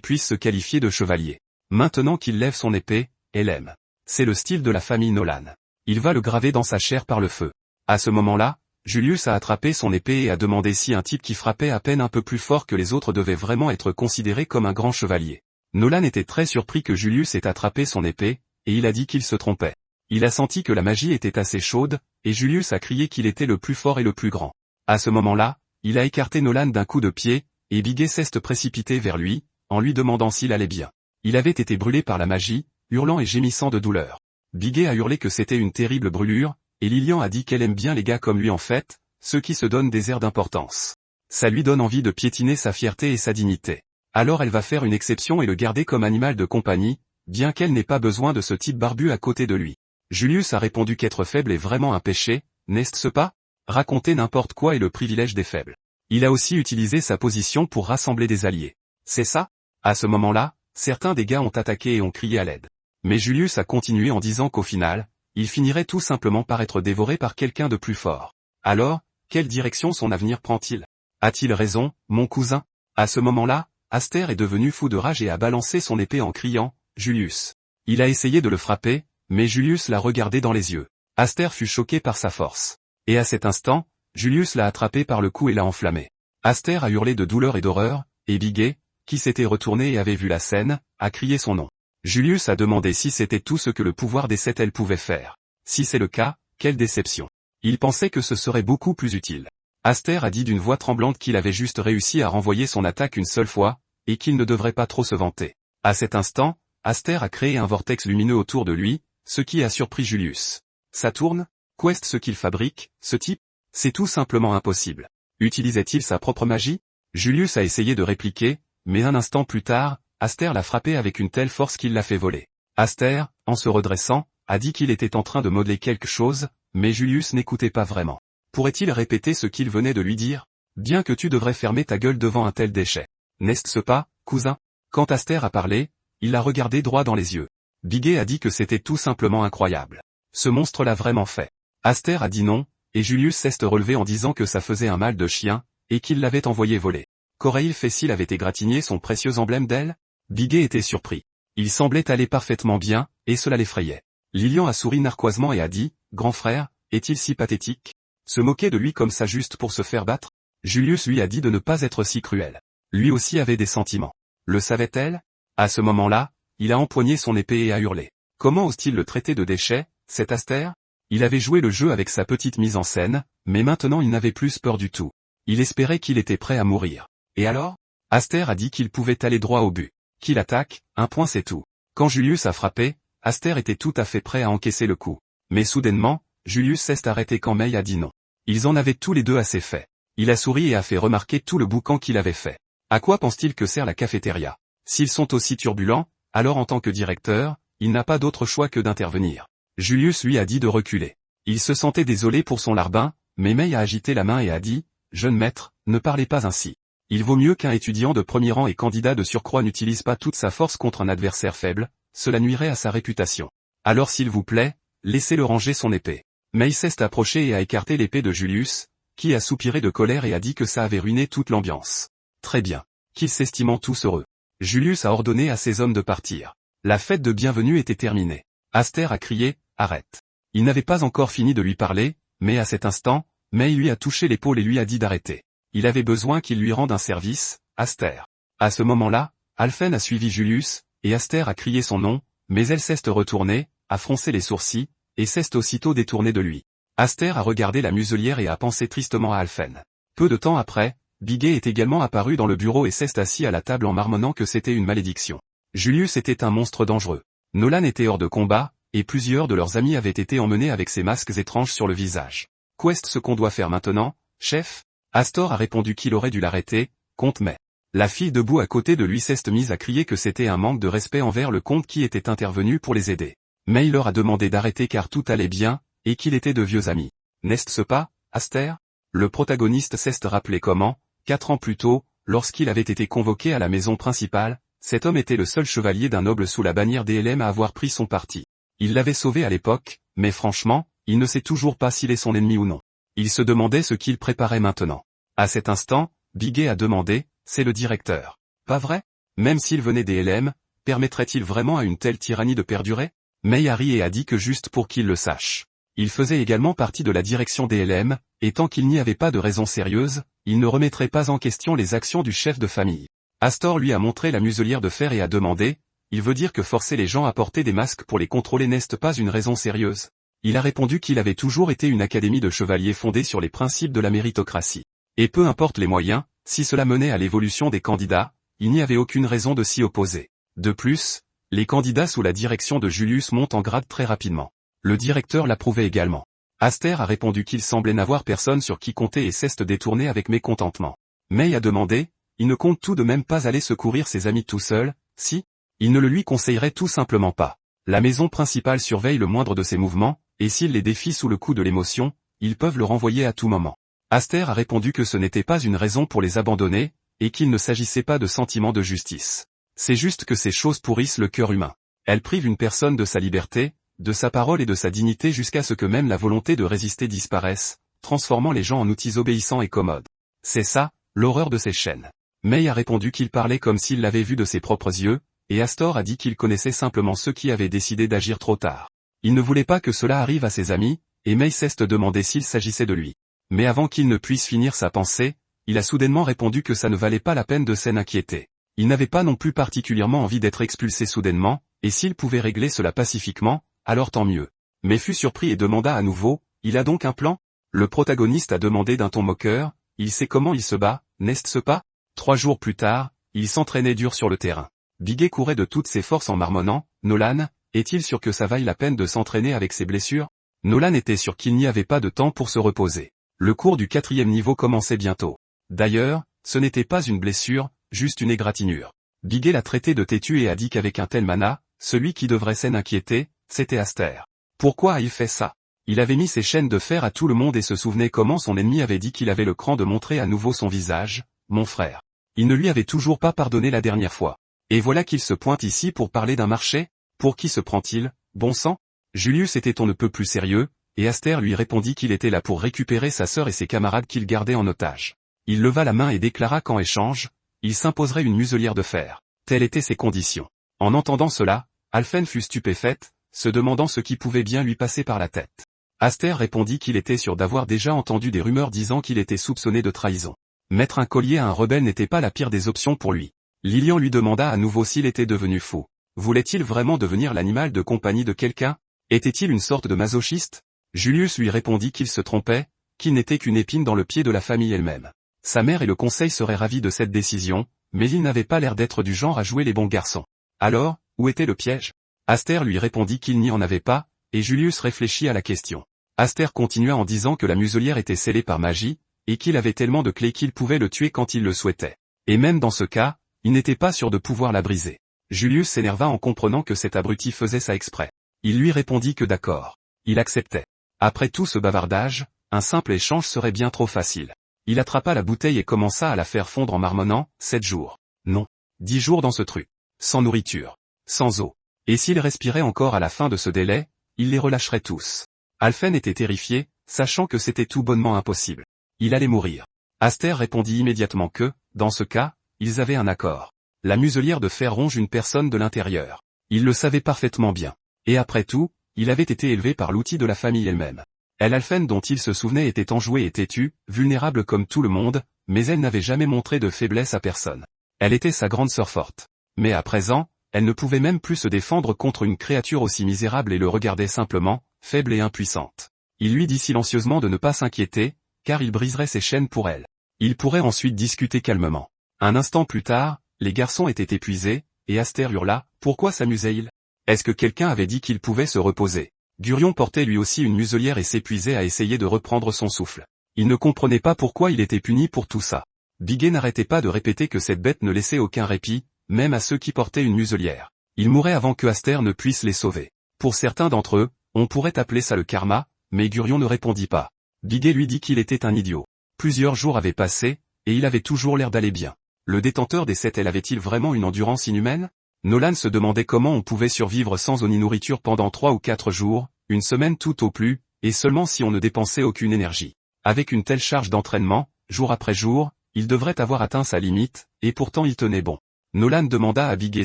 puisse se qualifier de chevalier. Maintenant qu'il lève son épée, elle aime. C'est le style de la famille Nolan. Il va le graver dans sa chair par le feu. À ce moment-là, Julius a attrapé son épée et a demandé si un type qui frappait à peine un peu plus fort que les autres devait vraiment être considéré comme un grand chevalier. Nolan était très surpris que Julius ait attrapé son épée, et il a dit qu'il se trompait. Il a senti que la magie était assez chaude, et Julius a crié qu'il était le plus fort et le plus grand. À ce moment-là, il a écarté Nolan d'un coup de pied, et Bigé s'est précipité vers lui, en lui demandant s'il allait bien. Il avait été brûlé par la magie, hurlant et gémissant de douleur. Bigé a hurlé que c'était une terrible brûlure, et Lilian a dit qu'elle aime bien les gars comme lui en fait, ceux qui se donnent des airs d'importance. Ça lui donne envie de piétiner sa fierté et sa dignité. Alors elle va faire une exception et le garder comme animal de compagnie, bien qu'elle n'ait pas besoin de ce type barbu à côté de lui. Julius a répondu qu'être faible est vraiment un péché, n'est-ce pas? Raconter n'importe quoi est le privilège des faibles. Il a aussi utilisé sa position pour rassembler des alliés. C'est ça? À ce moment-là, certains des gars ont attaqué et ont crié à l'aide. Mais Julius a continué en disant qu'au final, il finirait tout simplement par être dévoré par quelqu'un de plus fort. Alors, quelle direction son avenir prend-il? A-t-il raison, mon cousin? À ce moment-là, Aster est devenu fou de rage et a balancé son épée en criant, Julius. Il a essayé de le frapper, mais Julius l'a regardé dans les yeux. Aster fut choqué par sa force. Et à cet instant, Julius l'a attrapé par le cou et l'a enflammé. Aster a hurlé de douleur et d'horreur, et Bigé, qui s'était retourné et avait vu la scène, a crié son nom. Julius a demandé si c'était tout ce que le pouvoir des 7 ailes pouvait faire. Si c'est le cas, quelle déception. Il pensait que ce serait beaucoup plus utile. Aster a dit d'une voix tremblante qu'il avait juste réussi à renvoyer son attaque une seule fois, et qu'il ne devrait pas trop se vanter. À cet instant, Aster a créé un vortex lumineux autour de lui, ce qui a surpris Julius. Ça tourne? Qu'est-ce ce qu'il fabrique, ce type? C'est tout simplement impossible. Utilisait-il sa propre magie? Julius a essayé de répliquer, mais un instant plus tard, Aster l'a frappé avec une telle force qu'il l'a fait voler. Aster, en se redressant, a dit qu'il était en train de modeler quelque chose, mais Julius n'écoutait pas vraiment. Pourrait-il répéter ce qu'il venait de lui dire? Bien que tu devrais fermer ta gueule devant un tel déchet. N'est-ce pas, cousin? Quand Aster a parlé, il l'a regardé droit dans les yeux. Bigé a dit que c'était tout simplement incroyable. Ce monstre l'a vraiment fait. Aster a dit non, et Julius s'est relevé en disant que ça faisait un mal de chien, et qu'il l'avait envoyé voler. Qu'aurait-il fait s'il avait égratigné son précieux emblème d'aile? Bigé était surpris. Il semblait aller parfaitement bien, et cela l'effrayait. Lilian a souri narquoisement et a dit, grand frère, est-il si pathétique? Se moquer de lui comme ça juste pour se faire battre? Julius lui a dit de ne pas être si cruel. Lui aussi avait des sentiments. Le savait-elle? À ce moment-là, il a empoigné son épée et a hurlé. Comment ose-t-il le traiter de déchet, cet Aster? Il avait joué le jeu avec sa petite mise en scène, mais maintenant il n'avait plus peur du tout. Il espérait qu'il était prêt à mourir. Et alors? Aster a dit qu'il pouvait aller droit au but. Qu'il attaque, un point c'est tout. Quand Julius a frappé, Aster était tout à fait prêt à encaisser le coup. Mais soudainement, Julius s'est arrêté quand May a dit non. Ils en avaient tous les deux assez fait. Il a souri et a fait remarquer tout le boucan qu'il avait fait. À quoi pense-t-il que sert la cafétéria? S'ils sont aussi turbulents, alors en tant que directeur, il n'a pas d'autre choix que d'intervenir. Julius lui a dit de reculer. Il se sentait désolé pour son larbin, mais May a agité la main et a dit, « Jeune maître, ne parlez pas ainsi. Il vaut mieux qu'un étudiant de premier rang et candidat de surcroît n'utilise pas toute sa force contre un adversaire faible, cela nuirait à sa réputation. Alors s'il vous plaît, laissez-le ranger son épée. » May s'est approché et a écarté l'épée de Julius, qui a soupiré de colère et a dit que ça avait ruiné toute l'ambiance. Très bien. Qu'ils s'estimant tous heureux. Julius a ordonné à ses hommes de partir. La fête de bienvenue était terminée. Aster a crié, « Arrête !» Il n'avait pas encore fini de lui parler, mais à cet instant, May lui a touché l'épaule et lui a dit d'arrêter. Il avait besoin qu'il lui rende un service, Aster. À ce moment-là, Alphen a suivi Julius, et Aster a crié son nom, mais elle s'est retournée, a froncé les sourcils, et s'est aussitôt détournée de lui. Aster a regardé la muselière et a pensé tristement à Alphen. Peu de temps après, Bigé est également apparu dans le bureau et s'est assis à la table en marmonnant que c'était une malédiction. Julius était un monstre dangereux. Nolan était hors de combat, et plusieurs de leurs amis avaient été emmenés avec ces masques étranges sur le visage. Qu'est-ce ce qu'on doit faire maintenant, chef? Astor a répondu qu'il aurait dû l'arrêter, comte mais. La fille debout à côté de lui s'est mise à crier que c'était un manque de respect envers le comte qui était intervenu pour les aider. Mais il leur a demandé d'arrêter car tout allait bien, et qu'il était de vieux amis. N'est-ce pas, Aster? Le protagoniste s'est rappelé comment, 4 ans plus tôt, lorsqu'il avait été convoqué à la maison principale, Cet homme était le seul chevalier d'un noble sous la bannière DLM à avoir pris son parti. Il l'avait sauvé à l'époque, mais franchement, il ne sait toujours pas s'il est son ennemi ou non. Il se demandait ce qu'il préparait maintenant. À cet instant, Bigé a demandé, c'est le directeur. Pas vrai? Même s'il venait des LM, permettrait-il vraiment à une telle tyrannie de perdurer? Mei a ri et a dit que juste pour qu'il le sache. Il faisait également partie de la direction des LM, et tant qu'il n'y avait pas de raison sérieuse, il ne remettrait pas en question les actions du chef de famille. Astor lui a montré la muselière de fer et a demandé, il veut dire que forcer les gens à porter des masques pour les contrôler n'est pas une raison sérieuse? Il a répondu qu'il avait toujours été une académie de chevaliers fondée sur les principes de la méritocratie. Et peu importe les moyens, si cela menait à l'évolution des candidats, il n'y avait aucune raison de s'y opposer. De plus, les candidats sous la direction de Julius montent en grade très rapidement. Le directeur l'approuvait également. Aster a répondu qu'il semblait n'avoir personne sur qui compter et s'est détourné avec mécontentement. Mei a demandé, il ne compte tout de même pas aller secourir ses amis tout seul, si? Il ne le lui conseillerait tout simplement pas. La maison principale surveille le moindre de ses mouvements, et s'il les défie sous le coup de l'émotion, ils peuvent le renvoyer à tout moment. Aster a répondu que ce n'était pas une raison pour les abandonner, et qu'il ne s'agissait pas de sentiment de justice. C'est juste que ces choses pourrissent le cœur humain. Elles privent une personne de sa liberté, de sa parole et de sa dignité jusqu'à ce que même la volonté de résister disparaisse, transformant les gens en outils obéissants et commodes. C'est ça, l'horreur de ces chaînes. Mei a répondu qu'il parlait comme s'il l'avait vu de ses propres yeux, et Astor a dit qu'il connaissait simplement ceux qui avaient décidé d'agir trop tard. Il ne voulait pas que cela arrive à ses amis, et Mei s'est demandé s'il s'agissait de lui. Mais avant qu'il ne puisse finir sa pensée, il a soudainement répondu que ça ne valait pas la peine de s'en inquiéter. Il n'avait pas non plus particulièrement envie d'être expulsé soudainement, et s'il pouvait régler cela pacifiquement, alors tant mieux. Mais fut surpris et demanda à nouveau, il a donc un plan? Le protagoniste a demandé d'un ton moqueur, il sait comment il se bat, n'est-ce pas? 3 jours plus tard, il s'entraînait dur sur le terrain. Bigé courait de toutes ses forces en marmonnant, Nolan, est-il sûr que ça vaille la peine de s'entraîner avec ses blessures? Nolan était sûr qu'il n'y avait pas de temps pour se reposer. Le cours du 4e niveau commençait bientôt. D'ailleurs, ce n'était pas une blessure, juste une égratignure. Bigé l'a traité de têtu et a dit qu'avec un tel mana, celui qui devrait s'en inquiéter, c'était Aster. Pourquoi a-t-il fait ça? Il avait mis ses chaînes de fer à tout le monde et se souvenait comment son ennemi avait dit qu'il avait le cran de montrer à nouveau son visage, mon frère. Il ne lui avait toujours pas pardonné la dernière fois. Et voilà qu'il se pointe ici pour parler d'un marché? Pour qui se prend-il, bon sang? Julius était on ne peut plus sérieux, et Aster lui répondit qu'il était là pour récupérer sa sœur et ses camarades qu'il gardait en otage. Il leva la main et déclara qu'en échange, il s'imposerait une muselière de fer. Telles étaient ses conditions. En entendant cela, Alphen fut stupéfaite, se demandant ce qui pouvait bien lui passer par la tête. Aster répondit qu'il était sûr d'avoir déjà entendu des rumeurs disant qu'il était soupçonné de trahison. Mettre un collier à un rebelle n'était pas la pire des options pour lui. Lilian lui demanda à nouveau s'il était devenu fou. Voulait-il vraiment devenir l'animal de compagnie de quelqu'un? Était-il une sorte de masochiste? Julius lui répondit qu'il se trompait, qu'il n'était qu'une épine dans le pied de la famille elle-même. Sa mère et le conseil seraient ravis de cette décision, mais il n'avait pas l'air d'être du genre à jouer les bons garçons. Alors, où était le piège? Aster lui répondit qu'il n'y en avait pas, et Julius réfléchit à la question. Aster continua en disant que la muselière était scellée par magie, et qu'il avait tellement de clés qu'il pouvait le tuer quand il le souhaitait. Et même dans ce cas, il n'était pas sûr de pouvoir la briser. Julius s'énerva en comprenant que cet abruti faisait ça exprès. Il lui répondit que d'accord. Il acceptait. Après tout ce bavardage, un simple échange serait bien trop facile. Il attrapa la bouteille et commença à la faire fondre en marmonnant, 7 jours. Non. 10 jours dans ce truc. Sans nourriture. Sans eau. Et s'il respirait encore à la fin de ce délai, il les relâcherait tous. Alphen était terrifié, sachant que c'était tout bonnement impossible. Il allait mourir. Aster répondit immédiatement que, dans ce cas, ils avaient un accord. La muselière de fer ronge une personne de l'intérieur. Il le savait parfaitement bien. Et après tout, il avait été élevé par l'outil de la famille elle-même. Elle Alphen dont il se souvenait était enjouée et têtue, vulnérable comme tout le monde, mais elle n'avait jamais montré de faiblesse à personne. Elle était sa grande sœur forte. Mais à présent, elle ne pouvait même plus se défendre contre une créature aussi misérable et le regardait simplement, faible et impuissante. Il lui dit silencieusement de ne pas s'inquiéter, car il briserait ses chaînes pour elle. Il pourrait ensuite discuter calmement. Un instant plus tard, les garçons étaient épuisés, et Aster hurla, pourquoi s'amusait-il? Est-ce que quelqu'un avait dit qu'il pouvait se reposer? Gurion portait lui aussi une muselière et s'épuisait à essayer de reprendre son souffle. Il ne comprenait pas pourquoi il était puni pour tout ça. Bigé n'arrêtait pas de répéter que cette bête ne laissait aucun répit, même à ceux qui portaient une muselière. Ils mouraient avant que Aster ne puisse les sauver. Pour certains d'entre eux, on pourrait appeler ça le karma, mais Gurion ne répondit pas. Bigé lui dit qu'il était un idiot. Plusieurs jours avaient passé, et il avait toujours l'air d'aller bien. Le détenteur des 7 ailes avait-il vraiment une endurance inhumaine? Nolan se demandait comment on pouvait survivre sans eau ni nourriture pendant 3 ou 4 jours, une semaine tout au plus, et seulement si on ne dépensait aucune énergie. Avec une telle charge d'entraînement, jour après jour, il devrait avoir atteint sa limite, et pourtant il tenait bon. Nolan demanda à Biggs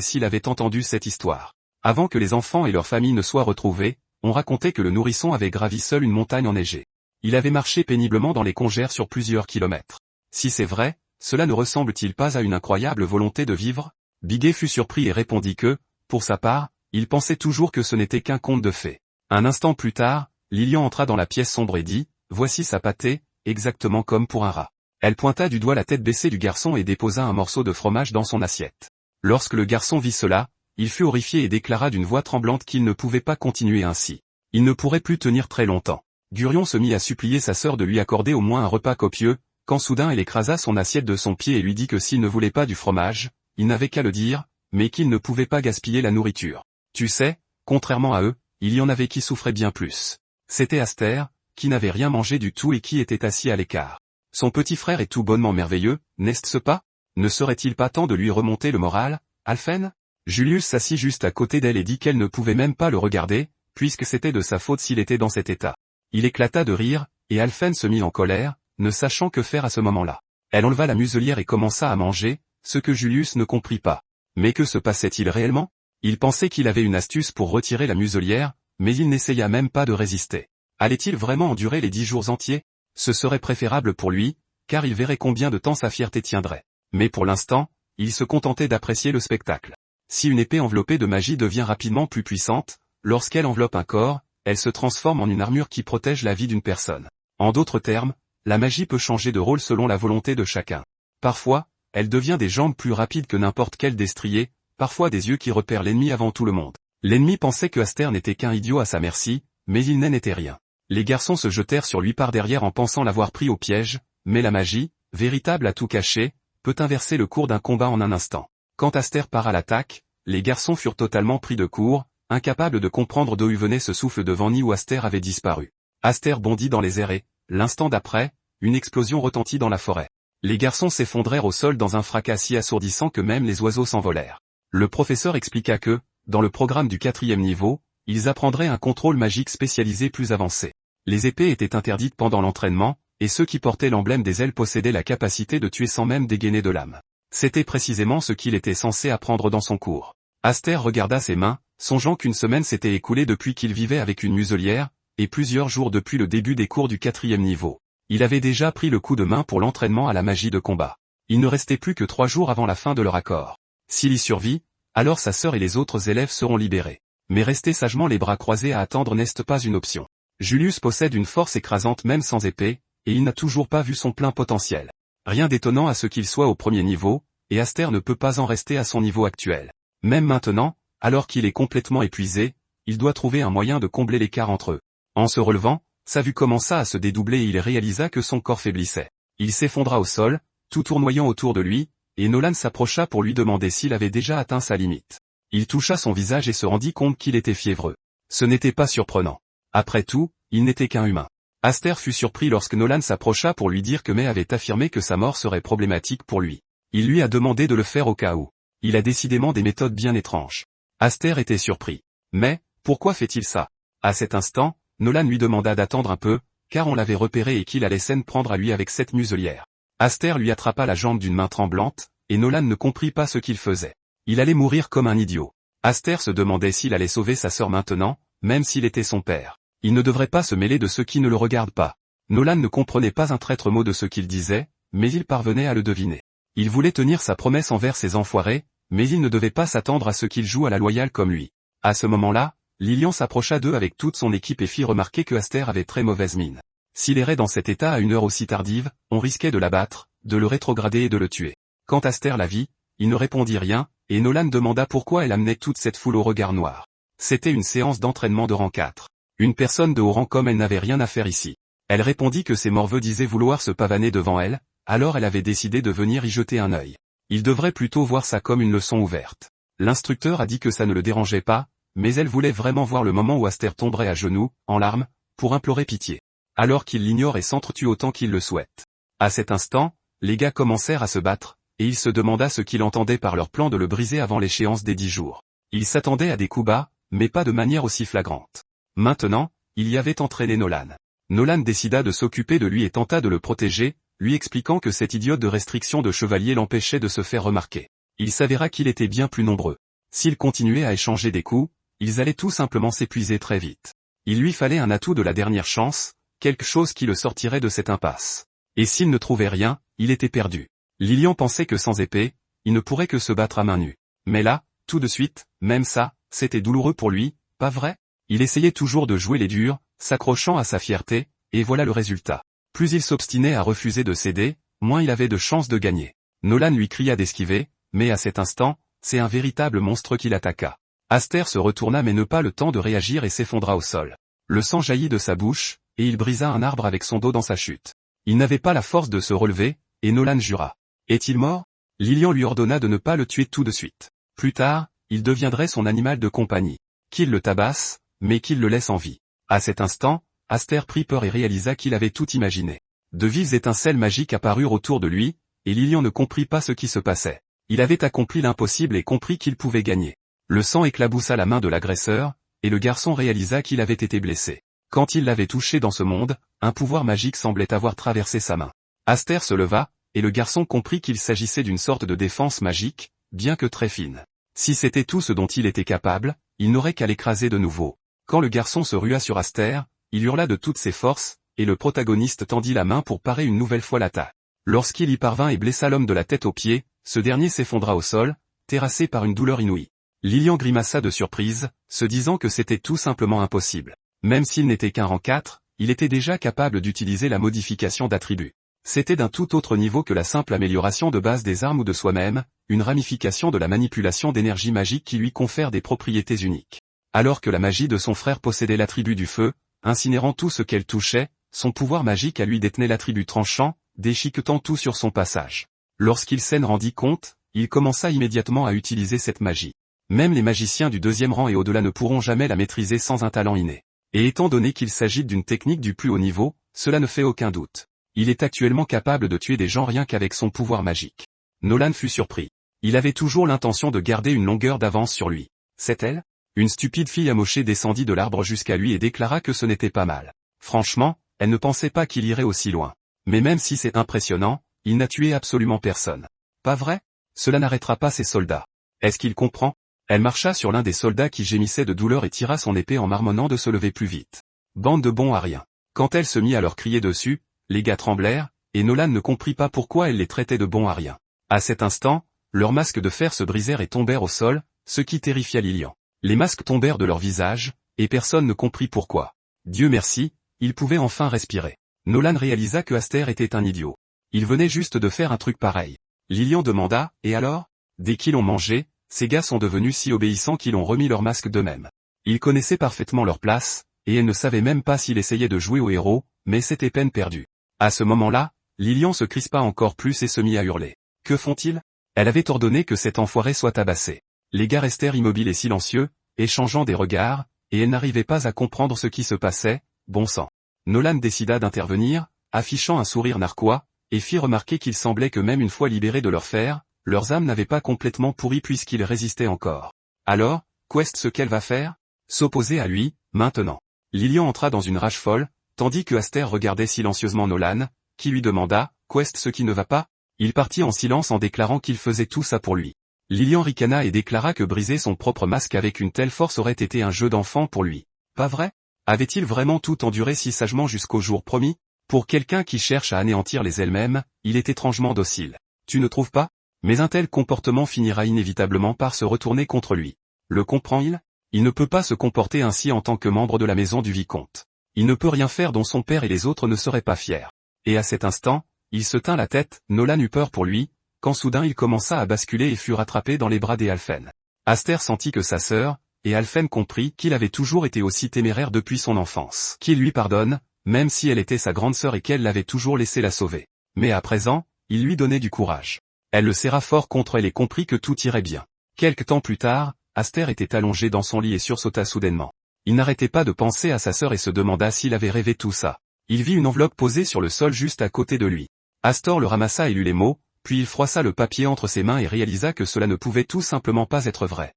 s'il avait entendu cette histoire. Avant que les enfants et leurs familles ne soient retrouvés, on racontait que le nourrisson avait gravi seul une montagne enneigée. Il avait marché péniblement dans les congères sur plusieurs kilomètres. Si c'est vrai, cela ne ressemble-t-il pas à une incroyable volonté de vivre? Biggs fut surpris et répondit que, pour sa part, il pensait toujours que ce n'était qu'un conte de fées. Un instant plus tard, Lillian entra dans la pièce sombre et dit, « Voici sa pâtée, exactement comme pour un rat. » Elle pointa du doigt la tête baissée du garçon et déposa un morceau de fromage dans son assiette. Lorsque le garçon vit cela, il fut horrifié et déclara d'une voix tremblante qu'il ne pouvait pas continuer ainsi. Il ne pourrait plus tenir très longtemps. Gurion se mit à supplier sa sœur de lui accorder au moins un repas copieux, quand soudain elle écrasa son assiette de son pied et lui dit que s'il ne voulait pas du fromage, il n'avait qu'à le dire, mais qu'il ne pouvait pas gaspiller la nourriture. Tu sais, contrairement à eux, il y en avait qui souffraient bien plus. C'était Aster, qui n'avait rien mangé du tout et qui était assis à l'écart. Son petit frère est tout bonnement merveilleux, n'est-ce pas? Ne serait-il pas temps de lui remonter le moral, Alphen? Julius s'assit juste à côté d'elle et dit qu'elle ne pouvait même pas le regarder, puisque c'était de sa faute s'il était dans cet état. Il éclata de rire, et Alphen se mit en colère, ne sachant que faire à ce moment-là. Elle enleva la muselière et commença à manger, ce que Julius ne comprit pas. Mais que se passait-il réellement? Il pensait qu'il avait une astuce pour retirer la muselière, mais il n'essaya même pas de résister. Allait-il vraiment endurer les 10 jours entiers? Ce serait préférable pour lui, car il verrait combien de temps sa fierté tiendrait. Mais pour l'instant, il se contentait d'apprécier le spectacle. Si une épée enveloppée de magie devient rapidement plus puissante, lorsqu'elle enveloppe un corps, elle se transforme en une armure qui protège la vie d'une personne. En d'autres termes, la magie peut changer de rôle selon la volonté de chacun. Parfois, elle devient des jambes plus rapides que n'importe quel destrier, parfois des yeux qui repèrent l'ennemi avant tout le monde. L'ennemi pensait que Aster n'était qu'un idiot à sa merci, mais il n'en était rien. Les garçons se jetèrent sur lui par derrière en pensant l'avoir pris au piège, mais la magie, véritable à tout cacher, peut inverser le cours d'un combat en un instant. Quand Aster part à l'attaque, les garçons furent totalement pris de court, incapables de comprendre d'où venait ce souffle de vent ni où Aster avait disparu. Aster bondit dans les airs et, l'instant d'après, une explosion retentit dans la forêt. Les garçons s'effondrèrent au sol dans un fracas si assourdissant que même les oiseaux s'envolèrent. Le professeur expliqua que, dans le programme du 4e niveau, ils apprendraient un contrôle magique spécialisé plus avancé. Les épées étaient interdites pendant l'entraînement, et ceux qui portaient l'emblème des ailes possédaient la capacité de tuer sans même dégainer de lame. C'était précisément ce qu'il était censé apprendre dans son cours. Aster regarda ses mains, songeant qu'une semaine s'était écoulée depuis qu'il vivait avec une muselière, et plusieurs jours depuis le début des cours du 4e niveau. Il avait déjà pris le coup de main pour l'entraînement à la magie de combat. Il ne restait plus que 3 jours avant la fin de leur accord. S'il y survit, alors sa sœur et les autres élèves seront libérés. Mais rester sagement les bras croisés à attendre n'est pas une option. Julius possède une force écrasante même sans épée, et il n'a toujours pas vu son plein potentiel. Rien d'étonnant à ce qu'il soit au 1er niveau, et Aster ne peut pas en rester à son niveau actuel. Même maintenant, alors qu'il est complètement épuisé, il doit trouver un moyen de combler l'écart entre eux. En se relevant, sa vue commença à se dédoubler et il réalisa que son corps faiblissait. Il s'effondra au sol, tout tournoyant autour de lui, et Nolan s'approcha pour lui demander s'il avait déjà atteint sa limite. Il toucha son visage et se rendit compte qu'il était fiévreux. Ce n'était pas surprenant. Après tout, il n'était qu'un humain. Aster fut surpris lorsque Nolan s'approcha pour lui dire que May avait affirmé que sa mort serait problématique pour lui. Il lui a demandé de le faire au cas où. Il a décidément des méthodes bien étranges. Aster était surpris. Mais, pourquoi fait-il ça? À cet instant, Nolan lui demanda d'attendre un peu, car on l'avait repéré et qu'il allait s'en prendre à lui avec cette muselière. Aster lui attrapa la jambe d'une main tremblante, et Nolan ne comprit pas ce qu'il faisait. Il allait mourir comme un idiot. Aster se demandait s'il allait sauver sa sœur maintenant, même s'il était son père. Il ne devrait pas se mêler de ceux qui ne le regardent pas. Nolan ne comprenait pas un traître mot de ce qu'il disait, mais il parvenait à le deviner. Il voulait tenir sa promesse envers ces enfoirés, mais il ne devait pas s'attendre à ce qu'ils jouent à la loyale comme lui. À ce moment-là, Lillian s'approcha d'eux avec toute son équipe et fit remarquer que Aster avait très mauvaise mine. S'il errait dans cet état à une heure aussi tardive, on risquait de l'abattre, de le rétrograder et de le tuer. Quand Aster la vit, il ne répondit rien, et Nolan demanda pourquoi elle amenait toute cette foule au regard noir. C'était une séance d'entraînement de rang 4. Une personne de haut rang comme elle n'avait rien à faire ici. Elle répondit que ces morveux disaient vouloir se pavaner devant elle, alors elle avait décidé de venir y jeter un œil. Il devrait plutôt voir ça comme une leçon ouverte. L'instructeur a dit que ça ne le dérangeait pas, mais elle voulait vraiment voir le moment où Aster tomberait à genoux, en larmes, pour implorer pitié. Alors qu'il l'ignore et s'entretue autant qu'il le souhaite. À cet instant, les gars commencèrent à se battre, et il se demanda ce qu'il entendait par leur plan de le briser avant l'échéance des 10 jours. Il s'attendait à des coups bas, mais pas de manière aussi flagrante. Maintenant, il y avait entraîné Nolan. Nolan décida de s'occuper de lui et tenta de le protéger, lui expliquant que cette idiote de restriction de chevalier l'empêchait de se faire remarquer. Il s'avéra qu'il était bien plus nombreux. S'ils continuaient à échanger des coups, ils allaient tout simplement s'épuiser très vite. Il lui fallait un atout de la dernière chance, quelque chose qui le sortirait de cette impasse. Et s'il ne trouvait rien, il était perdu. Lilian pensait que sans épée, il ne pourrait que se battre à main nue. Mais là, tout de suite, même ça, c'était douloureux pour lui, pas vrai? Il essayait toujours de jouer les durs, s'accrochant à sa fierté, et voilà le résultat. Plus il s'obstinait à refuser de céder, moins il avait de chances de gagner. Nolan lui cria d'esquiver, mais à cet instant, c'est un véritable monstre qui l'attaqua. Aster se retourna mais n'eut pas le temps de réagir et s'effondra au sol. Le sang jaillit de sa bouche, et il brisa un arbre avec son dos dans sa chute. Il n'avait pas la force de se relever, et Nolan jura. Est-il mort? Lilian lui ordonna de ne pas le tuer tout de suite. Plus tard, il deviendrait son animal de compagnie. Qu'il le tabasse, mais qu'il le laisse en vie. À cet instant, Aster prit peur et réalisa qu'il avait tout imaginé. De vives étincelles magiques apparurent autour de lui, et Lilian ne comprit pas ce qui se passait. Il avait accompli l'impossible et compris qu'il pouvait gagner. Le sang éclaboussa la main de l'agresseur, et le garçon réalisa qu'il avait été blessé. Quand il l'avait touché dans ce monde, un pouvoir magique semblait avoir traversé sa main. Aster se leva, et le garçon comprit qu'il s'agissait d'une sorte de défense magique, bien que très fine. Si c'était tout ce dont il était capable, il n'aurait qu'à l'écraser de nouveau. Quand le garçon se rua sur Aster, il hurla de toutes ses forces, et le protagoniste tendit la main pour parer une nouvelle fois l'attaque. Lorsqu'il y parvint et blessa l'homme de la tête aux pieds, ce dernier s'effondra au sol, terrassé par une douleur inouïe. Lilian grimaça de surprise, se disant que c'était tout simplement impossible. Même s'il n'était qu'un rang 4, il était déjà capable d'utiliser la modification d'attributs. C'était d'un tout autre niveau que la simple amélioration de base des armes ou de soi-même, une ramification de la manipulation d'énergie magique qui lui confère des propriétés uniques. Alors que la magie de son frère possédait l'attribut du feu, incinérant tout ce qu'elle touchait, son pouvoir magique à lui détenait l'attribut tranchant, déchiquetant tout sur son passage. Lorsqu'il s'en rendit compte, il commença immédiatement à utiliser cette magie. Même les magiciens du 2e rang et au-delà ne pourront jamais la maîtriser sans un talent inné. Et étant donné qu'il s'agit d'une technique du plus haut niveau, cela ne fait aucun doute. Il est actuellement capable de tuer des gens rien qu'avec son pouvoir magique. Nolan fut surpris. Il avait toujours l'intention de garder une longueur d'avance sur lui. C'est elle? Une stupide fille amochée descendit de l'arbre jusqu'à lui et déclara que ce n'était pas mal. Franchement, elle ne pensait pas qu'il irait aussi loin. Mais même si c'est impressionnant, il n'a tué absolument personne. Pas vrai? Cela n'arrêtera pas ses soldats. Est-ce qu'il comprend? Elle marcha sur l'un des soldats qui gémissait de douleur et tira son épée en marmonnant de se lever plus vite. Bande de bons à rien. Quand elle se mit à leur crier dessus, les gars tremblèrent, et Nolan ne comprit pas pourquoi elle les traitait de bons à rien. À cet instant, leurs masques de fer se brisèrent et tombèrent au sol, ce qui terrifia Lilian. Les masques tombèrent de leur visage, et personne ne comprit pourquoi. Dieu merci, ils pouvaient enfin respirer. Nolan réalisa que Aster était un idiot. Il venait juste de faire un truc pareil. Lilian demanda, et alors? Dès qu'ils l'ont mangé, ces gars sont devenus si obéissants qu'ils ont remis leurs masques d'eux-mêmes. Ils connaissaient parfaitement leur place, et elle ne savait même pas s'il essayait de jouer au héros, mais c'était peine perdue. À ce moment-là, Lilian se crispa encore plus et se mit à hurler. Que font-ils? Elle avait ordonné que cet enfoiré soit tabassé. Les gars restèrent immobiles et silencieux, échangeant des regards, et elle n'arrivait pas à comprendre ce qui se passait, bon sang. Nolan décida d'intervenir, affichant un sourire narquois, et fit remarquer qu'il semblait que même une fois libérés de leur fer, leurs âmes n'avaient pas complètement pourri puisqu'ils résistaient encore. Alors, qu'est-ce ce qu'elle va faire? S'opposer à lui, maintenant. Lilian entra dans une rage folle, tandis que Aster regardait silencieusement Nolan, qui lui demanda, qu'est-ce ce qui ne va pas? Il partit en silence en déclarant qu'il faisait tout ça pour lui. Lilian ricana et déclara que briser son propre masque avec une telle force aurait été un jeu d'enfant pour lui. Pas vrai? Avait-il vraiment tout enduré si sagement jusqu'au jour promis? Pour quelqu'un qui cherche à anéantir les elles-mêmes, il est étrangement docile. Tu ne trouves pas? Mais un tel comportement finira inévitablement par se retourner contre lui. Le comprend-il? Il ne peut pas se comporter ainsi en tant que membre de la maison du vicomte. Il ne peut rien faire dont son père et les autres ne seraient pas fiers. Et à cet instant, il se tint la tête, Nolan eut peur pour lui, quand soudain il commença à basculer et fut rattrapé dans les bras des Alphen. Aster sentit que sa sœur, et Alphen comprit qu'il avait toujours été aussi téméraire depuis son enfance. Qu'il lui pardonne, même si elle était sa grande sœur et qu'elle l'avait toujours laissé la sauver. Mais à présent, il lui donnait du courage. Elle le serra fort contre elle et comprit que tout irait bien. Quelque temps plus tard, Aster était allongé dans son lit et sursauta soudainement. Il n'arrêtait pas de penser à sa sœur et se demanda s'il avait rêvé tout ça. Il vit une enveloppe posée sur le sol juste à côté de lui. Astor le ramassa et lut les mots, Puis il froissa le papier entre ses mains et réalisa que cela ne pouvait tout simplement pas être vrai.